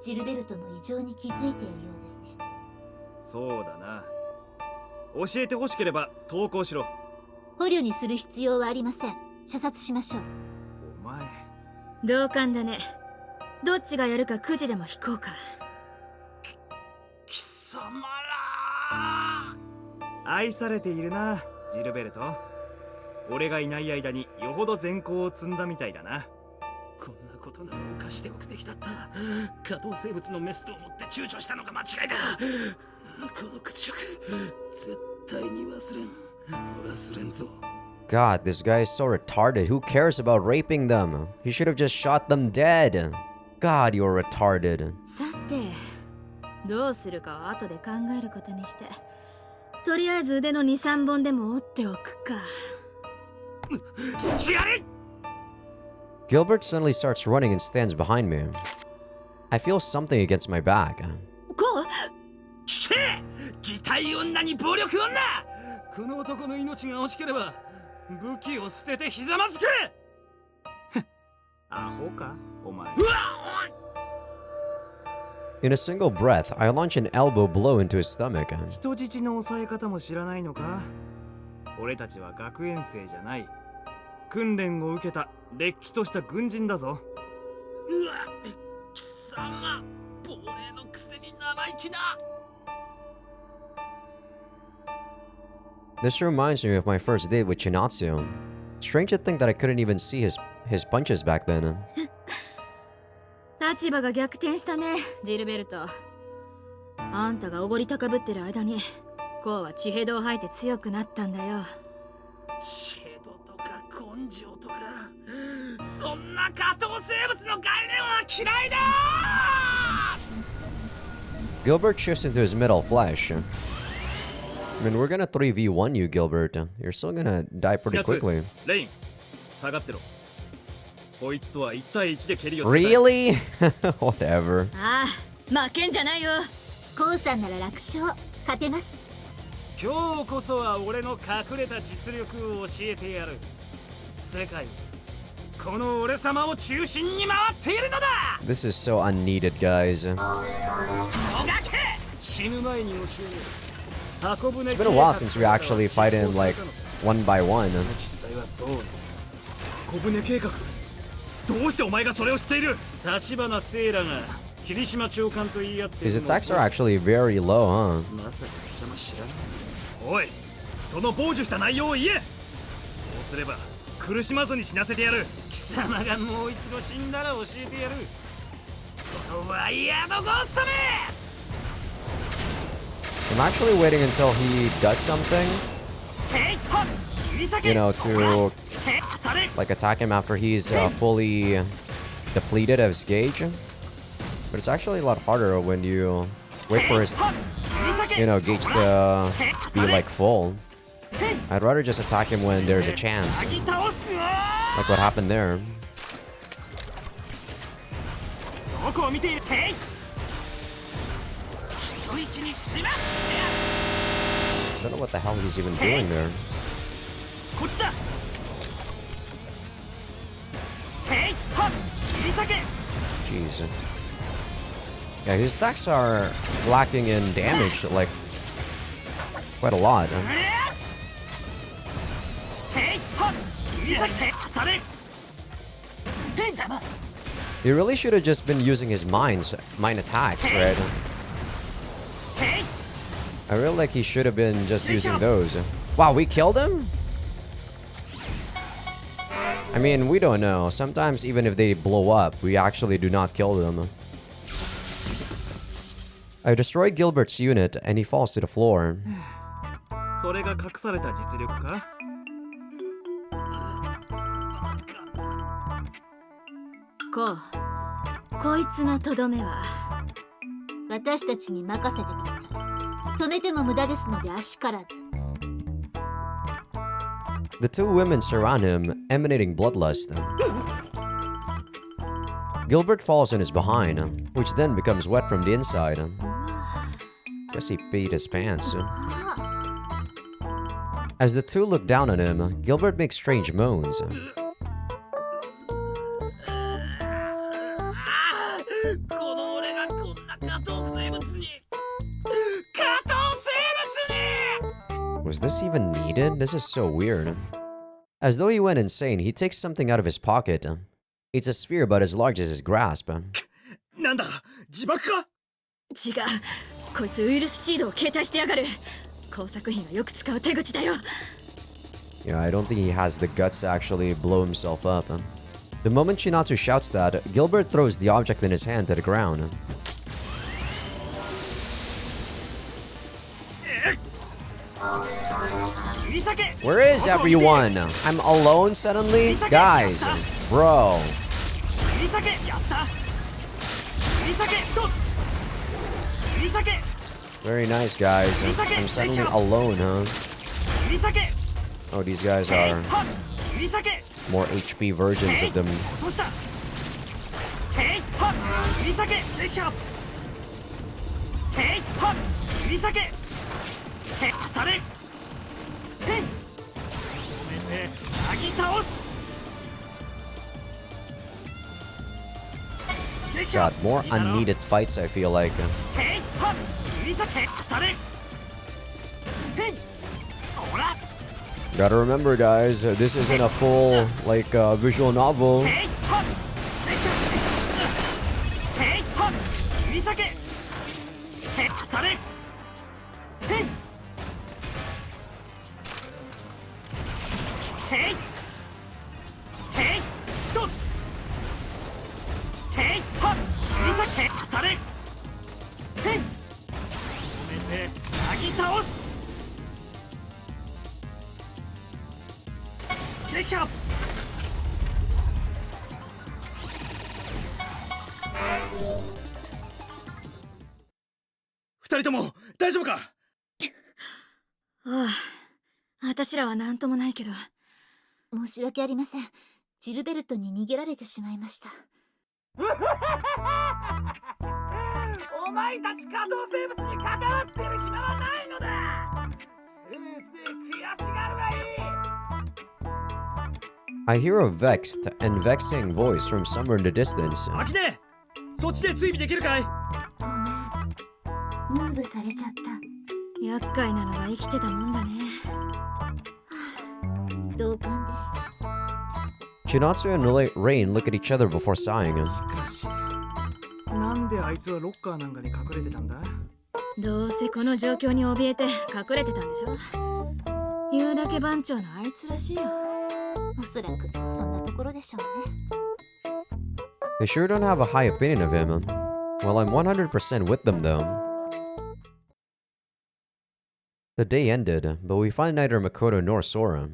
[SPEAKER 4] ジルベルトも異常に気づいているようですね。
[SPEAKER 3] そうだな。教えてほしければ投稿しろ。
[SPEAKER 4] 捕虜にする必要はありません。射殺しましょう。
[SPEAKER 3] お前。
[SPEAKER 2] 同感だね。どっちがやるかくじでも引こうか。
[SPEAKER 9] 貴様ら。
[SPEAKER 3] 愛されているな、ジルベルト。俺がいない間によほど善行を積んだみたいだな。
[SPEAKER 9] こんなことなら犯しておくべきだった。下等生物のメスと思って躊躇したのが間違いだ。この屈辱、絶対に忘れんぞ。
[SPEAKER 1] God, this guy is so retarded. Who cares about raping them? He should have just shot them dead. God, you're retarded.
[SPEAKER 2] さて、どうするかは後で考えることにして、とりあえず腕の2、3本でも折っておくか。
[SPEAKER 9] 好きやれ。
[SPEAKER 1] Gilbert suddenly starts running and stands behind me. I feel something against my back.
[SPEAKER 2] こう
[SPEAKER 9] 聞け！擬態女に暴力女！この男の命が欲しければ武器を捨ててひざまずけ！
[SPEAKER 3] アホかお前。
[SPEAKER 1] In a single breath, I launch an elbow blow into his stomach.
[SPEAKER 3] 人質の抑え方も知らないのか？俺たちは学園生じゃない。訓練を受けたれっきとした軍人だぞ。
[SPEAKER 9] うわ、貴様、亡霊のくせに生意気な。
[SPEAKER 1] This reminds me of my first date with Chinatsu. Strange to think that I couldn't even see his punches back then.
[SPEAKER 2] 立場が逆転したね、ジルベルト。あんたがおごり高ぶってる間に、こうは血ヘドを吐いて強くなったんだよ。
[SPEAKER 9] 血ヘドとか根性とか、そんな下等生物の概念は嫌いだ。
[SPEAKER 1] Gilbert shifts into his metal flesh. I mean, we're gonna 3v1 you, Gilbert. You're still gonna die pretty quickly.
[SPEAKER 3] レイン、下がってろ。こいつとは1対1で蹴りをつけたい。
[SPEAKER 1] Really? Whatever.
[SPEAKER 2] ああ、負けんじゃないよ。
[SPEAKER 4] コウさんなら楽勝。勝てます。
[SPEAKER 9] 今日こそは俺の隠れた実力を教えてやる。世界、この俺様を中心に回っているのだ。
[SPEAKER 1] This is so unneeded, guys.
[SPEAKER 9] もがけ！死ぬ前に教える。
[SPEAKER 1] It's been a while since we actually fight in like one by one.
[SPEAKER 3] 小舟計画。どうしてお前がそれを知っている？
[SPEAKER 9] 立花聖羅が霧島長官と言い合ってい
[SPEAKER 1] His
[SPEAKER 9] るのを
[SPEAKER 1] attacks are actually very low, huh?
[SPEAKER 9] まさか貴様知らない。
[SPEAKER 3] おい、その傍受した内容を言え。そうすれば苦しまずに死なせてやる。
[SPEAKER 9] 貴様がもう一度死んだら教えてやる。このワイヤードゴーストめ！
[SPEAKER 1] I'm actually waiting until he does something, you know, to like attack him after he's fully depleted of his gauge. But it's actually a lot harder when you wait for his, you know, gauge to be like full. I'd rather just attack him when there's a chance. Like what happened there. I don't know what the hell he's even doing there. Jeez. Yeah, his attacks are lacking in damage, like, quite a lot. He really should have just been using his mine attacks, right? I really like he should have been just using those. Wow, we killed him? I mean, we don't know. Sometimes even if they blow up, we actually do not kill them. I destroy Gilbert's unit and he falls to the floor.
[SPEAKER 3] それが隠された実力か?
[SPEAKER 2] こいつのとどめは
[SPEAKER 4] 私たちに任せてください。止めても無駄ですのであしからず。
[SPEAKER 1] The two women surround him, emanating bloodlust. Gilbert falls and is behind, which then becomes wet from the inside. Guess he peed his pants. As the two look down on him, Gilbert makes strange moans. Was this even needed? This is so weird. As though he went insane, he takes something out of his pocket. It's a sphere about as large as his grasp.
[SPEAKER 3] なんだ、自爆か?
[SPEAKER 2] 違う。こいつウイルスシードを携帯してやがる。工作員がよく使う手口だよ。
[SPEAKER 1] Yeah, I don't think he has the guts to actually blow himself up. The moment Chinatsu shouts that, Gilbert throws the object in his hand to the ground. Where is everyone? I'm alone suddenly? Guys, bro. Very nice, guys. I'm suddenly alone, huh? Oh, these guys are more HP versions of them. God, more unneeded fights, I feel like. Gotta remember, guys, this isn't a full, like, visual novel.
[SPEAKER 3] Two of them, 大丈夫か?
[SPEAKER 2] ああ、私らは何ともないけど。
[SPEAKER 4] 申し訳ありません。ジルベルトに逃げられてしまいました。
[SPEAKER 9] お前たち可動生物に関わってる暇はないのだ。せいぜい悔しがるがいい。
[SPEAKER 1] I hear a vexed and vexing voice from somewhere in the distance.
[SPEAKER 3] アキネ、そっちで追尾できるかい?
[SPEAKER 4] ごめん。ムーブされちゃった。
[SPEAKER 2] 厄介なのは生きてたもんだね。
[SPEAKER 4] 同感です。
[SPEAKER 1] Chinatsu and Rain look at each other before sighing.
[SPEAKER 3] しかし、なんであいつはロッカーなんかに隠れてたんだ?
[SPEAKER 2] どうせこの状況に怯えて隠れてたんでしょ。言うだけ番長のあいつらしいよ。
[SPEAKER 4] おそらくそんなところでしょうね。
[SPEAKER 1] They sure don't have a high opinion of him. Well, I'm 100% with them though. The day ended, but we find neither Makoto nor Sora.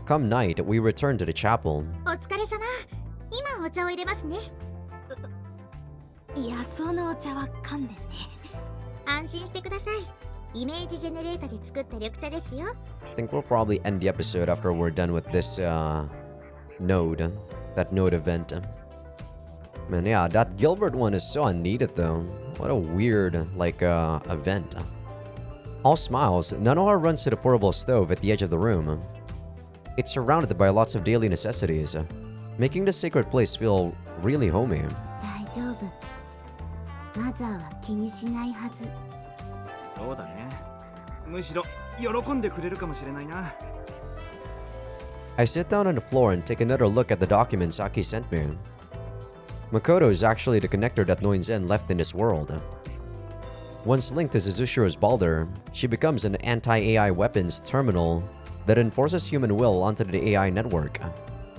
[SPEAKER 1] Come night, we return to the chapel.
[SPEAKER 5] お疲れ様。今お茶を入れますね。
[SPEAKER 2] いや、そのお茶は勘弁ね。
[SPEAKER 5] 安心してください。イメージジェネレータで作った緑茶ですよ。
[SPEAKER 1] I think we'll probably end the episode after we're done with this node, that node event. Man, yeah, that Gilbert one is so unneeded though. What a weird, like, event. All smiles, Nanoha runs to the portable stove at the edge of the room. It's surrounded by lots of daily necessities, making the sacred place feel really homey.
[SPEAKER 4] 大丈夫。マザーは気にしないはず。
[SPEAKER 3] そうだね。むしろ喜んでくれるかもしれないな。
[SPEAKER 1] I sit down on the floor and take another look at the documents Aki sent me. Makoto is actually the connector that Noinzen left in this world. Once linked to Sushiro's Baldr, she becomes an anti-AI weapons terminal that enforces human will onto the AI network,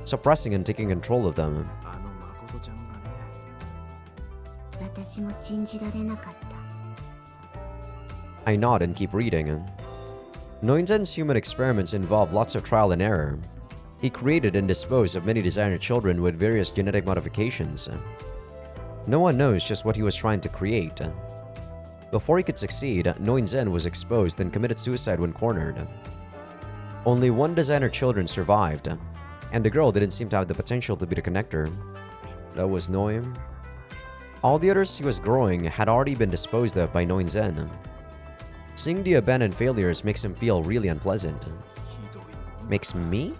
[SPEAKER 1] suppressing and taking control of them.
[SPEAKER 3] あの誠ちゃんがね。
[SPEAKER 4] 私も信じられなかった。
[SPEAKER 1] I nod and keep reading. Noinzen's human experiments involve lots of trial and error. He created and disposed of many designer children with various genetic modifications. No one knows just what he was trying to create. Before he could succeed, Noinzen was exposed and committed suicide when cornered. Only one designer children survived, and the girl didn't seem to have the potential to be the connector. That was Noim. All the others he was growing had already been disposed of by Noinzen. Seeing the abandoned failures makes him feel really unpleasant.
[SPEAKER 3] ひどいもん。
[SPEAKER 1] Makes me?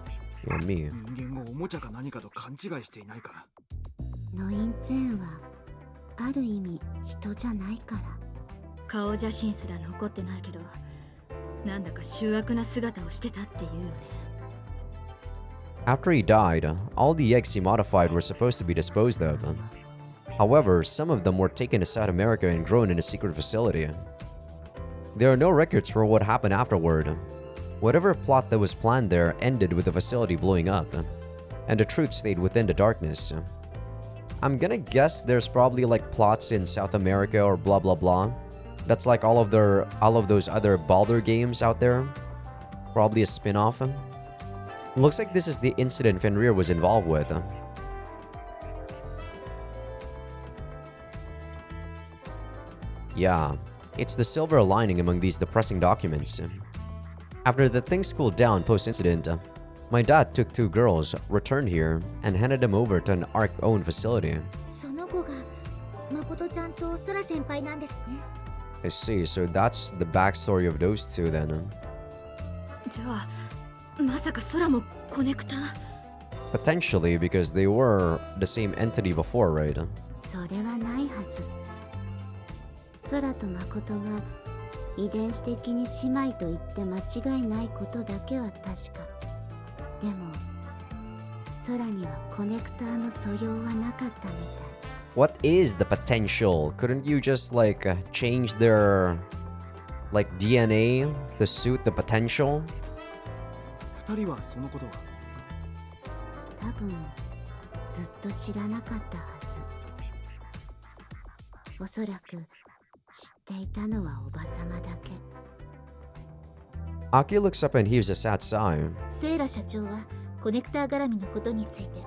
[SPEAKER 1] Yeah, me.
[SPEAKER 3] 人間をおもちゃか何かと勘違いしていないか。
[SPEAKER 4] ノインツェンはある意味人じゃないから。
[SPEAKER 2] 顔写真すら残ってないけど、なんだか醜悪な姿をしてたっていうよね。
[SPEAKER 1] After he died, all the eggs he modified were supposed to be disposed of. However, some of them were taken to South America and grown in a secret facility. There are no records for what happened afterward. Whatever plot that was planned there ended with the facility blowing up, and the truth stayed within the darkness. I'm gonna guess there's probably like plots in South America or blah blah blah. That's like all of those other Baldr games out there. Probably a spin-off. Looks like this is the incident Fenrir was involved with. Yeah, it's the silver lining among these depressing documents. After the things cooled down post-incident, my dad took two girls, returned here, and handed them over to an ARC-owned facility.
[SPEAKER 5] その子が誠ちゃんと空先輩なんですね。
[SPEAKER 1] I see, so that's the backstory of those two then.
[SPEAKER 2] じゃあ、まさか空もコネクター？
[SPEAKER 1] Potentially, because they were the same entity before, right?
[SPEAKER 4] それはないはず。空と誠が遺伝子的に姉妹と言って間違いないことだけは確か。でも空にはコネクターの素養はなかったみたい。
[SPEAKER 1] What is the potential? Couldn't you just like change their like DNA to suit the potential?
[SPEAKER 3] 二人はそのことは。
[SPEAKER 4] 多分ずっと知らなかったはず。おそらく知っていたのはおばさまだけ。
[SPEAKER 1] Aki looks up and heaves a sad sigh.
[SPEAKER 5] セイラ社長はコネクター絡みのことについて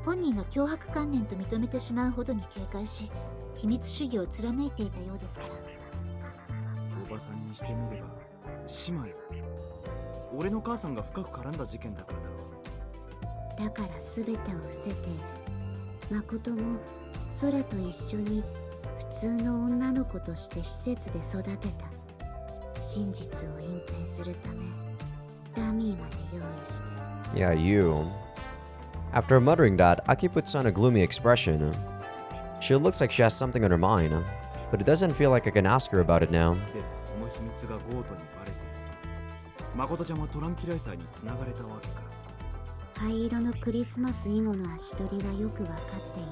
[SPEAKER 5] 本人が脅迫観念と認めてしまうほどに警戒し秘密主義を貫いていたようですから。
[SPEAKER 3] おばさんにしてみれば姉妹。俺の母さんが深く絡んだ事件だからだろう。
[SPEAKER 4] だから全てを伏せて誠も空と一緒に普通の女の子として施設で育てた。真実を隠蔽するためダミーまで用意して。
[SPEAKER 1] Yeah, you. After muttering that, Aki puts on a gloomy expression. She looks like she has something on her mind, but it doesn't feel like I can ask her about it now.
[SPEAKER 3] でもその秘密がゴートにバレて誠ちゃんはトランキライサーに繋がれたわけか。
[SPEAKER 4] 灰色のクリスマス以後の足取りはよく分かってい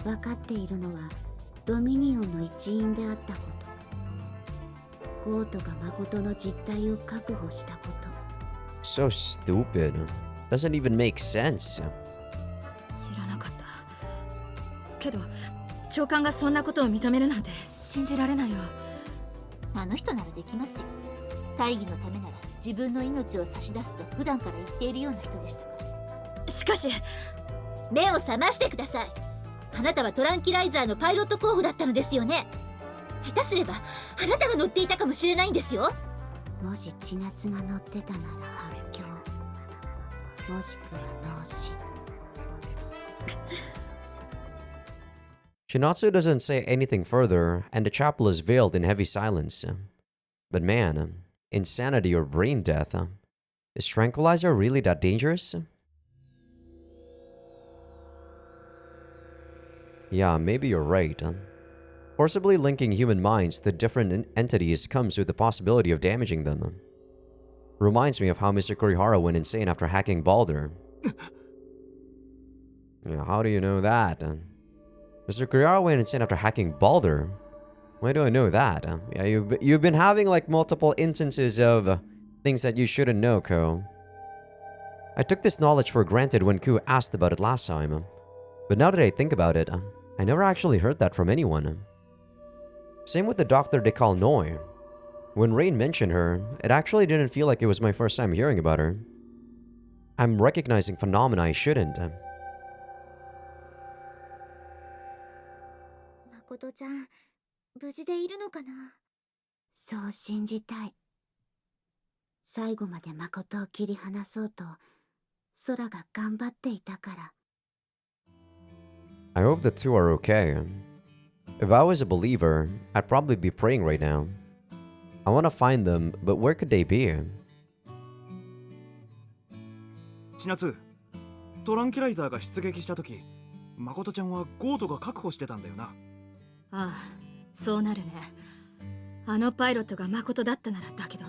[SPEAKER 4] ない。分かっているのはドミニオンの一員であったこと。ゴートが誠の実態を確保したこと。
[SPEAKER 1] So stupid. Doesn't even make sense.
[SPEAKER 2] 知らなかった。けど、長官がそんなことを認めるなんて信じられないよ。
[SPEAKER 5] あの人ならできますよ。大義のためなら自分の命を差し出すと普段から言っているような人でしたから。
[SPEAKER 2] しかし、
[SPEAKER 5] 目を覚ましてください。あなたはトランキライザーのパイロット候補だったのですよね。下手すればあなたが乗っていたかもしれないんですよ。
[SPEAKER 4] もし千夏が乗ってたなら発狂、もしくは脳死。
[SPEAKER 1] Shinatsu doesn't say anything further, and the chapel is veiled in heavy silence. But man, insanity or brain death, is tranquilizer really that dangerous? Yeah, maybe you're right. Forcibly linking human minds to different entities comes with the possibility of damaging them. Reminds me of how Mr. Kurihara went insane after hacking Baldr. Yeah, how do you know that? Mr. Kurihara went insane after hacking Baldr? Why do I know that? Yeah, you've been having like multiple instances of things that you shouldn't know, Ko. I took this knowledge for granted when Ku asked about it last time. But now that I think about it, I never actually heard that from anyone. Same with the doctor they call Noi. When Rain mentioned her, it actually didn't feel like it was my first time hearing about her. I'm recognizing phenomena I shouldn't.
[SPEAKER 5] 誠ちゃん、無事でいるのかな。
[SPEAKER 4] そう信じたい。最後まで誠を切り離そうと、空が頑張っていたから。
[SPEAKER 1] I hope the two are okay. If I was a believer, I'd probably be praying right now. I want to find them, but where could they be?
[SPEAKER 3] 千夏、トランキライザーが出撃した時、誠ちゃんはゴートが確保してたんだよな。
[SPEAKER 2] ああ、そうなるね。あのパイロットが誠だったならだけど。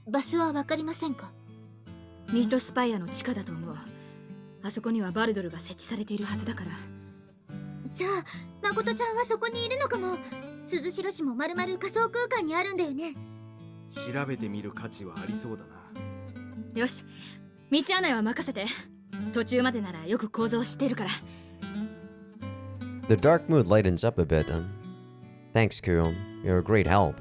[SPEAKER 5] 場所はわかりませんか。
[SPEAKER 2] ミートスパイアの地下だと思う。あそこにはバルドルが設置されているはずだから。
[SPEAKER 5] じゃあ誠ちゃんはそこにいるのかも。鈴代市もまるまる仮想空間にあるんだよね。
[SPEAKER 3] 調べてみる価値はありそうだな。
[SPEAKER 2] よし、道案内は任せて。途中までならよく構造を知っているから。
[SPEAKER 1] The dark mood lightens up a bit. Thanks, Ku. You're a great help.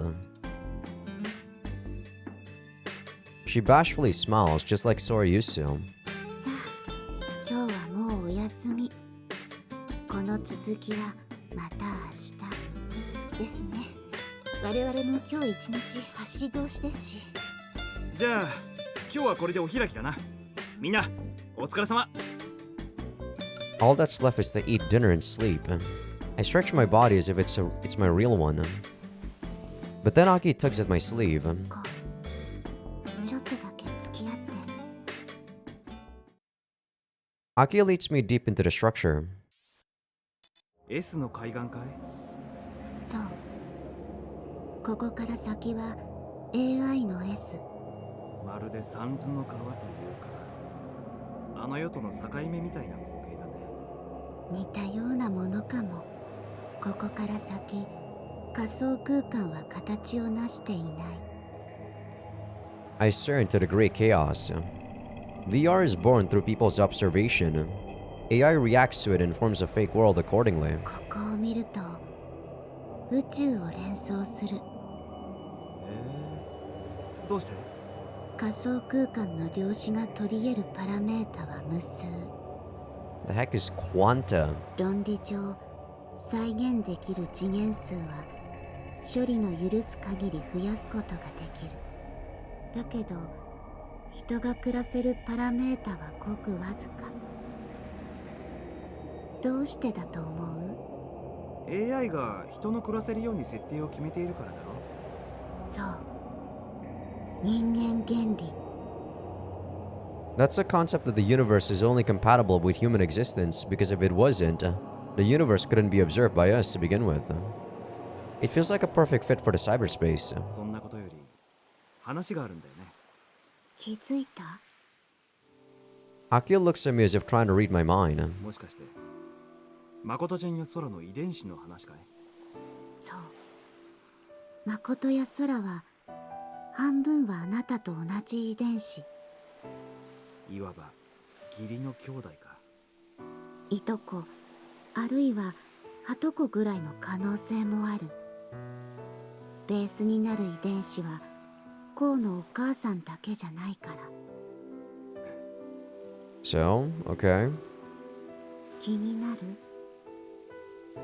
[SPEAKER 1] She bashfully smiles, just like Sorayusu.
[SPEAKER 4] さあ、今日はもうお休み。この続きはまた明日ですね。我々も今日一日走り通しですし。
[SPEAKER 3] じゃあ今日はこれでお開きだな。みんなお疲れ様。
[SPEAKER 1] All that's left is to eat dinner and sleep. I stretch my body as if it's my real one. But then Aki tugs at my sleeve.
[SPEAKER 4] ちょっとだけ付き合って。
[SPEAKER 1] Aki leads me deep into the structure.
[SPEAKER 3] S の海岸かい？
[SPEAKER 4] そう。ここから先は AI の S。
[SPEAKER 3] まるで三途の川というか、あの世との境目みたいな光景だね。
[SPEAKER 4] 似たようなものかも。ここから先、仮想空間は形を成していない。
[SPEAKER 1] I stare into the great chaos. VR is born through people's observation. AI reacts to it and forms a fake world accordingly.
[SPEAKER 4] ここを見ると、宇宙を連想する。
[SPEAKER 3] どうして？
[SPEAKER 4] 仮想空間の量子が取り得るパラメータは無数。
[SPEAKER 1] The heck is quanta?
[SPEAKER 4] 論理上、再現できる次元数は処理の許す限り増やすことができる。だけど、人が暮らせるパラメータはごくわずか。どうしてだと思う？
[SPEAKER 3] AI が人の暮らせるように設定を決めているからだろ。
[SPEAKER 4] そう。人間原理。
[SPEAKER 1] That's the concept that the universe is only compatible with human existence because if it wasn't, the universe couldn't be observed by us to begin with. It feels like a perfect fit for the cyberspace.
[SPEAKER 3] そんなことより話があるんだよね。
[SPEAKER 4] 気づいた？
[SPEAKER 1] Akio looks at me as if trying to read my mind.
[SPEAKER 3] もしかして誠ちゃんや空の遺伝子の話かい？
[SPEAKER 4] そう。誠や空は半分はあなたと同じ遺伝子。
[SPEAKER 3] いわば義理の兄弟か。
[SPEAKER 4] いとこ、あるいははとこぐらいの可能性もある。ベースになる遺伝子はこうのお母さんだけじゃないから。
[SPEAKER 1] So, okay.
[SPEAKER 4] 気になる？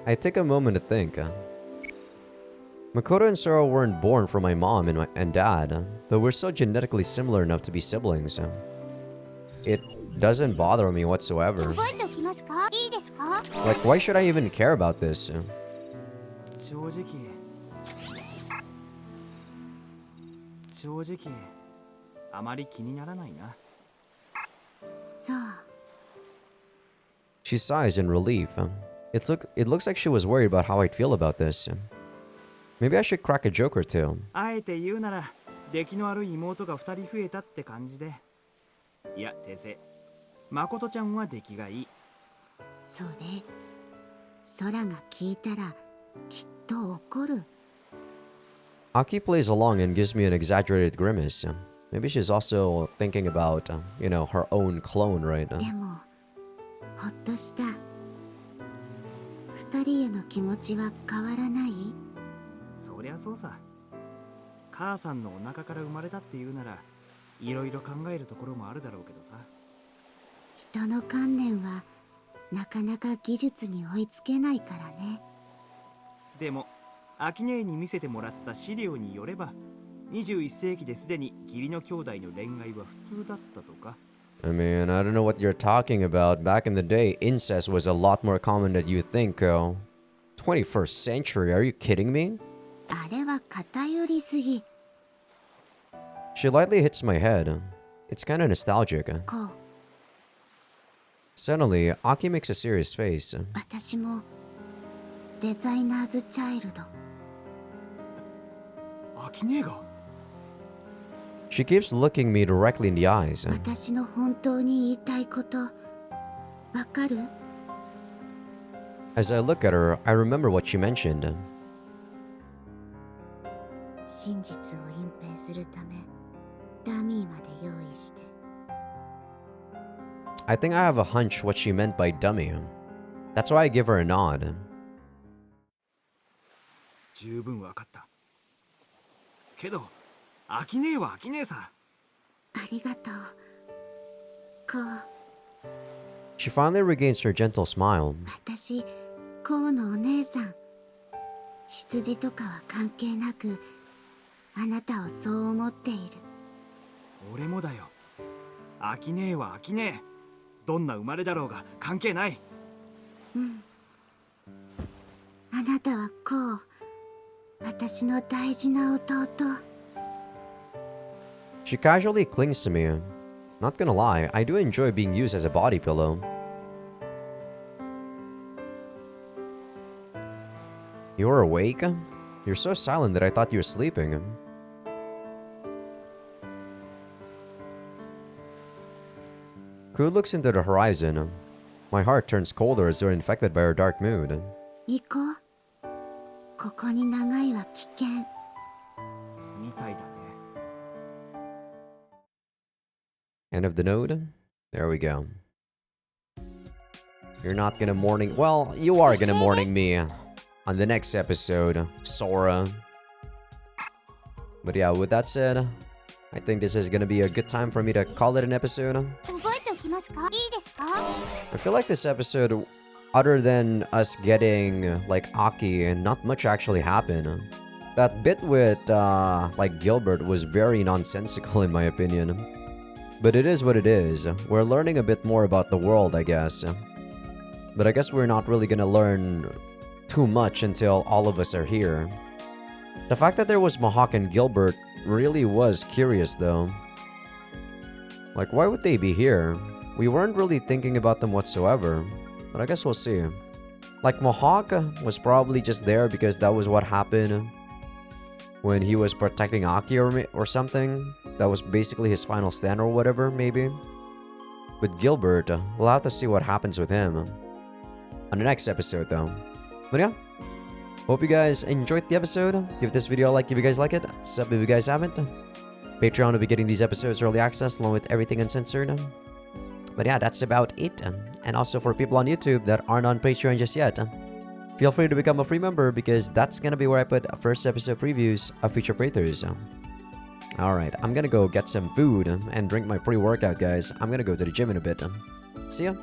[SPEAKER 1] I take a moment to think.
[SPEAKER 4] 「
[SPEAKER 1] Makoto and Sora weren't born from my mom and dad, but we're still genetically similar enough to be siblings. It doesn't bother me whatsoever.
[SPEAKER 4] 覚えておきますか？いいですか？
[SPEAKER 1] Like, why should I even care about this?
[SPEAKER 3] 正直あまり気にならないな。
[SPEAKER 4] そう。
[SPEAKER 1] She sighs in relief. It looks like she was worried about how I'd feel about this. Maybe I should crack a joke or two.
[SPEAKER 3] あえて言うなら出来の悪い妹が2人増えたって感じで。いや訂正、誠ちゃんは出来がいい。
[SPEAKER 4] それ、空が聞いたらきっと怒る。
[SPEAKER 1] Aki plays along and gives me an exaggerated grimace. Maybe she's also thinking about, her own clone, right?
[SPEAKER 4] でも、ほっとした。二人への気持ちは変わらない？
[SPEAKER 3] そりゃそうさ。母さんのお腹から生まれたっていうならいろいろ考えるところもあるだろうけどさ。
[SPEAKER 4] 人の観念はなかなか技術に追いつけないからね。
[SPEAKER 3] でも秋姉に見せてもらった資料によれば21世紀ですでに義理の兄弟の恋愛は普通だったとか。
[SPEAKER 1] I mean, I don't know what you're talking about. Back in the day, incest was a lot more common than you think. 21st century, are you kidding me?
[SPEAKER 4] あれは偏りすぎ。
[SPEAKER 1] She lightly hits my head. It's kind of nostalgic.
[SPEAKER 4] こう、
[SPEAKER 1] Suddenly, Aki makes a serious face.
[SPEAKER 4] 私もデザイナーズチャイルド。
[SPEAKER 3] 秋姉が
[SPEAKER 1] She keeps looking me directly in the eyes.
[SPEAKER 4] 私の本当に言いたいことわかる？
[SPEAKER 1] As I look at her, I remember what she mentioned.
[SPEAKER 4] 真実を隠蔽するためダミーまで用意して。
[SPEAKER 1] I think I have a hunch what she meant by dummy. That's why I give her a nod.
[SPEAKER 3] 十分わかった。けど秋姉は秋姉さ。
[SPEAKER 4] ありがとう。こう、
[SPEAKER 1] She finally regains her gentle smile.
[SPEAKER 4] 私、こうのお姉さん。血筋とかは関係なく、あなたをそう思っている。
[SPEAKER 3] 俺もだよ。秋姉は秋姉。どんな生まれだろうが関係ない。
[SPEAKER 4] うん。あなたはこう、私の大事な弟。
[SPEAKER 1] She casually clings to me. Not gonna lie, I do enjoy being used as a body pillow. You're awake? You're so silent that I thought you were sleeping. Ku looks into the horizon. My heart turns colder as though infected by her dark mood.
[SPEAKER 4] 行こう。ここに長いは危険。
[SPEAKER 3] みたいだね。
[SPEAKER 1] End of the node. There we go. You're not gonna morning. Well, you are gonna morning me on the next episode, Sora. But yeah, with that said, I think this is gonna be a good time for me to call it an episode.
[SPEAKER 4] 覚えておきますか？いいですか？
[SPEAKER 1] I feel like this episode, other than us getting like Aki, not much actually happened. That bit with like Gilbert was very nonsensical in my opinion. But it is what it is. We're learning a bit more about the world, I guess. But I guess we're not really gonna learn too much until all of us are here. The fact that there was Mahawk and Gilbert really was curious though. Like, why would they be here? We weren't really thinking about them whatsoever. But I guess we'll see. Like, Mahawk was probably just there because that was what happened when he was protecting Aki or something. That was basically his final stand or whatever, maybe. With Gilbert, we'll have to see what happens with him on the next episode, though. But yeah, hope you guys enjoyed the episode. Give this video a like if you guys like it. Sub if you guys haven't. Patreon will be getting these episodes early access along with everything uncensored. But yeah, that's about it. And also for people on YouTube that aren't on Patreon just yet, feel free to become a free member because that's gonna be where I put first episode previews of future playthroughs. Alright, I'm gonna go get some food and drink my pre-workout, guys. I'm gonna go to the gym in a bit. See ya!